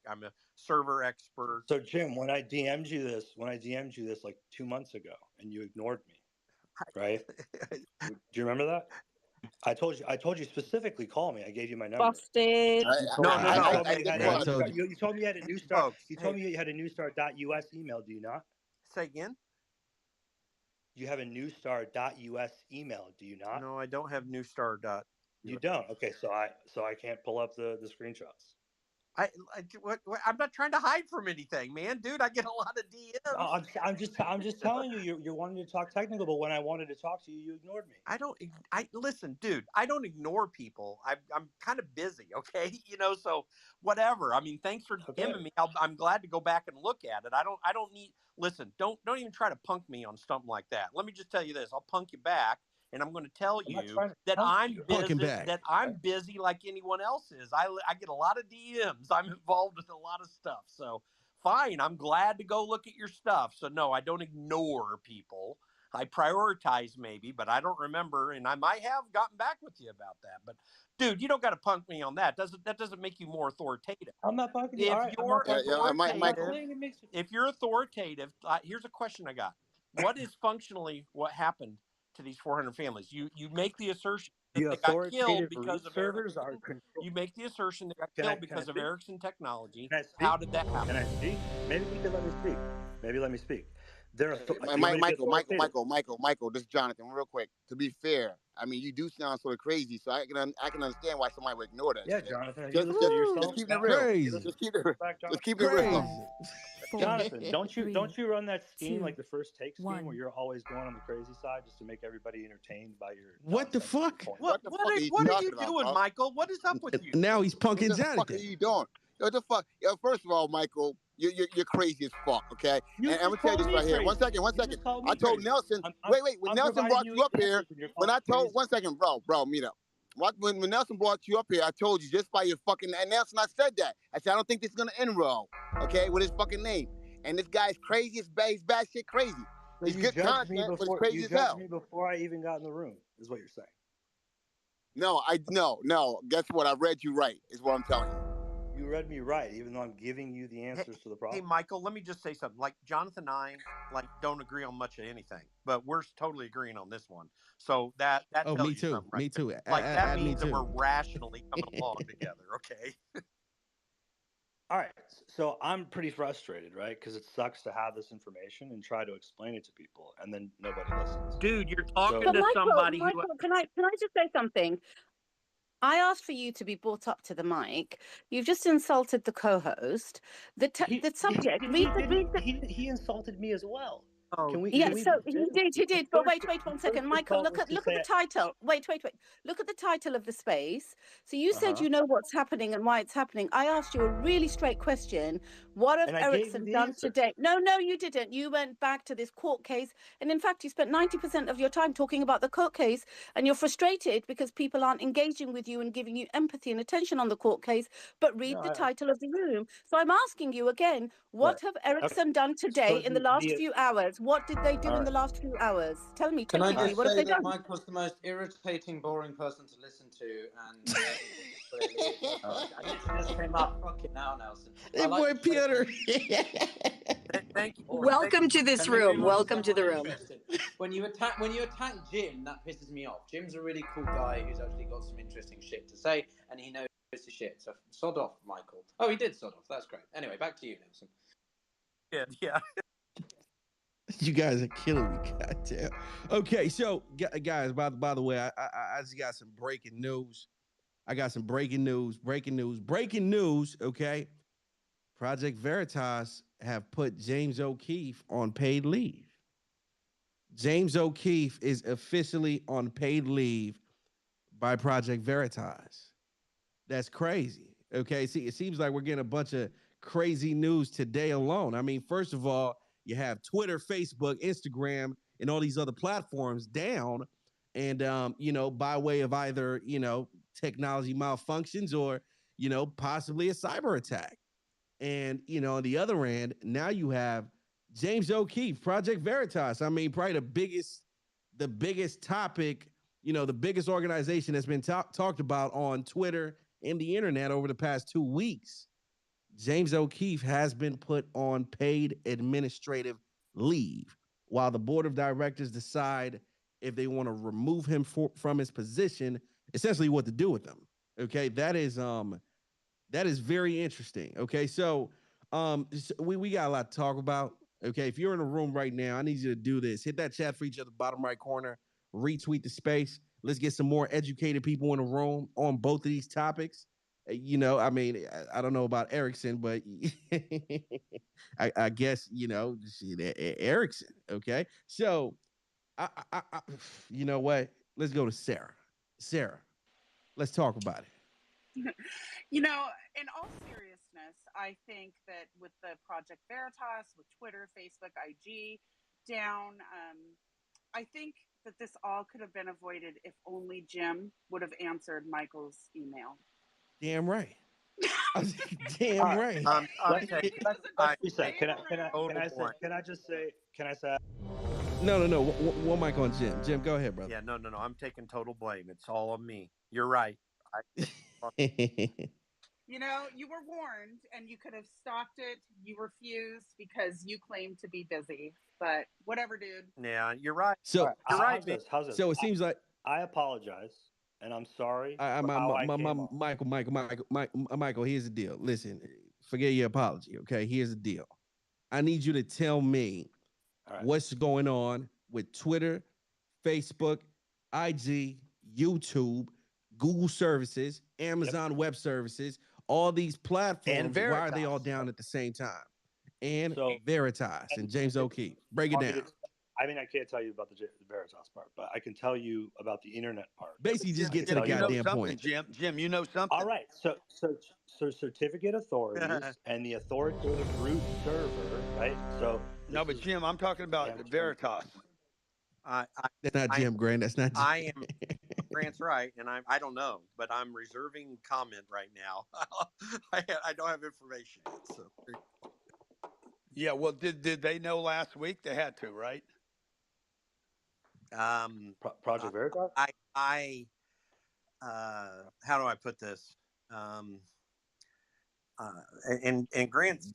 I'm a server expert. So Jim, when I DM'd you this like 2 months ago, and you ignored me, right? Do you remember that? I told you specifically call me. I gave you my number. Busted. You told me you had a new start. You told me you had a newstar.us email. Do you not? Say again. You have a newstar.us email. Do you not? No, I don't have newstar. You don't. Okay, so I can't pull up the screenshots. I'm not trying to hide from anything, man, dude. I get a lot of DMs. No, I'm just telling you. You're wanting to talk technical, but when I wanted to talk to you, you ignored me. Listen, dude. I don't ignore people. I'm kind of busy, okay. So whatever. I mean, thanks for DMing me. I'm glad to go back and look at it. I don't need. Listen, don't even try to punk me on something like that. Let me just tell you this. I'll punk you back. And I'm going to tell you that I'm busy like anyone else is. I get a lot of DMs. I'm involved with a lot of stuff. So fine, I'm glad to go look at your stuff. So no, I don't ignore people. I prioritize maybe, but I don't remember. And I might have gotten back with you about that. But dude, you don't got to punk me on that. That doesn't make you more authoritative. I'm not punking you. If you're authoritative, here's a question I got. What is functionally what happened to these 400 families? You make the assertion that they got killed because of Ericsson. You make the assertion they got killed because of Ericsson technology. How did that happen? Can I speak? Maybe you can let me speak. Michael, this is Jonathan. Real quick, to be fair, I mean, you do sound sort of crazy, so I can understand why somebody would ignore that. Yeah, Jonathan. Just keep it real. Just keep it real. Jonathan, don't you run that scheme like the first take scheme where you're always going on the crazy side just to make everybody entertained by your What the fuck? What the fuck are you What are talking you about, doing, bro? Michael? What is up with you? Now he's punking What the fuck are Jonathan. you doing? Yo, what the fuck? Yo, first of all, Michael, you're crazy as fuck, okay? You And I'm just gonna tell you called this me right here. crazy. One second. You just called me I told crazy. Nelson. I'm When I'm Nelson providing brought you you up with here, answers and you're when calling I me told, crazy. one second, bro, meet up. When Nelson brought you up here, I told you just by your fucking, and Nelson, I said that. I said, I don't think this is gonna end well, okay, with his fucking name. And this guy's crazy, he's bad shit crazy. So He's you good judged me content, but it's before crazy as hell. before I even got in the room, is what you're saying. No. Guess what? I read you right, is what I'm telling you. You read me right, even though I'm giving you the answers to the Hey, problem. Michael, let me just say something. Like Jonathan and I, don't agree on much of anything, but we're totally agreeing on this one. So that Oh, tells me you too. something, right? Me too. Like that Me means that too. we're rationally coming along together. Okay. All right, so I'm pretty frustrated, right? Because it sucks to have this information and try to explain it to people, and then nobody listens. Dude, you're talking But to somebody Michael, who. can I just say something? I asked for you to be brought up to the mic. You've just insulted the co-host. The subject. He insulted me as well. Oh, Can we? Yeah, Can we? so he did. But wait 1 second, First Michael. call Look was at to the say title. Wait. Look at the title of the space. So you said you know what's happening and why it's happening. I asked you a really straight question. What have And I gave you Ericsson the done answer. today? No, you didn't. You went back to this court case, and in fact, you spent 90% of your time talking about the court case, and you're frustrated because people aren't engaging with you and giving you empathy and attention on the court case. But read the title of the room. So I'm asking you again. What have Ericsson done today in the last few hours? What did they do in the last few hours? Tell me. Can I What just have say they that done? Michael's the most irritating, boring person to listen to, and I literally just came up. Fucking now, Nelson. Hey, boy, Peter. Thank you. Welcome to this Can we room. move on to Welcome to the someone room. interesting? When you attack Jim, that pisses me off. Jim's a really cool guy who's actually got some interesting shit to say, and he knows his shit. So sod off, Michael. Oh, he did sod off. That's great. Anyway, back to you, Nelson. Yeah. You guys are killing me, goddamn. Okay, so guys, by the way, I just got some breaking news. Breaking news. Okay, Project Veritas have put James O'Keefe on paid leave. James O'Keefe is officially on paid leave by Project Veritas. That's crazy. Okay, see, it seems like we're getting a bunch of crazy news today alone. I mean, first of all, you have Twitter, Facebook, Instagram, and all these other platforms down, and by way of either technology malfunctions or possibly a cyber attack. And on the other end, now you have James O'Keefe, Project Veritas. I mean, probably the biggest topic, the biggest organization that's been talked about on Twitter and the internet over the past 2 weeks. James O'Keefe has been put on paid administrative leave while the board of directors decide if they want to remove him from his position, essentially what to do with him. Okay, that is very interesting. Okay, so we got a lot to talk about. Okay, if you're in a room right now, I need you to do this. Hit that chat feature at the bottom right corner, retweet the space. Let's get some more educated people in the room on both of these topics. I mean, I don't know about Ericsson, but I guess, Ericsson. Okay. So, I, you know what? Let's go to Sarah. Sarah, let's talk about it. In all seriousness, I think that with the Project Veritas, with Twitter, Facebook, IG down, I think that this all could have been avoided if only Jim would have answered Michael's email. Damn right. Damn right. Can I just say? No. One mic on Jim. Jim, go ahead, brother. Yeah, no. I'm taking total blame. It's all on me. You're right. You were warned and you could have stopped it. You refused because you claimed to be busy. But whatever, dude. Yeah, you're right. So you're right. How's this? So it seems like I apologize and I'm sorry for how I came off. Michael, here's the deal. Listen, forget your apology, okay? Here's the deal. I need you to tell me what's going on with Twitter, Facebook, IG, YouTube, Google services, Amazon Web Services, all these platforms. Why are they all down at the same time? and So Veritas and James O'Keefe. Break it down. I mean, I can't tell you about the Veritas part, but I can tell you about the internet part. Basically, just get to the you know goddamn something, point. Jim, you know something. All right. So certificate authorities and the authoritative root server, right? So no, but Jim, I'm talking about Veritas. That's not Jim Grant. That's not Jim. I am. Grant's right, and I don't know, but I'm reserving comment right now. I don't have information yet. So. Yeah, well, did they know last week? They had to, right? Project Veritas. How do I put this? And Grant's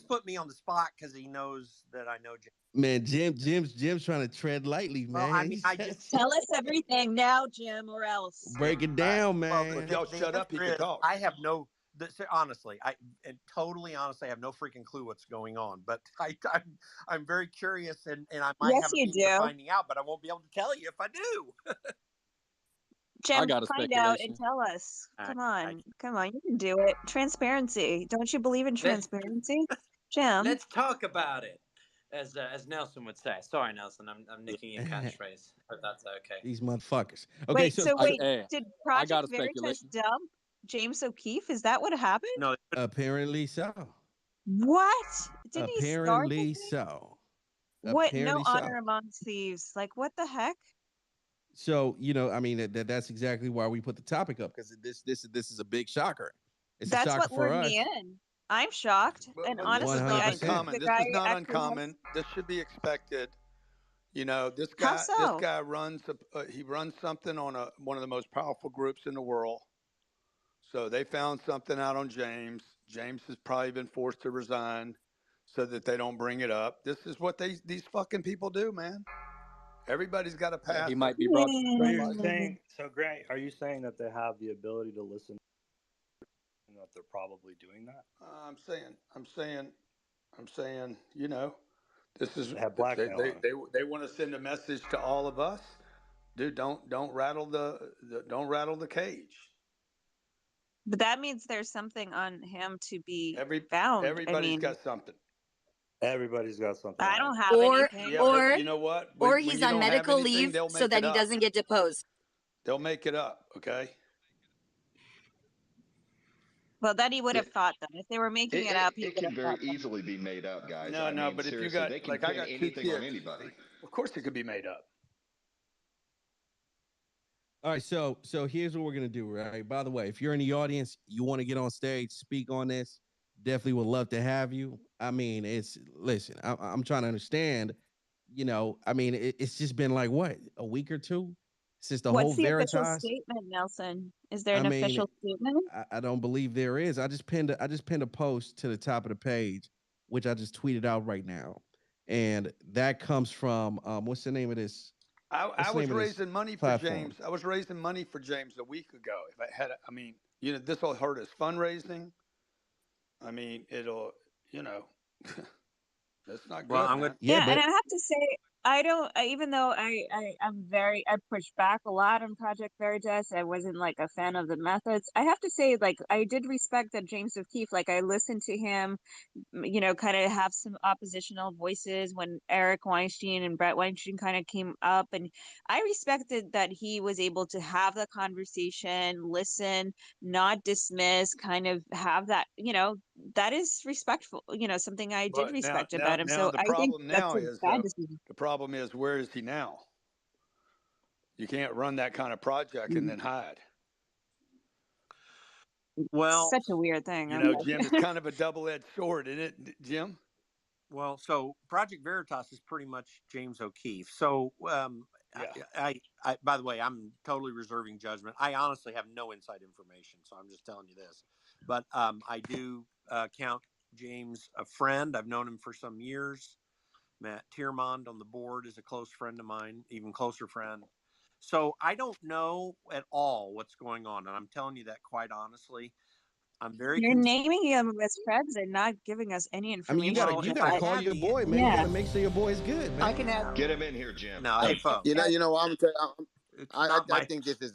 put me on the spot because he knows that I know Jim. Man, Jim's trying to tread lightly, man. Well, I mean, I just tell us everything now, Jim, or else. Break it down, man. If y'all shut up, he can talk. I have no. Honestly, I have no freaking clue what's going on. But I'm very curious, and I might have a means of finding out, but I won't be able to tell you if I do. Jim, find out and tell us. Come on, you can do it. Transparency. Don't you believe in transparency, Jim? Let's talk about it, as Nelson would say. Sorry, Nelson, I'm nicking your catchphrase. Hope that's okay. These motherfuckers. Okay, wait, did Project Veritas dump James O'Keefe? Is that what happened? No, apparently so. What? Didn't apparently he start so. What? Apparently no honor amongst thieves. Like, what the heck? So, I mean, that's exactly why we put the topic up, because this is a big shocker. That's a shocker what lured me in. I'm shocked, and honestly, this is not uncommon. This should be expected. This guy runs he runs something on one of the most powerful groups in the world. So they found something out on James. James has probably been forced to resign so that they don't bring it up. This is what these fucking people do, man. Everybody's got a pass. He might be brought. So Grant, are you saying that they have the ability to listen, and that they're probably doing that? I'm saying, this is they have blackmail. They want to send a message to all of us, dude. Don't rattle the cage. But that means there's something on him to be found. Everybody's got something. Everybody's got something. I don't have anything. Yeah, you know what? Or he's on medical leave so that he doesn't get deposed. They'll make it up, okay? Well, then he would have thought that if they were making it up, it can very easily be made up, guys. No, but if you got they can pin anything on anybody. Of course, it could be made up. All right, so here's what we're gonna do, right? By the way, if you're in the audience, you want to get on stage, speak on this, definitely would love to have you. I mean, listen, I'm trying to understand. I mean, it's just been like what, a week or two since the whole Veritas. What's the official statement, Nelson? Is there an official statement? I don't believe there is. I just pinned a post to the top of the page, which I just tweeted out right now, and that comes from what's the name of this? I was raising money for James. I was raising money for James a week ago. If I had, this will hurt his fundraising. I mean, it'll, that's not good. Well, and I have to say, even though I push back a lot on Project Veritas, I wasn't like a fan of the methods. I have to say, like, I did respect that James O'Keefe, like, I listened to him, kind of have some oppositional voices when Eric Weinstein and Brett Weinstein kind of came up. And I respected that he was able to have the conversation, listen, not dismiss, kind of have that, that is respectful, something I did respect about him. So I think the problem is, where is he now? You can't run that kind of project and then hide. Well, such a weird thing. Jim, it's kind of a double-edged sword, isn't it, Jim? Well, so Project Veritas is pretty much James O'Keefe. So, I by the way, I'm totally reserving judgment. I honestly have no inside information, so I'm just telling you this. But I do count James a friend. I've known him for some years. Matt Tiermond on the board is a close friend of mine, even closer friend. So I don't know at all what's going on, and I'm telling you that quite honestly. I'm very. You're naming him as friends and not giving us any information. I mean, you gotta call your boy, man. You gotta make sure your boy is good, man. I can have. Get him in here, Jim. No, hey, folks. You know what I'm telling you. I think this is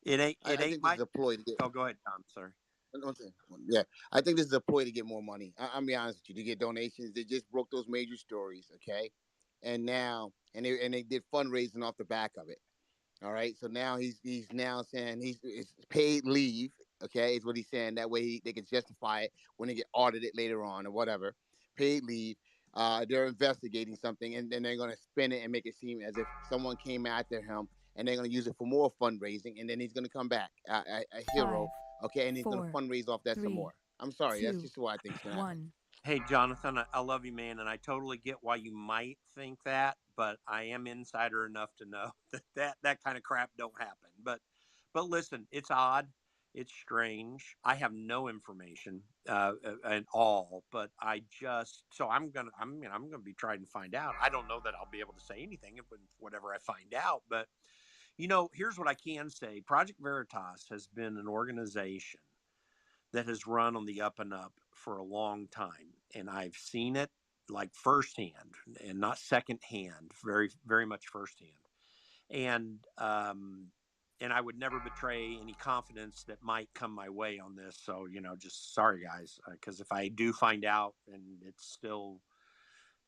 It ain't this my is a ploy to get. Oh, go ahead, Tom. Sorry. Yeah, I think this is a ploy to get more money. I'll be honest with you, to get donations. They just broke those major stories, okay, and now they did fundraising off the back of it. All right, so now he's now saying it's paid leave. Okay, is what he's saying. That way they can justify it when they get audited later on or whatever. Paid leave. They're investigating something, and then they're going to spin it and make it seem as if someone came after him, and they're going to use it for more fundraising, and then he's going to come back a hero. Okay, and he's going to fundraise off that some more. I'm sorry, that's just what I think is going to happen. Hey, Jonathan, I love you, man, and I totally get why you might think that, but I am insider enough to know that kind of crap don't happen. But listen, it's odd, it's strange. I have no information at all, but I'm gonna be trying to find out. I don't know that I'll be able to say anything with whatever I find out, but here's what I can say: Project Veritas has been an organization that has run on the up and up for a long time. And I've seen it like firsthand and not secondhand, very, very much firsthand. And I would never betray any confidence that might come my way on this. So, just sorry, guys, because if I do find out and it's still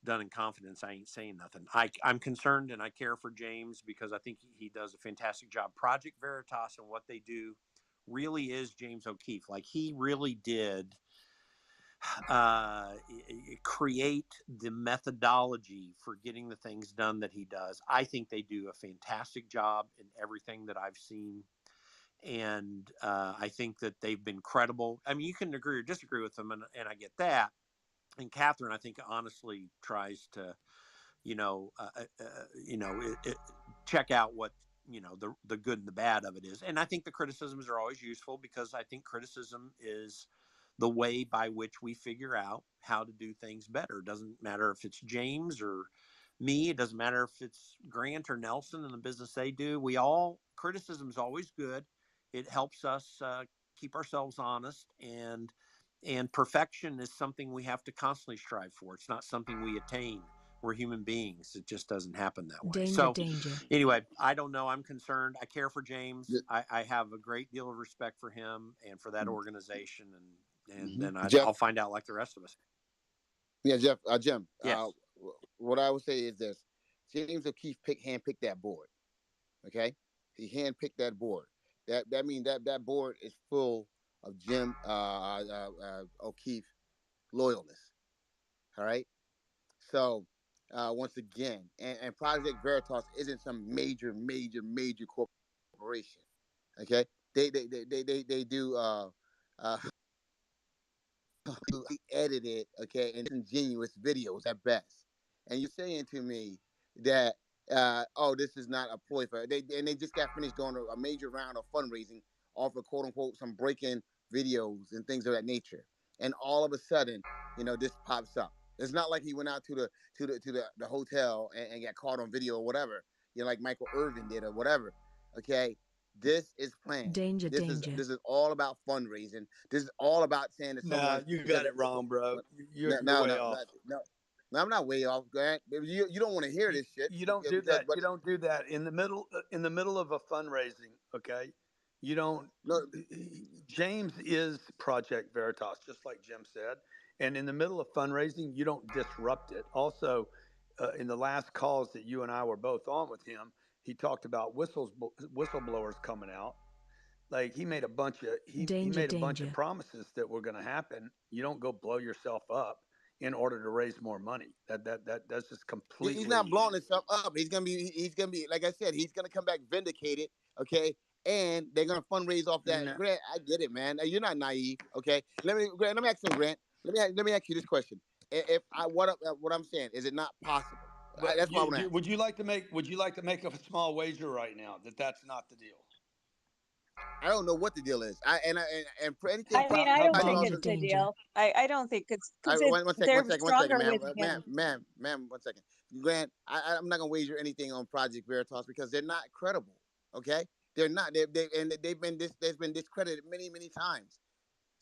done in confidence, I ain't saying nothing. I'm concerned and I care for James because I think he does a fantastic job. Project Veritas and what they do really is James O'Keefe. Like, he really did create the methodology for getting the things done that he does. I think they do a fantastic job in everything that I've seen. And I think that they've been credible. I mean, you can agree or disagree with them, and I get that. And Catherine, I think, honestly tries to, check out what the good and the bad of it is. And I think the criticisms are always useful because I think criticism is the way by which we figure out how to do things better. It doesn't matter if it's James or me. It doesn't matter if it's Grant or Nelson in the business they do. Criticism is always good. It helps us keep ourselves honest, and perfection is something we have to constantly strive for. It's not something we attain. We're human beings. It just doesn't happen that way. Danger. Anyway, I don't know. I'm concerned. I care for James. I have a great deal of respect for him and for that organization. And then I'll find out like the rest of us. Yeah, Jeff, Jim. Yes. What I would say is this: James O'Keefe handpicked that board. Okay, he handpicked that board. That means that board is full of Jim O'Keefe loyalists. All right. So once again, and Project Veritas isn't some major corporation. Okay, they do edited, okay, and disingenuous videos at best. And you're saying to me that this is not a ploy for they just got finished doing a major round of fundraising off of quote unquote some break-in videos and things of that nature. And all of a sudden, this pops up. It's not like he went out to the hotel and got caught on video or whatever, like Michael Irvin did or whatever. Okay. This is planned. This is all about fundraising. This is all about saying that someone. You got it wrong, bro. You're way off. No, I'm not way off, Grant. You don't want to hear this shit. You don't do that. You don't do that in the middle of a fundraising. Okay, you don't. No. James is Project Veritas, just like Jim said. And in the middle of fundraising, you don't disrupt it. Also, in the last calls that you and I were both on with him, he talked about whistleblowers coming out. Like he made a bunch of promises that were going to happen. You don't go blow yourself up in order to raise more money. That's just completely. He's not blowing himself up. He's gonna be like I said. He's gonna come back vindicated. Okay, and they're gonna fundraise off that. No. Grant, I get it, man. You're not naive. Okay, let me ask you, Grant. Let me ask you this question. If what I'm saying is it not possible? That's what I want to ask. Would you like to make a small wager right now that that's not the deal? I don't know what the deal is. And for anything. I mean, I don't think it's the deal. I don't think it's because they're stronger with him. Ma'am, 1 second. Grant, I'm not gonna wager anything on Project Veritas because they're not credible. Okay, they're not. They've been discredited many times.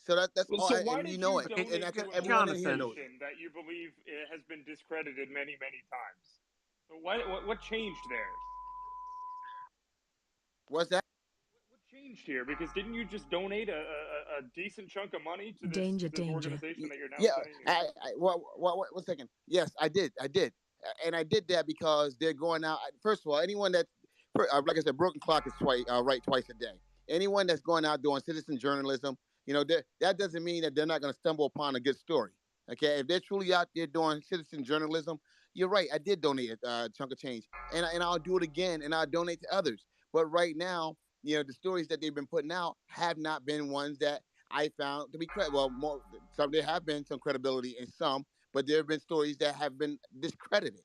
So that's well, all. So why did you know it. donate And to an everyone in here knows it. organization that you believe it has been discredited many times? So what changed there? What's that? changed here? Because didn't you just donate a decent chunk of money to this, Danger, this danger. organization that you're now Yeah, saying? one second. Yes, I did, and I did that because they're going out. First of all, anyone that, like I said, broken clock is right twice a day. Anyone that's going out doing citizen journalism, that doesn't mean that they're not going to stumble upon a good story. Okay, if they're truly out there doing citizen journalism, you're right. I did donate a chunk of change, and I'll do it again, and I'll donate to others. But right now, the stories that they've been putting out have not been ones that I found to be credible. Well, some there have been some credibility in some, but there have been stories that have been discredited.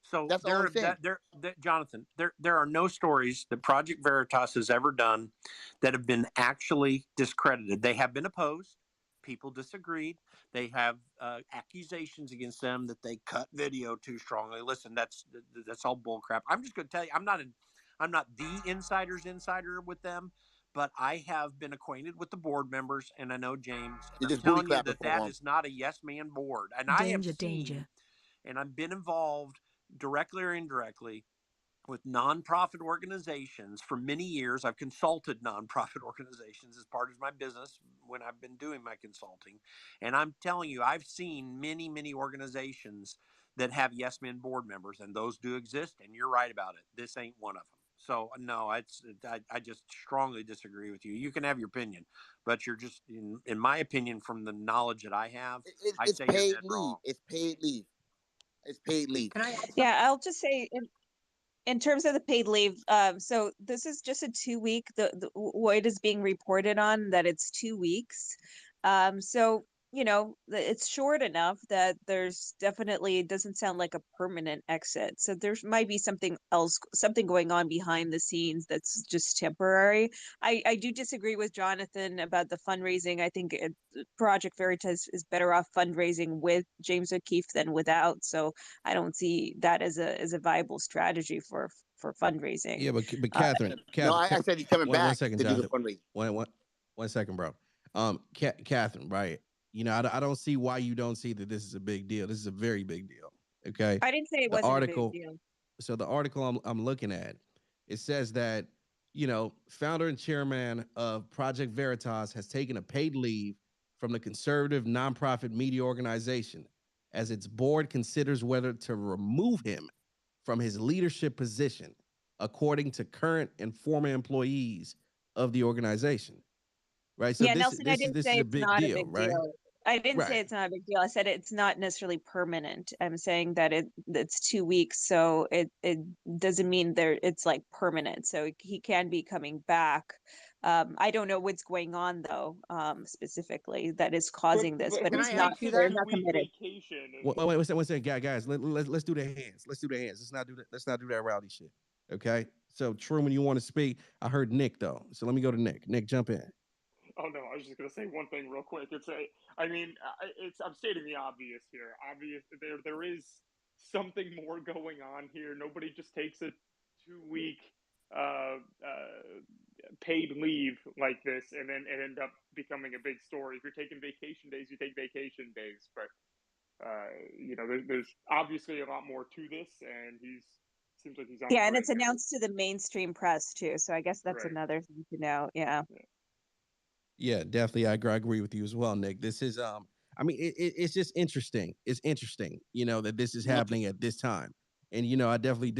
So That's all I'm saying. Jonathan, there are no stories that Project Veritas has ever done that have been actually discredited. They have been opposed. People disagreed. They have accusations against them that they cut video too strongly. Listen, that's all bullcrap. I'm just going to tell you, I'm not the insider with them, but I have been acquainted with the board members, and I know James. And I'm telling you that is not a yes man board. And I have seen, danger. and I've been involved directly or indirectly with nonprofit organizations for many years. I've consulted nonprofit organizations as part of my business when I've been doing my consulting. And I'm telling you, I've seen many, many organizations that have yes men board members, and those do exist. And you're right about it. This ain't one of them. So no, I just strongly disagree with you. You can have your opinion, but you're just, in my opinion, from the knowledge that I have, I say you're dead wrong. It's paid leave. It's paid leave. Can I? Yeah, I'll just say in terms of the paid leave, so this is just a 2 week. The what is being reported on that it's 2 weeks. So it's short enough that there's definitely, it doesn't sound like a permanent exit. So there might be something else, something going on behind the scenes that's just temporary. I do disagree with Jonathan about the fundraising. I think Project Veritas is better off fundraising with James O'Keefe than without. So I don't see that as a viable strategy for fundraising. Yeah, but Catherine, no, I said he's coming back 1 second, to do the Jonathan. fundraising. 1 second, bro. Catherine, right? I don't see why you don't see that this is a big deal. This is a very big deal. Okay. I didn't say it wasn't a big deal. So the article I'm looking at, it says that founder and chairman of Project Veritas has taken a paid leave from the conservative nonprofit media organization as its board considers whether to remove him from his leadership position, according to current and former employees of the organization. Right. So Nelson, I didn't say is a it's big not deal, a big right? deal. I didn't say it's not a big deal. I said it's not necessarily permanent. I'm saying that it's 2 weeks, so it doesn't mean it's like permanent. So he can be coming back. I don't know what's going on though, specifically that is causing this, but it's not. They're not committed. Wait, 1 second, guys. Let's do the hands. Let's do the hands. Let's not do that rowdy shit. Okay. So Truman, you want to speak? I heard Nick though, so let me go to Nick. Nick, jump in. Oh no, I was just gonna say one thing real quick. I'm stating the obvious here. There is something more going on here. Nobody just takes a 2 week paid leave like this and then it end up becoming a big story. If you're taking vacation days, you take vacation days. But there's obviously a lot more to this, and seems like he's on. Yeah, and it's announced to the mainstream press too. So I guess that's another thing to know. Yeah. Yeah, definitely. I agree with you as well, Nick. This is it's just interesting. It's interesting, that this is happening at this time. And I definitely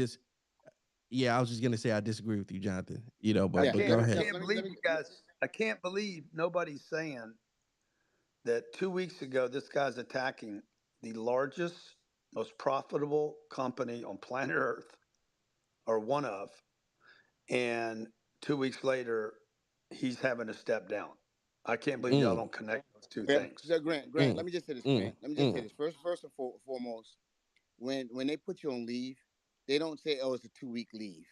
I was just gonna say I disagree with you, Jonathan. But go ahead. I can't believe you guys. I can't believe nobody's saying that 2 weeks ago this guy's attacking the largest, most profitable company on planet Earth, or one of, and 2 weeks later he's having to step down. I can't believe y'all don't connect those two things. So Grant, let me just say this, Grant. Let me just say this. First and foremost, when they put you on leave, they don't say, "Oh, it's a 2 week leave."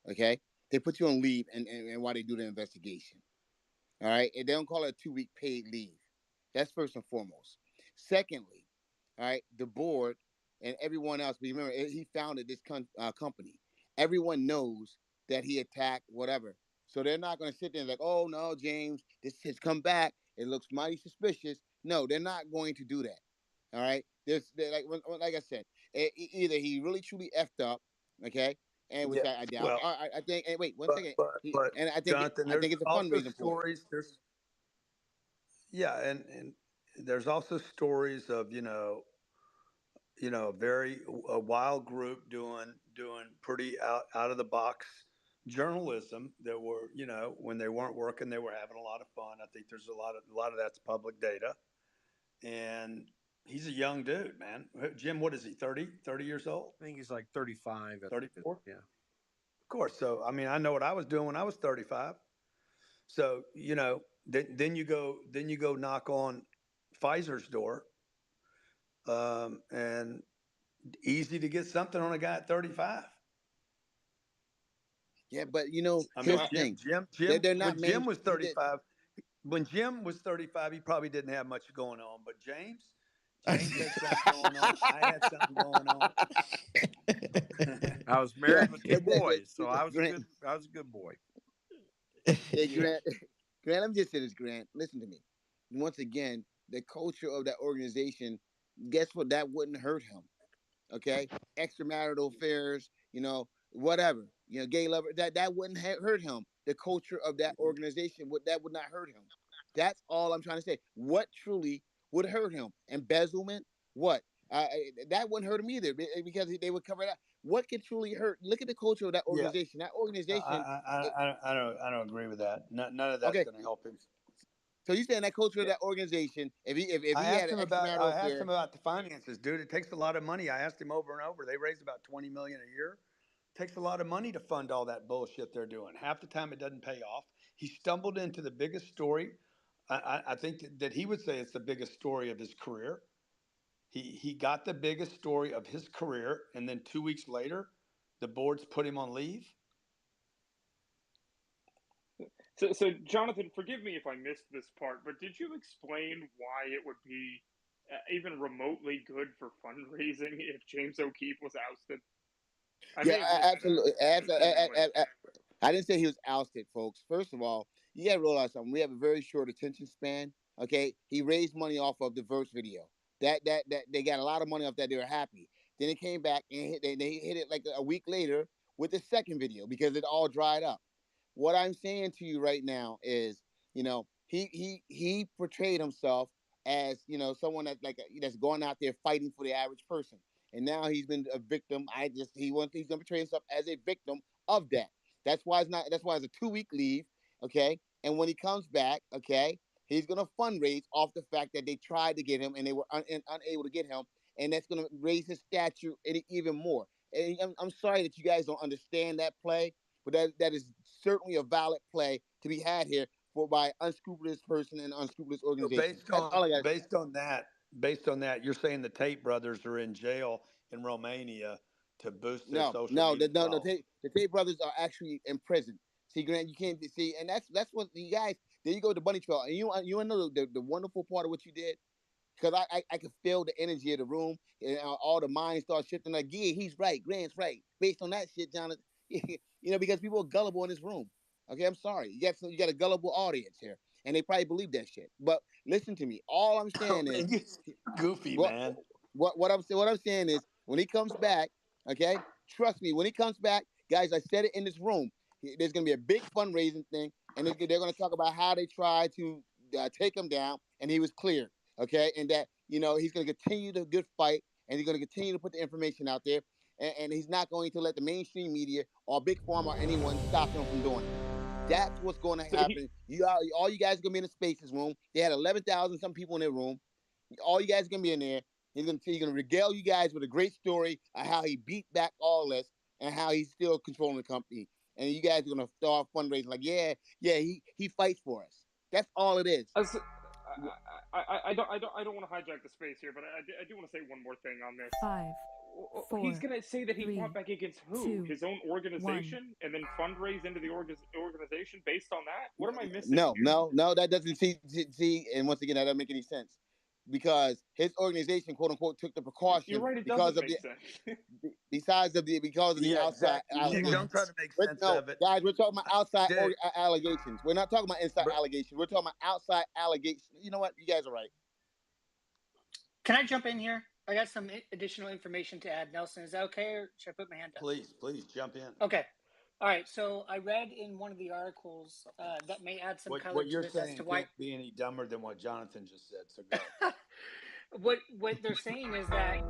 Okay, they put you on leave, and while they do the investigation. All right, and they don't call it a 2 week paid leave. That's first and foremost. Secondly, all right, the board and everyone else. Remember, he founded this company. Everyone knows that he attacked whatever. So they're not going to sit there and like, oh no, James, this has come back. It looks mighty suspicious. No, they're not going to do that. All right. Like I said, either he really truly effed up, okay, and which Yeah. I doubt. Well, I think. And wait, one but second. but but And Jonathan, I think there's it's a also fundraising ploy. stories. And there's also stories of a wild group doing pretty out of the box journalism that were, when they weren't working, they were having a lot of fun. I think there's a lot of that's public data. And he's a young dude, man. Jim, what is he, 30 years old? I think he's like 35. 34? Yeah. Of course. So, I mean, I know what I was doing when I was 35. So, then you go knock on Pfizer's door, and easy to get something on a guy at 35. Yeah, but I here's mean, the thing. Jim, They're not when Jim was main. 35, he probably didn't have much going on. But James had something going on. I had something going on. I was married with two boys, so I was a good boy. Hey, Grant, let me just say this, Grant. Listen to me. Once again, the culture of that organization, guess what? That wouldn't hurt him. Okay? Extramarital affairs, whatever. Gay lover, that wouldn't hurt him. The culture of that organization would not hurt him. That's all I'm trying to say. What truly would hurt him? Embezzlement? What? That wouldn't hurt him either because they would cover it up. What could truly hurt? Look at the culture of that Yeah, organization. That organization. I don't agree with that. None of that's Okay. going to help him. So you saying that culture of that organization? If he had an extramarital I asked affair, him about the finances, dude. It takes a lot of money. I asked him over and over. They raise about $20 million a year. It takes a lot of money to fund all that bullshit they're doing. Half the time it doesn't pay off. He stumbled into the biggest story. I think that he would say it's the biggest story of his career. He got the biggest story of his career, and then 2 weeks later, the boards put him on leave. So Jonathan, forgive me if I missed this part, but did you explain why it would be even remotely good for fundraising if James O'Keefe was ousted? absolutely. I didn't say he was ousted, folks. First of all, you got to realize something. We have a very short attention span. Okay, he raised money off of the Verse video. That they got a lot of money off that. They were happy. Then it came back and they hit it like a week later with the second video because it all dried up. What I'm saying to you right now is, he portrayed himself as, someone that's going out there fighting for the average person, and now he's been a victim. He's gonna portray himself as a victim of that. That's why it's a 2-week leave, okay? And when he comes back, okay, he's gonna fundraise off the fact that they tried to get him and they were unable to get him, and that's gonna raise his stature even more. And I'm sorry that you guys don't understand that play, but that is certainly a valid play to be had here by unscrupulous person and unscrupulous organization. So based on that, you're saying the Tate brothers are in jail in Romania to boost their social media following. The Tate brothers are actually in prison. See, Grant, you can't see, and that's what you guys. There you go, the bunny trail, and you know the wonderful part of what you did, because I could feel the energy of the room, and all the minds start shifting. Like, yeah, he's right, Grant's right. Based on that shit, Jonathan, because people are gullible in this room. Okay, I'm sorry, you got a gullible audience here, and they probably believe that shit. But listen to me. All I'm saying is, goofy what, man. What I'm saying is, when he comes back, okay, trust me, when he comes back, guys, I said it in this room. There's gonna be a big fundraising thing, and they're gonna talk about how they tried to take him down, and he was cleared. Okay, and that he's gonna continue the good fight, and he's gonna continue to put the information out there, and he's not going to let the mainstream media or big pharma or anyone stop him from doing it. That's what's going to happen. All you guys are gonna be in the spaces room. They had 11,000 some people in their room. All you guys are gonna be in there. He's gonna regale you guys with a great story of how he beat back all this and how he's still controlling the company. And you guys are gonna start fundraising like, yeah, he fights for us. That's all it is. I don't want to hijack the space here, but I do want to say one more thing on this. 5, 4, he's going to say that he 3, fought back against who? 2, his own organization, 1. and then fundraise into the organization based on that? What am I missing? No, that doesn't see. And once again, that doesn't make any sense, because his organization, quote unquote, took the precaution. You're right, it because doesn't of make sense. Because of the outside allegations. Don't try to make sense of it. Guys, we're talking about outside allegations. We're not talking about inside allegations. We're talking about outside allegations. You know what? You guys are right. Can I jump in here? I got some additional information to add. Nelson, is that okay, or should I put my hand up? Please jump in. Okay. All right. So I read in one of the articles that may add some color What to you're this saying as to why. can't be any dumber than what Jonathan just said. So go. What they're saying is that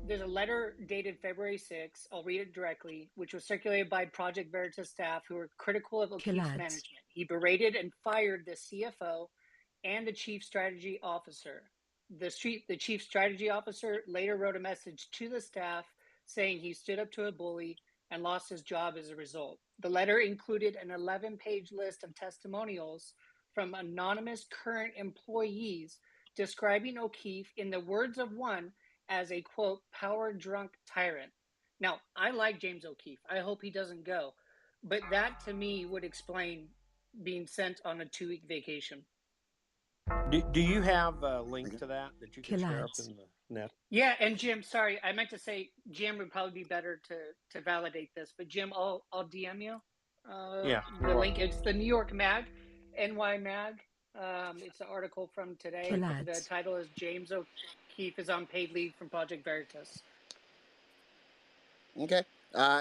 there's a letter dated February 6th. I'll read it directly, which was circulated by Project Veritas staff who were critical of O'Keefe's management. He berated and fired the CFO and the chief strategy officer. The chief strategy officer later wrote a message to the staff saying he stood up to a bully and lost his job as a result. The letter included an 11-page list of testimonials from anonymous current employees describing O'Keefe, in the words of one, as a, quote, power-drunk tyrant. Now, I like James O'Keefe. I hope he doesn't go. But that, to me, would explain being sent on a 2-week vacation. Do you have a link to that you can share up in the net? Yeah, and Jim, sorry, I meant to say Jim would probably be better to validate this. But Jim, I'll DM you the link. It's the New York Mag, NY Mag. It's an article from today. The title is James O'Keefe is on paid leave from Project Veritas. Okay.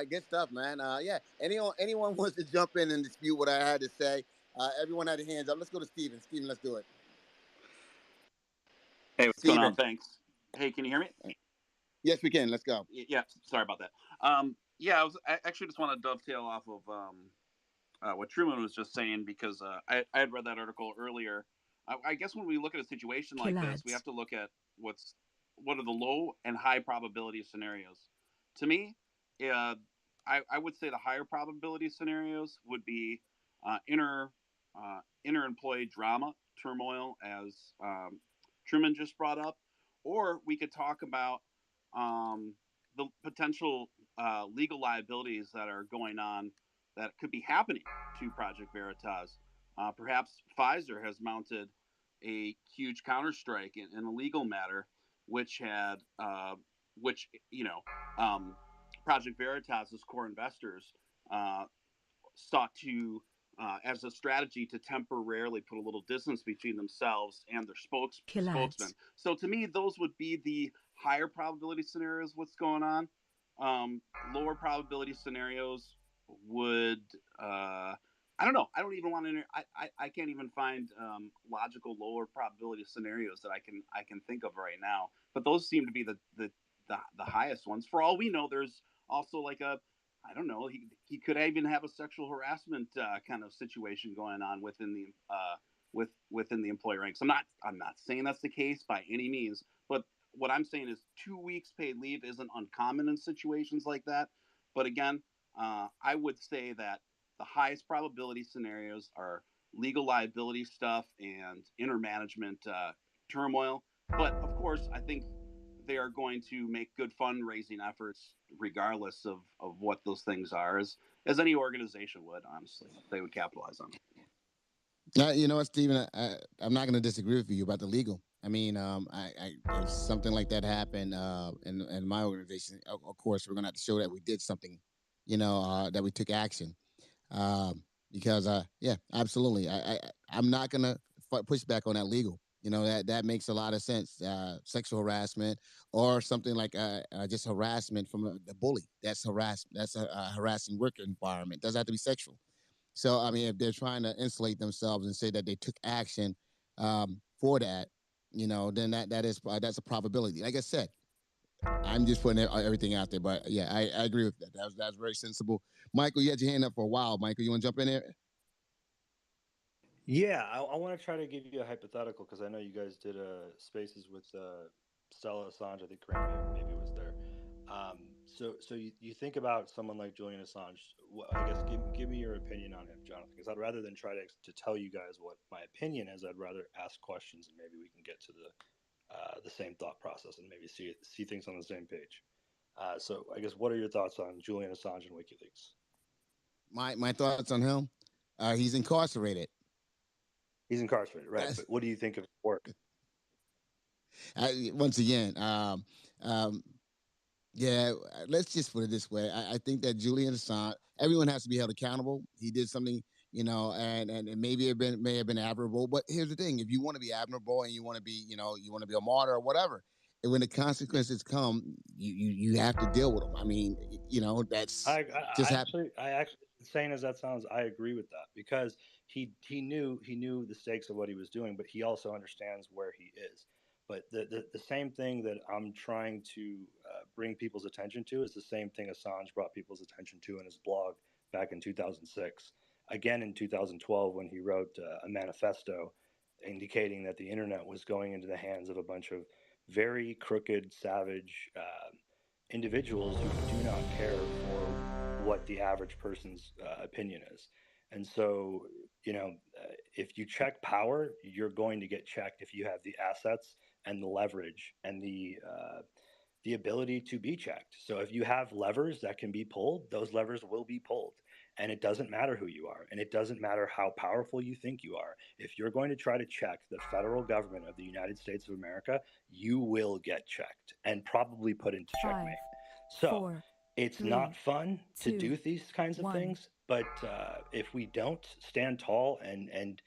Good stuff, man. Yeah. Anyone wants to jump in and dispute what I had to say? Everyone had their hands up. Let's go to Steven. Steven, let's do it. Hey, what's going on? Thanks. Hey, can you hear me? Yes, we can. Let's go. Yeah. Sorry about that. I actually just want to dovetail off of what Truman was just saying, because I had read that article earlier. I guess when we look at a situation like this, we have to look at what are the low and high probability scenarios. To me, I would say the higher probability scenarios would be inter-employee drama, turmoil, as Truman just brought up, or we could talk about the potential legal liabilities that are going on that could be happening to Project Veritas. Perhaps Pfizer has mounted a huge counterstrike in a legal matter, which Project Veritas's core investors sought to, as a strategy, to temporarily put a little distance between themselves and their spokesman. So to me, those would be the higher probability scenarios. What's going on? Lower probability scenarios would, I don't know. I don't even want to. I can't even find logical lower probability scenarios that I can think of right now. But those seem to be the highest ones. For all we know, there's also like I don't know. He could even have a sexual harassment kind of situation going on within the employee ranks. I'm not saying that's the case by any means, but what I'm saying is 2 weeks paid leave isn't uncommon in situations like that. But again, I would say that the highest probability scenarios are legal liability stuff and intermanagement turmoil. But of course, I think they are going to make good fundraising efforts regardless of what those things are, as any organization would. Honestly, they would capitalize on it. You know what, Stephen? I'm not going to disagree with you about the legal. I mean, if something like that happened in my organization, of course, we're going to have to show that we did something, that we took action. Because, yeah, absolutely. I'm not going to push back on that legal. That makes a lot of sense. Sexual harassment or something like just harassment from the bully. That's harassment. That's a harassing work environment. Doesn't have to be sexual. So, I mean, if they're trying to insulate themselves and say that they took action for that, then that's a probability. Like I said, I'm just putting everything out there. But yeah, I agree with that. That's very sensible. Michael, you had your hand up for a while. Michael, you want to jump in there? Yeah, I want to try to give you a hypothetical, because I know you guys did spaces with Stella Assange. I think Graham maybe was there. So you think about someone like Julian Assange. I guess give me your opinion on him, Jonathan, because I'd rather than try to tell you guys what my opinion is, I'd rather ask questions, and maybe we can get to the same thought process and maybe see things on the same page. So I guess, what are your thoughts on Julian Assange and WikiLeaks? My thoughts on him? He's incarcerated. He's incarcerated, right? But what do you think of his work? Once again, yeah, let's just put it this way. I think that Julian Assange, everyone has to be held accountable. He did something, and maybe it may have been admirable. But here's the thing: if you want to be admirable and you want to be, you want to be a martyr or whatever, And when the consequences come, you have to deal with them. I mean, that's just happened. I actually, insane as that sounds, I agree with that, because he knew the stakes of what he was doing, but he also understands where he is. But the same thing that I'm trying to bring people's attention to is the same thing Assange brought people's attention to in his blog back in 2006. Again in 2012, when he wrote a manifesto indicating that the internet was going into the hands of a bunch of very crooked, savage individuals who do not care for what the average person's opinion is. And so, if you check power, you're going to get checked if you have the assets and the leverage and the ability to be checked. So if you have levers that can be pulled, those levers will be pulled. And it doesn't matter who you are, and it doesn't matter how powerful you think you are. If you're going to try to check the federal government of the United States of America, you will get checked and probably put into checkmate. So it's not fun to do these kinds of things, but if we don't stand tall and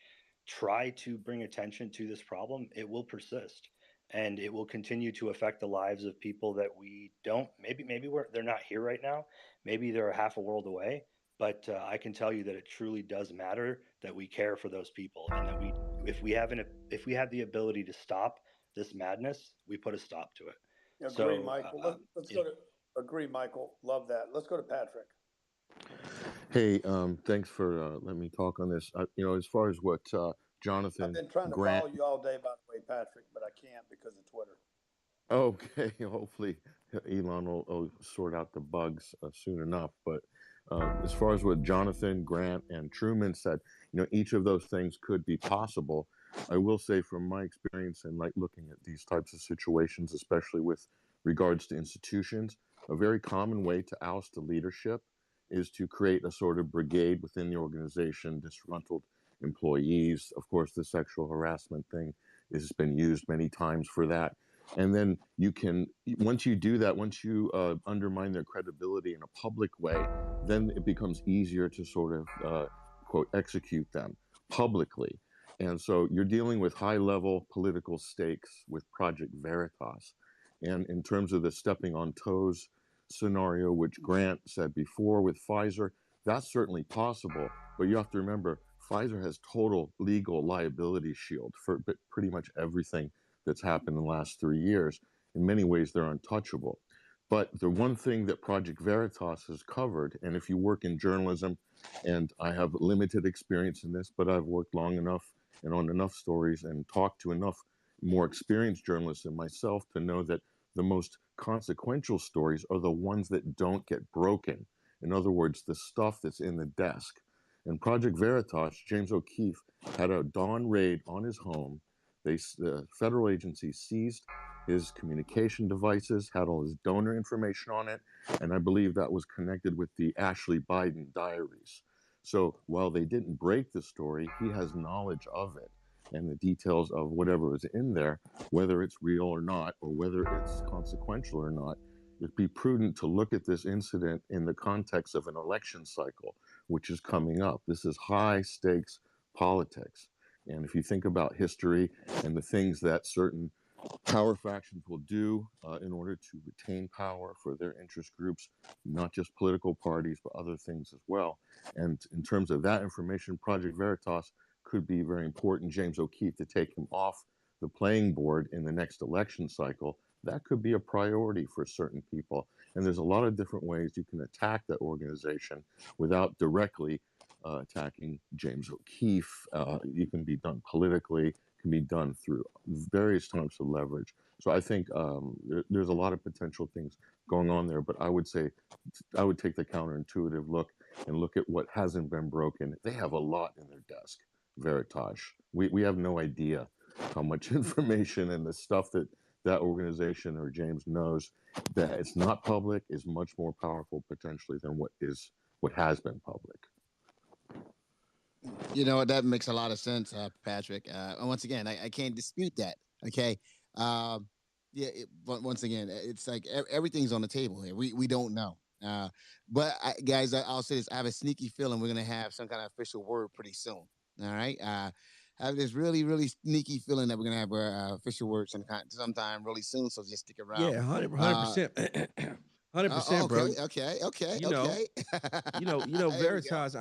try to bring attention to this problem, it will persist. And it will continue to affect the lives of people that we don't. Maybe they're not here right now. Maybe they're a half a world away. But I can tell you that it truly does matter that we care for those people, and that if we have the ability to stop this madness, we put a stop to it. Agree, Michael. Let's go to agree, Michael. Love that. Let's go to Patrick. Hey, thanks for letting me talk on this. As far as what Jonathan I've been trying to Grant. follow you all day, by the way, Patrick, but I can't because of Twitter. Okay, hopefully Elon will sort out the bugs soon enough. But as far as what Jonathan Grant and Truman said, each of those things could be possible. I will say, from my experience and looking at these types of situations, especially with regards to institutions, a very common way to oust the leadership is to create a sort of brigade within the organization, disgruntled employees. Of course, the sexual harassment thing has been used many times for that. And then you can, once you do that, once you undermine their credibility in a public way, then it becomes easier to sort of, quote, execute them publicly. And so you're dealing with high-level political stakes with Project Veritas. And in terms of the stepping on toes scenario, which Grant said before with Pfizer, that's certainly possible. But you have to remember, Pfizer has total legal liability shield for pretty much everything that's happened in the last 3 years. In many ways, they're untouchable. But the one thing that Project Veritas has covered, and if you work in journalism, and I have limited experience in this, but I've worked long enough and on enough stories and talked to enough more experienced journalists than myself to know that the most consequential stories are the ones that don't get broken. In other words, the stuff that's in the desk. In Project Veritas, James O'Keefe had a dawn raid on his home. The federal agency seized his communication devices, had all his donor information on it, and I believe that was connected with the Ashley Biden diaries. So while they didn't break the story, he has knowledge of it and the details of whatever is in there, whether it's real or not, or whether it's consequential or not. It'd be prudent to look at this incident in the context of an election cycle, which is coming up. This is high stakes politics. And if you think about history and the things that certain power factions will do in order to retain power for their interest groups, not just political parties, but other things as well. And in terms of that information, Project Veritas could be very important. James O'Keefe, to take him off the playing board in the next election cycle, that could be a priority for certain people. And there's a lot of different ways you can attack that organization without directly attacking James O'Keefe. It can be done politically, can be done through various types of leverage. So I think there's a lot of potential things going on there, but I would say I would take the counterintuitive look and look at what hasn't been broken. They have a lot in their desk, Veritas. We have no idea how much information and the stuff that that organization or James knows that it's not public is much more powerful potentially than what has been public. That makes a lot of sense, Patrick. And once again, I can't dispute that. Okay. But once again, it's like everything's on the table here. We don't know. But guys, I'll say this: I have a sneaky feeling we're gonna have some kind of official word pretty soon. All right. I have this really, really sneaky feeling that we're gonna have our official word sometime really soon. So just stick around. Yeah, 100%, 100%, bro. Okay. You know, There we go. Veritas.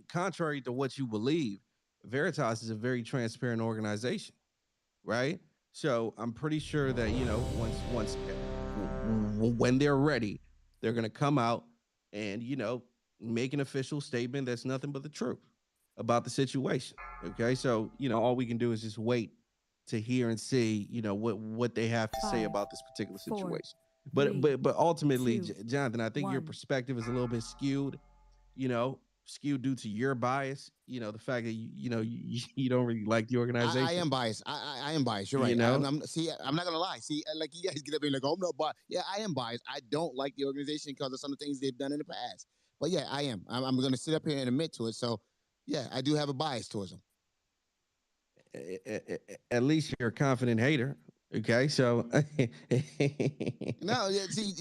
Contrary to what you believe, Veritas is a very transparent organization, right? So I'm pretty sure that once when they're ready, they're gonna come out and make an official statement that's nothing but the truth about the situation. Okay, so all we can do is just wait to hear and see what they have to say about this particular situation. But ultimately, Jonathan, I think your perspective is a little bit skewed. Skewed due to your bias. The fact that you don't really like the organization. I am biased. I am biased. You're right. See, I'm not gonna lie. See, like you guys get up and like, oh, I'm not biased. Yeah, I am biased. I don't like the organization because of some of the things they've done in the past. But yeah, I am. I'm gonna sit up here and admit to it. So yeah, I do have a bias towards them. At least you're a confident hater. Okay, so no, see,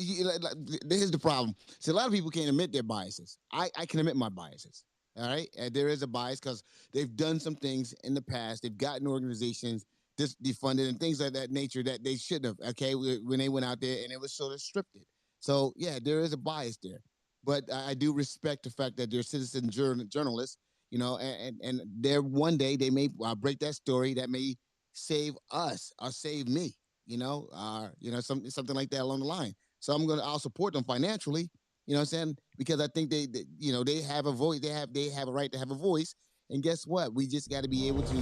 here's the problem. See, a lot of people can't admit their biases. I can admit my biases. All right, there is a bias because they've done some things in the past. They've gotten organizations defunded and things like that nature that they shouldn't have. Okay, when they went out there and it was sort of scripted. So yeah, there is a bias there, but I do respect the fact that they're citizen journalists. And there one day they may break that story that may save us or save me. Something like that along the line. So I'll support them financially. You know what I'm saying? Because I think they have a voice. They have a right to have a voice. And guess what? We just got to be able to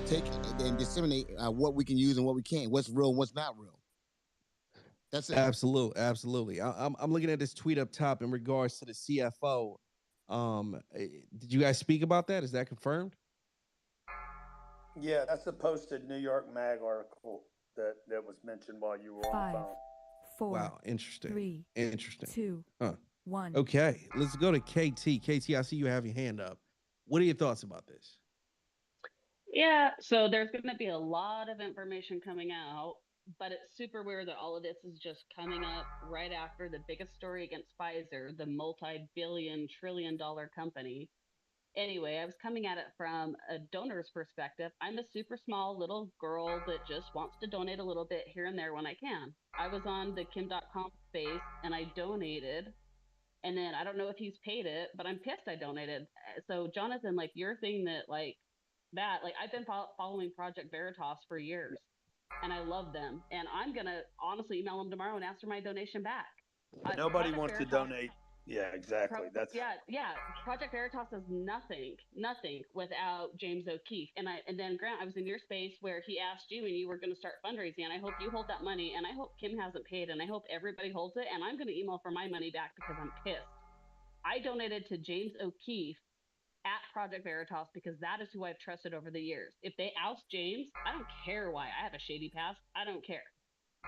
take and disseminate what we can use and what we can't. What's real and what's not real. That's it. Absolutely. I'm looking at this tweet up top in regards to the CFO. Did you guys speak about that? Is that confirmed? Yeah, that's a posted New York Mag article that was mentioned while you were on the phone. 4, wow, interesting. 3, interesting. 2, 1. Okay, let's go to KT. KT, I see you have your hand up. What are your thoughts about this? Yeah, so there's going to be a lot of information coming out, but it's super weird that all of this is just coming up right after the biggest story against Pfizer, the multi-billion, trillion-dollar company. Anyway, I was coming at it from a donor's perspective. I'm a super small little girl that just wants to donate a little bit here and there when I can. I was on the Kim.com space and I donated, and then I don't know if he's paid it, but I'm pissed I donated. So Jonathan, like your thing that like I've been following Project Veritas for years and I love them. And I'm going to honestly email them tomorrow and ask for my donation back. Nobody wants to donate. Yeah, exactly. Yeah. Project Veritas is nothing without James O'Keefe. And then Grant, I was in your space where he asked you and you were going to start fundraising. And I hope you hold that money. And I hope Kim hasn't paid. And I hope everybody holds it. And I'm going to email for my money back because I'm pissed. I donated to James O'Keefe at Project Veritas because that is who I've trusted over the years. If they oust James, I don't care why. I have a shady past. I don't care.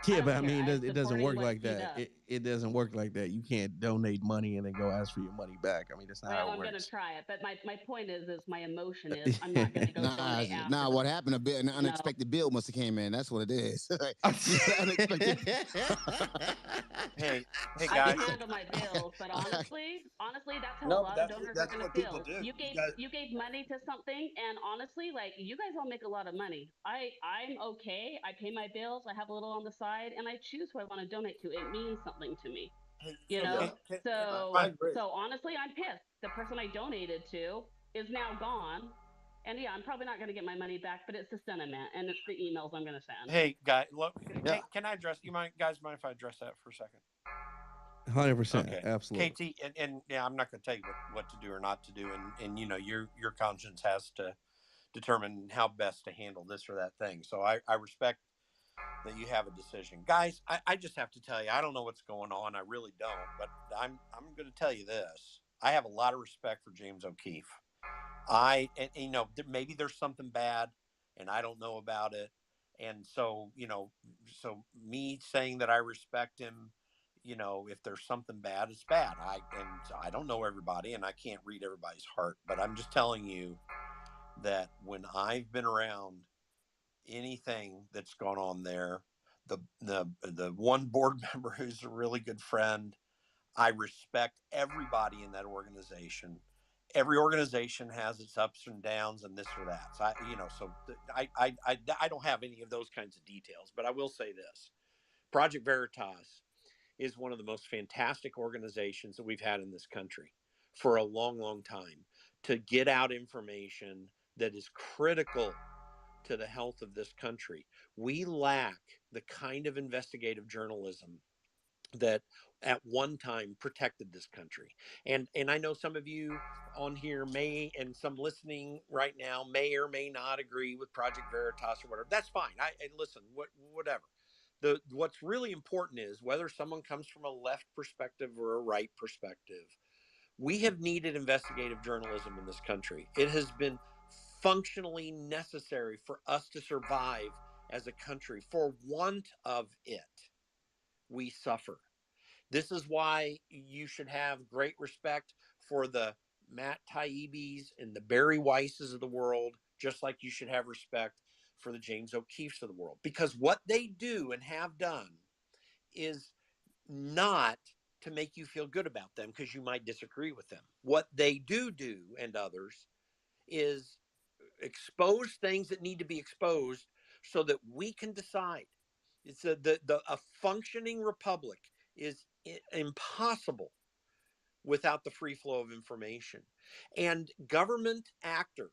Yeah, but I mean, it doesn't work like that. It doesn't work like that. You can't donate money and then go ask for your money back. I mean, that's not how it works. I'm going to try it. But my point is my emotion is I'm not going to go donate after. Nah, what happened? An unexpected bill must have came in. That's what it is. Unexpected. Hey, guys. I can handle my bills, but honestly, that's how a lot of donors are going to feel. You gave money to something, and honestly, like you guys all make a lot of money. I'm okay. I pay my bills. I have a little on the side. And I choose who I want to donate to. It means something to me, So honestly, I'm pissed. The person I donated to is now gone, and yeah, I'm probably not going to get my money back. But it's the sentiment and it's the emails I'm going to send. Hey, guys, look, can I address? Guys, mind if I address that for a second? 100%, okay. Absolutely. KT, and yeah, I'm not going to tell you what to do or not to do, and your conscience has to determine how best to handle this or that thing. So I respect that you have a decision. Guys, I just have to tell you, I don't know what's going on. I really don't, but I'm going to tell you this. I have a lot of respect for James O'Keefe. Maybe there's something bad and I don't know about it. And so, so me saying that I respect him, if there's something bad, it's bad. I don't know everybody and I can't read everybody's heart, but I'm just telling you that when I've been around anything that's gone on there, the one board member who's a really good friend, I respect everybody in that organization, every organization has its ups and downs and this or that. So I don't have any of those kinds of details, but I will say this: Project Veritas is one of the most fantastic organizations that we've had in this country for a long, long time to get out information that is critical to the health of this country. We lack the kind of investigative journalism that at one time protected this country. And I know some of you on here may, and some listening right now may or may not agree with Project Veritas or whatever. That's fine. Listen, whatever. What's really important is whether someone comes from a left perspective or a right perspective. We have needed investigative journalism in this country. It has been functionally necessary for us to survive as a country. For want of it, we suffer. This is why you should have great respect for the Matt Taibbi's and the Barry Weisses of the world, just like you should have respect for the James O'Keefes of the world. Because what they do and have done is not to make you feel good about them, because you might disagree with them. What they do, and others, is expose things that need to be exposed so that we can decide. It's a functioning republic is impossible without the free flow of information. And government actors,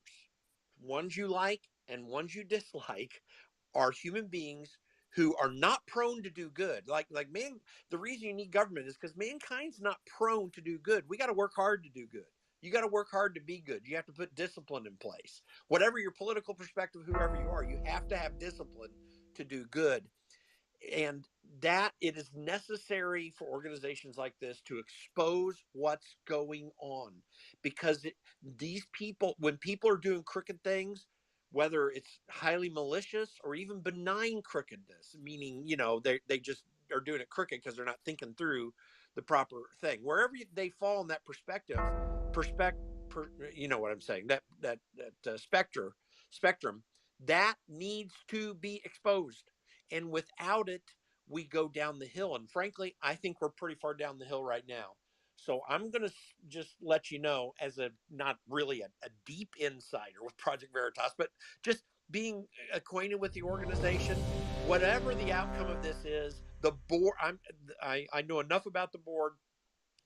ones you like and ones you dislike, are human beings who are not prone to do good. Like man, the reason you need government is because mankind's not prone to do good. We got to work hard to do good. You got to work hard to be good. You have to put discipline in place. Whatever your political perspective, whoever you are, you have to have discipline to do good. And that it is necessary for organizations like this to expose what's going on, because these people, when people are doing crooked things, whether it's highly malicious or even benign crookedness, meaning, they just are doing it crooked because they're not thinking through the proper thing. Wherever they fall in that you know what I'm saying, that spectrum that needs to be exposed. And without it, we go down the hill. And frankly, I think we're pretty far down the hill right now. So I'm going to just let you know, as not really a deep insider with Project Veritas, but just being acquainted with the organization, whatever the outcome of this is, the board, I know enough about the board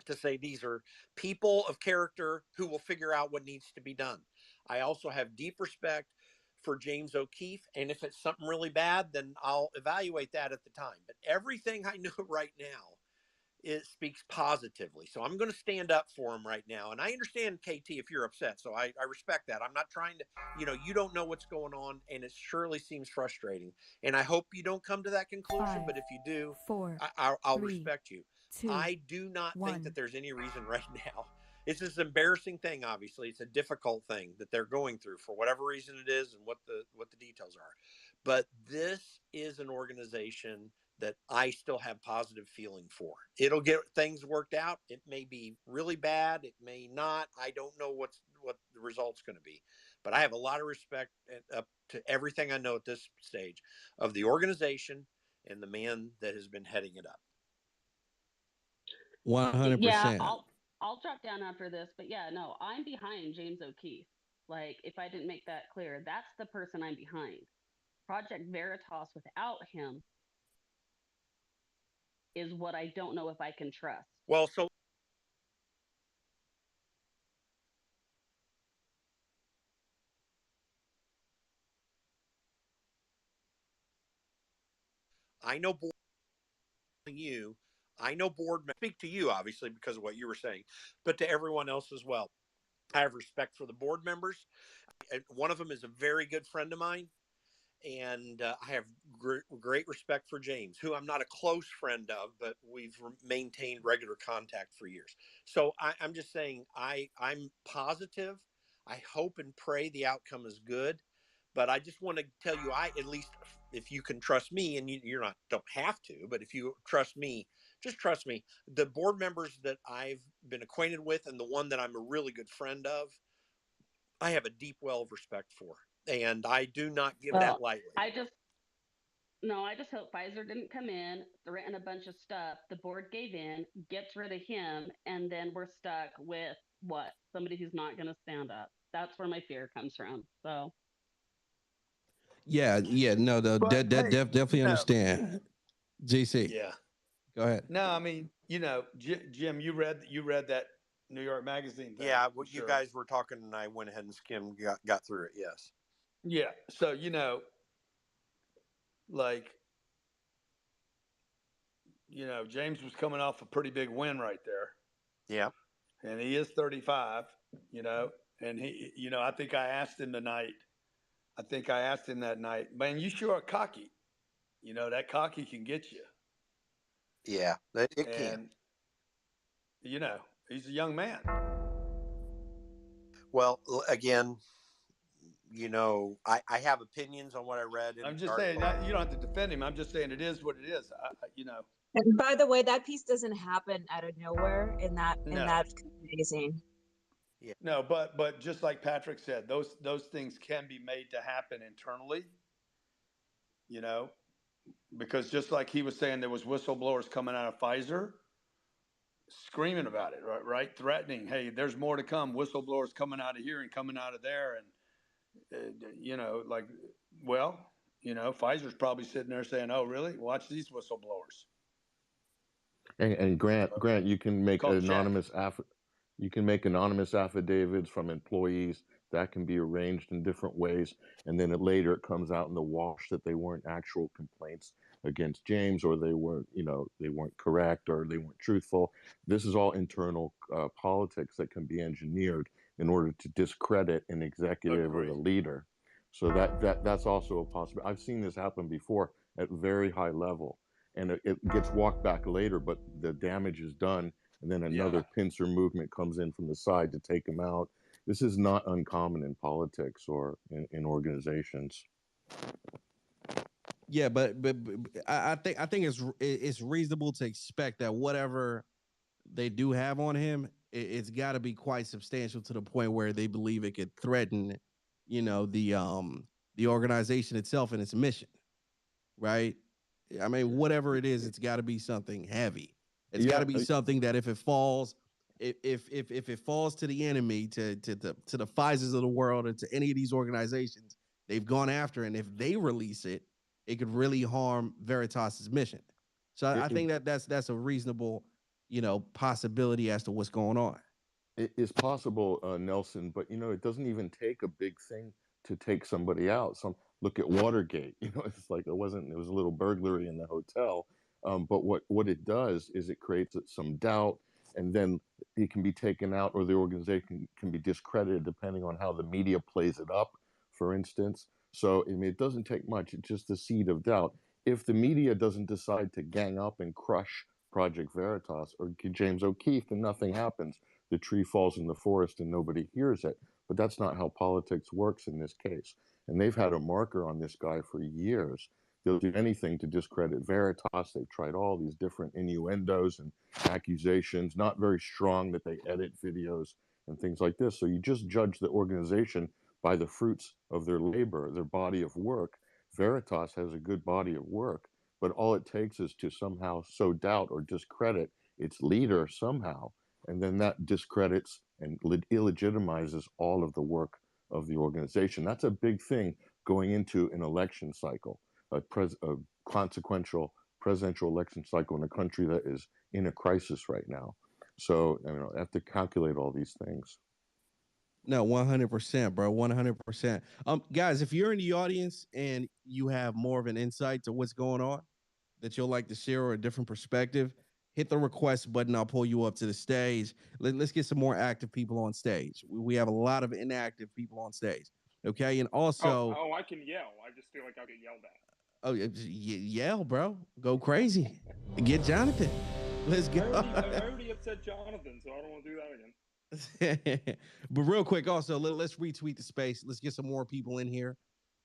to say these are people of character who will figure out what needs to be done. I also have deep respect for James O'Keefe, and if it's something really bad, then I'll evaluate that at the time. But everything I know right now, it speaks positively. So I'm going to stand up for him right now. And I understand, KT, if you're upset. So I respect that. I'm not trying to, you don't know what's going on, and it surely seems frustrating. And I hope you don't come to that conclusion. 5, but if you do, 4, I'll 3, respect you. 2, I do not 1. think that there's any reason right now. It's this embarrassing thing. Obviously, it's a difficult thing that they're going through for whatever reason it is, and what the details are. But this is an organization that I still have positive feeling for. It'll get things worked out. It may be really bad. It may not. I don't know what the result's going to be, but I have a lot of respect up to everything I know at this stage of the organization and the man that has been heading it up. 100%. Yeah, I'll drop down after this, but yeah, no, I'm behind James O'Keefe. Like, if I didn't make that clear, that's the person I'm behind. Project Veritas without him is what I don't know if I can trust. Well, so I know board speak to you, obviously, because of what you were saying, but to everyone else as well. I have respect for the board members. One of them is a very good friend of mine. And I have great respect for James, who I'm not a close friend of, but we've maintained regular contact for years. So I'm just saying I'm positive. I hope and pray the outcome is good. But I just want to tell you, at least, if you can trust me, and you're not, don't have to, but if you trust me, just trust me. The board members that I've been acquainted with, and the one that I'm a really good friend of, I have a deep well of respect for, and I do not give that lightly. I just hope Pfizer didn't come in, threaten a bunch of stuff. The board gave in, gets rid of him, and then we're stuck with what? Somebody who's not going to stand up. That's where my fear comes from. So. Yeah, no, definitely understand. GC. Yeah. Go ahead. No, I mean, Jim, you read that New York Magazine thing. Yeah, well, you guys were talking, and I went ahead and skimmed, got through it. Yes. Yeah. So James was coming off a pretty big win right there. Yeah. And he is 35. And he, I think I asked him that night, man, you sure are cocky. That cocky can get you. Yeah, it can. He's a young man. Well, again, I have opinions on what I read. I'm just saying, you don't have to defend him. I'm just saying it is what it is. And by the way, that piece doesn't happen out of nowhere in that magazine. Yeah. No, but just like Patrick said, those things can be made to happen internally. Because just like he was saying, there was whistleblowers coming out of Pfizer screaming about it, right? Threatening, hey, there's more to come. Whistleblowers coming out of here and coming out of there. And, Pfizer's probably sitting there saying, oh, really? Watch these whistleblowers. And Grant, you can make anonymous affidavits from employees that can be arranged in different ways, and then later it comes out in the wash that they weren't actual complaints against James, or they weren't correct, or they weren't truthful. This is all internal politics that can be engineered in order to discredit an executive or the leader. So that's also a possibility. I've seen this happen before at very high level, and it gets walked back later, but the damage is done, and then another pincer movement comes in from the side to take them out. This is not uncommon in politics or in organizations. Yeah, but I think it's reasonable to expect that whatever they do have on him, it's got to be quite substantial to the point where they believe it could threaten, the organization itself and its mission, right? I mean, whatever it is, it's got to be something heavy. It's got to be something that if it falls, if it falls to the enemy, to the Pfizers of the world, or to any of these organizations they've gone after, and if they release it, it could really harm Veritas's mission. So I think that's a reasonable, possibility as to what's going on. It is possible, Nelson, but it doesn't even take a big thing to take somebody out. Look at Watergate. It's like it was a little burglary in the hotel, but what it does is it creates some doubt, and then it can be taken out, or the organization can be discredited depending on how the media plays it up, for instance. So it doesn't take much. It's just the seed of doubt. If the media doesn't decide to gang up and crush Project Veritas or James O'Keefe, then nothing happens. The tree falls in the forest and nobody hears it. But that's not how politics works in this case. And they've had a marker on this guy for years. They'll do anything to discredit Veritas. They've tried all these different innuendos and accusations, not very strong, that they edit videos and things like this. So you just judge the organization by the fruits of their labor, their body of work. Veritas has a good body of work, but all it takes is to somehow sow doubt or discredit its leader somehow. And then that discredits and illegitimizes all of the work of the organization. That's a big thing going into an election cycle, a consequential presidential election cycle in a country that is in a crisis right now. So I have to calculate all these things. No, 100%, bro. 100%. Guys, if you're in the audience and you have more of an insight to what's going on that you'll like to share, or a different perspective, hit the request button. I'll pull you up to the stage. Let's get some more active people on stage. We have a lot of inactive people on stage. Okay. And also, I can yell. I just feel like I'll get yelled at. Oh, yell, bro. Go crazy. Get Jonathan. Let's go. I already upset Jonathan, so I don't want to do that again. But real quick, also, let's retweet the space. Let's get some more people in here.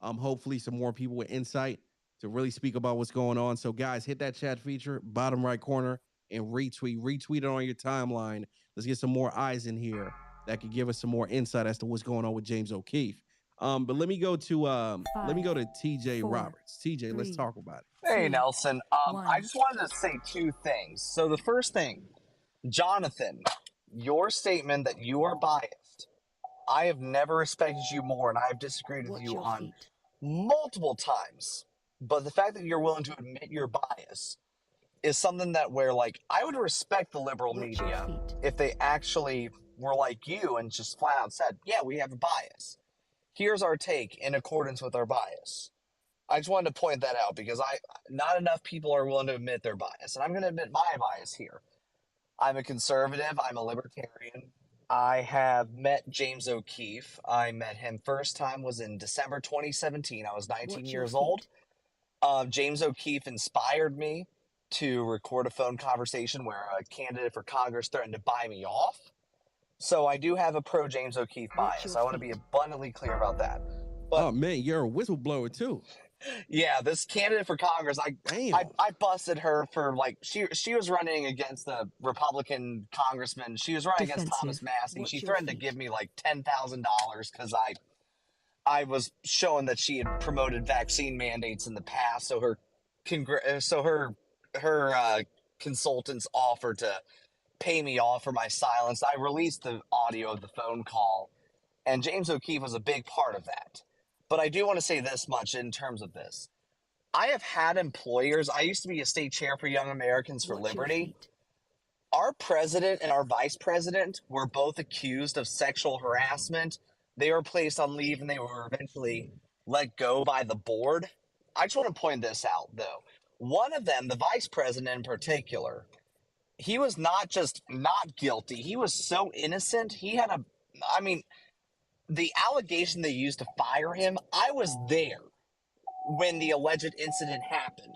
Hopefully some more people with insight to really speak about what's going on. So guys, hit that chat feature, bottom right corner, and retweet it on your timeline. Let's get some more eyes in here that could give us some more insight as to what's going on with James O'Keefe. But let me go to TJ Roberts. TJ, let's talk about it. Hey, Nelson. I just wanted to say two things. So the first thing, Jonathan, your statement that you are biased, I have never respected you more, and I have disagreed with you on multiple times. But the fact that you're willing to admit your bias is something that where, like, I would respect the liberal media if they actually were like you and just flat out said, yeah, we have a bias. Here's our take in accordance with our bias. I just wanted to point that out because not enough people are willing to admit their bias. And I'm going to admit my bias here. I'm a conservative. I'm a libertarian. I have met James O'Keefe. I met him first time was in December 2017. I was 19 years old. James O'Keefe inspired me to record a phone conversation where a candidate for Congress threatened to buy me off. So I do have a pro James O'Keefe bias. I want to be abundantly clear about that. But, oh man, you're a whistleblower too. Yeah, this candidate for Congress, I busted her for, like, she was running against the Republican congressman. She was running against Thomas Massey. She threatened to give me like $10,000 because I was showing that she had promoted vaccine mandates in the past. So her consultants offered to pay me off for my silence. I released the audio of the phone call, and James O'Keefe was a big part of that. But I do want to say this much in terms of this. I have had employers. I used to be a state chair for Young Americans for Liberty. Our president and our vice president were both accused of sexual harassment. They were placed on leave and they were eventually let go by the board. I just want to point this out, though. One of them, the vice president in particular, he was not just not guilty. He was so innocent. The allegation they used to fire him, I was there when the alleged incident happened.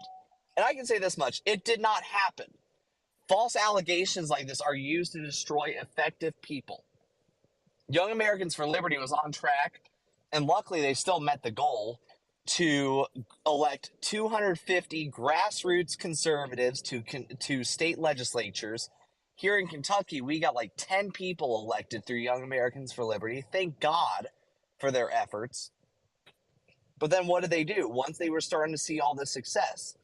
And I can say this much, it did not happen. False allegations like this are used to destroy effective people. Young Americans for Liberty was on track, and luckily they still met the goal to elect 250 grassroots conservatives to state legislatures. Here in Kentucky, we got like 10 people elected through Young Americans for Liberty. Thank God for their efforts. But then what did they do? Once they were starting to see all this success,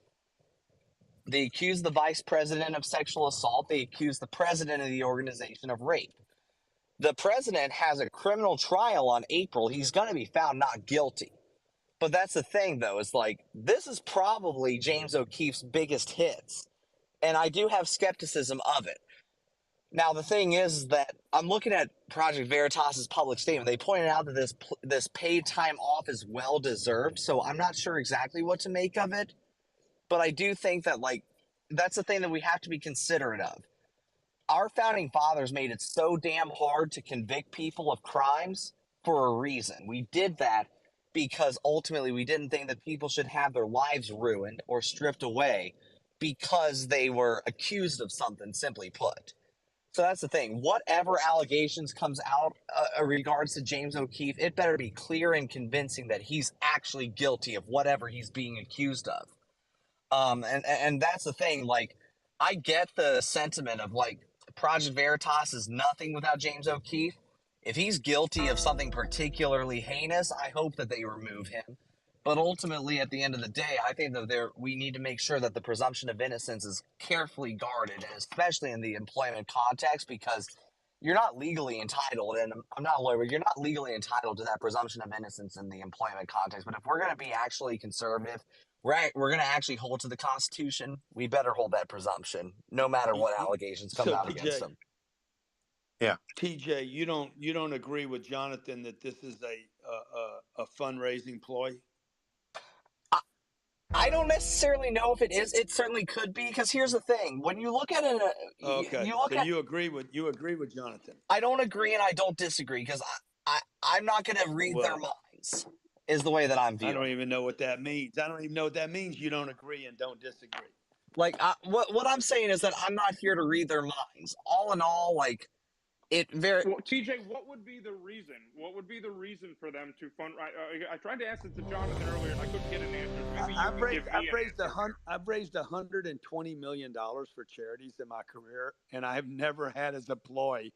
they accused the vice president of sexual assault. They accused the president of the organization of rape. The president has a criminal trial on April. He's going to be found not guilty. But that's the thing, though, is like, this is probably James O'Keefe's biggest hits. And I do have skepticism of it. Now, the thing is that I'm looking at Project Veritas's public statement. They pointed out that this paid time off is well-deserved, so I'm not sure exactly what to make of it. But I do think that, like, that's the thing that we have to be considerate of. Our founding fathers made it so damn hard to convict people of crimes for a reason. We did that because ultimately we didn't think that people should have their lives ruined or stripped away because they were accused of something, simply put. So that's the thing. Whatever allegations comes out regards to James O'Keefe, it better be clear and convincing that he's actually guilty of whatever he's being accused of. And that's the thing. Like, I get the sentiment of, like, Project Veritas is nothing without James O'Keefe. If he's guilty of something particularly heinous, I hope that they remove him. But ultimately, at the end of the day, I think that we need to make sure that the presumption of innocence is carefully guarded, and especially in the employment context, because you're not legally entitled, and I'm not a lawyer, but you're not legally entitled to that presumption of innocence in the employment context. But if we're going to be actually conservative, we're going to actually hold to the Constitution, we better hold that presumption, no matter what allegations come out against them. Yeah, TJ, you don't agree with Jonathan that this is a fundraising ploy? I don't necessarily know if it is. It certainly could be, because here's the thing: when you look at it, you agree with Jonathan. I don't agree and I don't disagree, because I'm not going to read their minds. Is the way that I'm viewing. I don't even know what that means. You don't agree and don't disagree. Like, what I'm saying is that I'm not here to read their minds. All in all, like, Well, TJ, what would be the reason? What would be the reason for them to fund? I tried to ask it to Jonathan earlier, and I couldn't get an answer. Maybe you can give me an answer. I've raised $120 million for charities in my career, and I've never had as a ploy,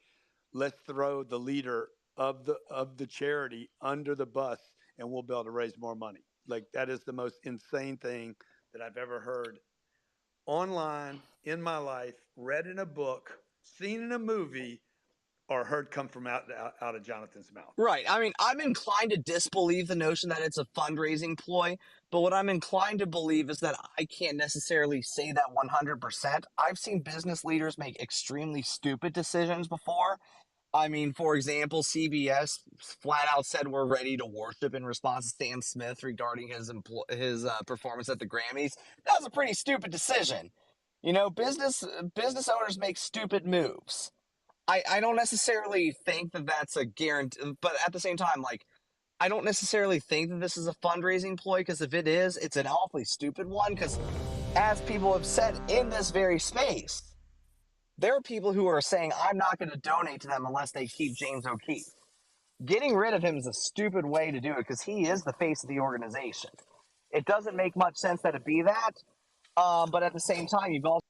let's throw the leader of the charity under the bus, and we'll be able to raise more money. Like, that is the most insane thing that I've ever heard online in my life, read in a book, seen in a movie, or heard come from out of Jonathan's mouth. Right. I mean, I'm inclined to disbelieve the notion that it's a fundraising ploy, but what I'm inclined to believe is that I can't necessarily say that 100%. I've seen business leaders make extremely stupid decisions before. I mean, for example, CBS flat out said we're ready to worship in response to Sam Smith regarding his performance at the Grammys. That was a pretty stupid decision. You know, business owners make stupid moves. I don't necessarily think that that's a guarantee, but at the same time, like, I don't necessarily think that this is a fundraising ploy, because if it is, it's an awfully stupid one, because as people have said in this very space, there are people who are saying, I'm not going to donate to them unless they keep James O'Keefe. Getting rid of him is a stupid way to do it, because he is the face of the organization. It doesn't make much sense that it be that, but at the same time, you've also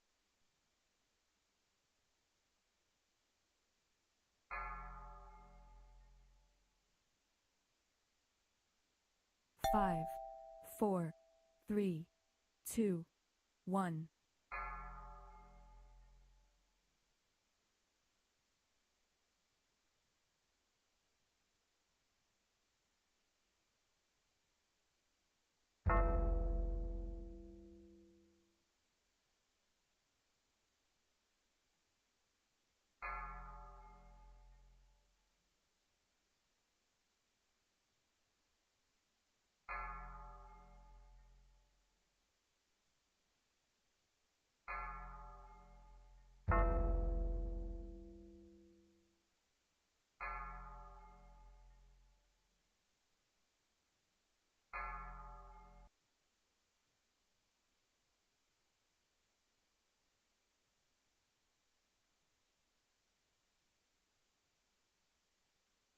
5, 4, 3, 2, 1.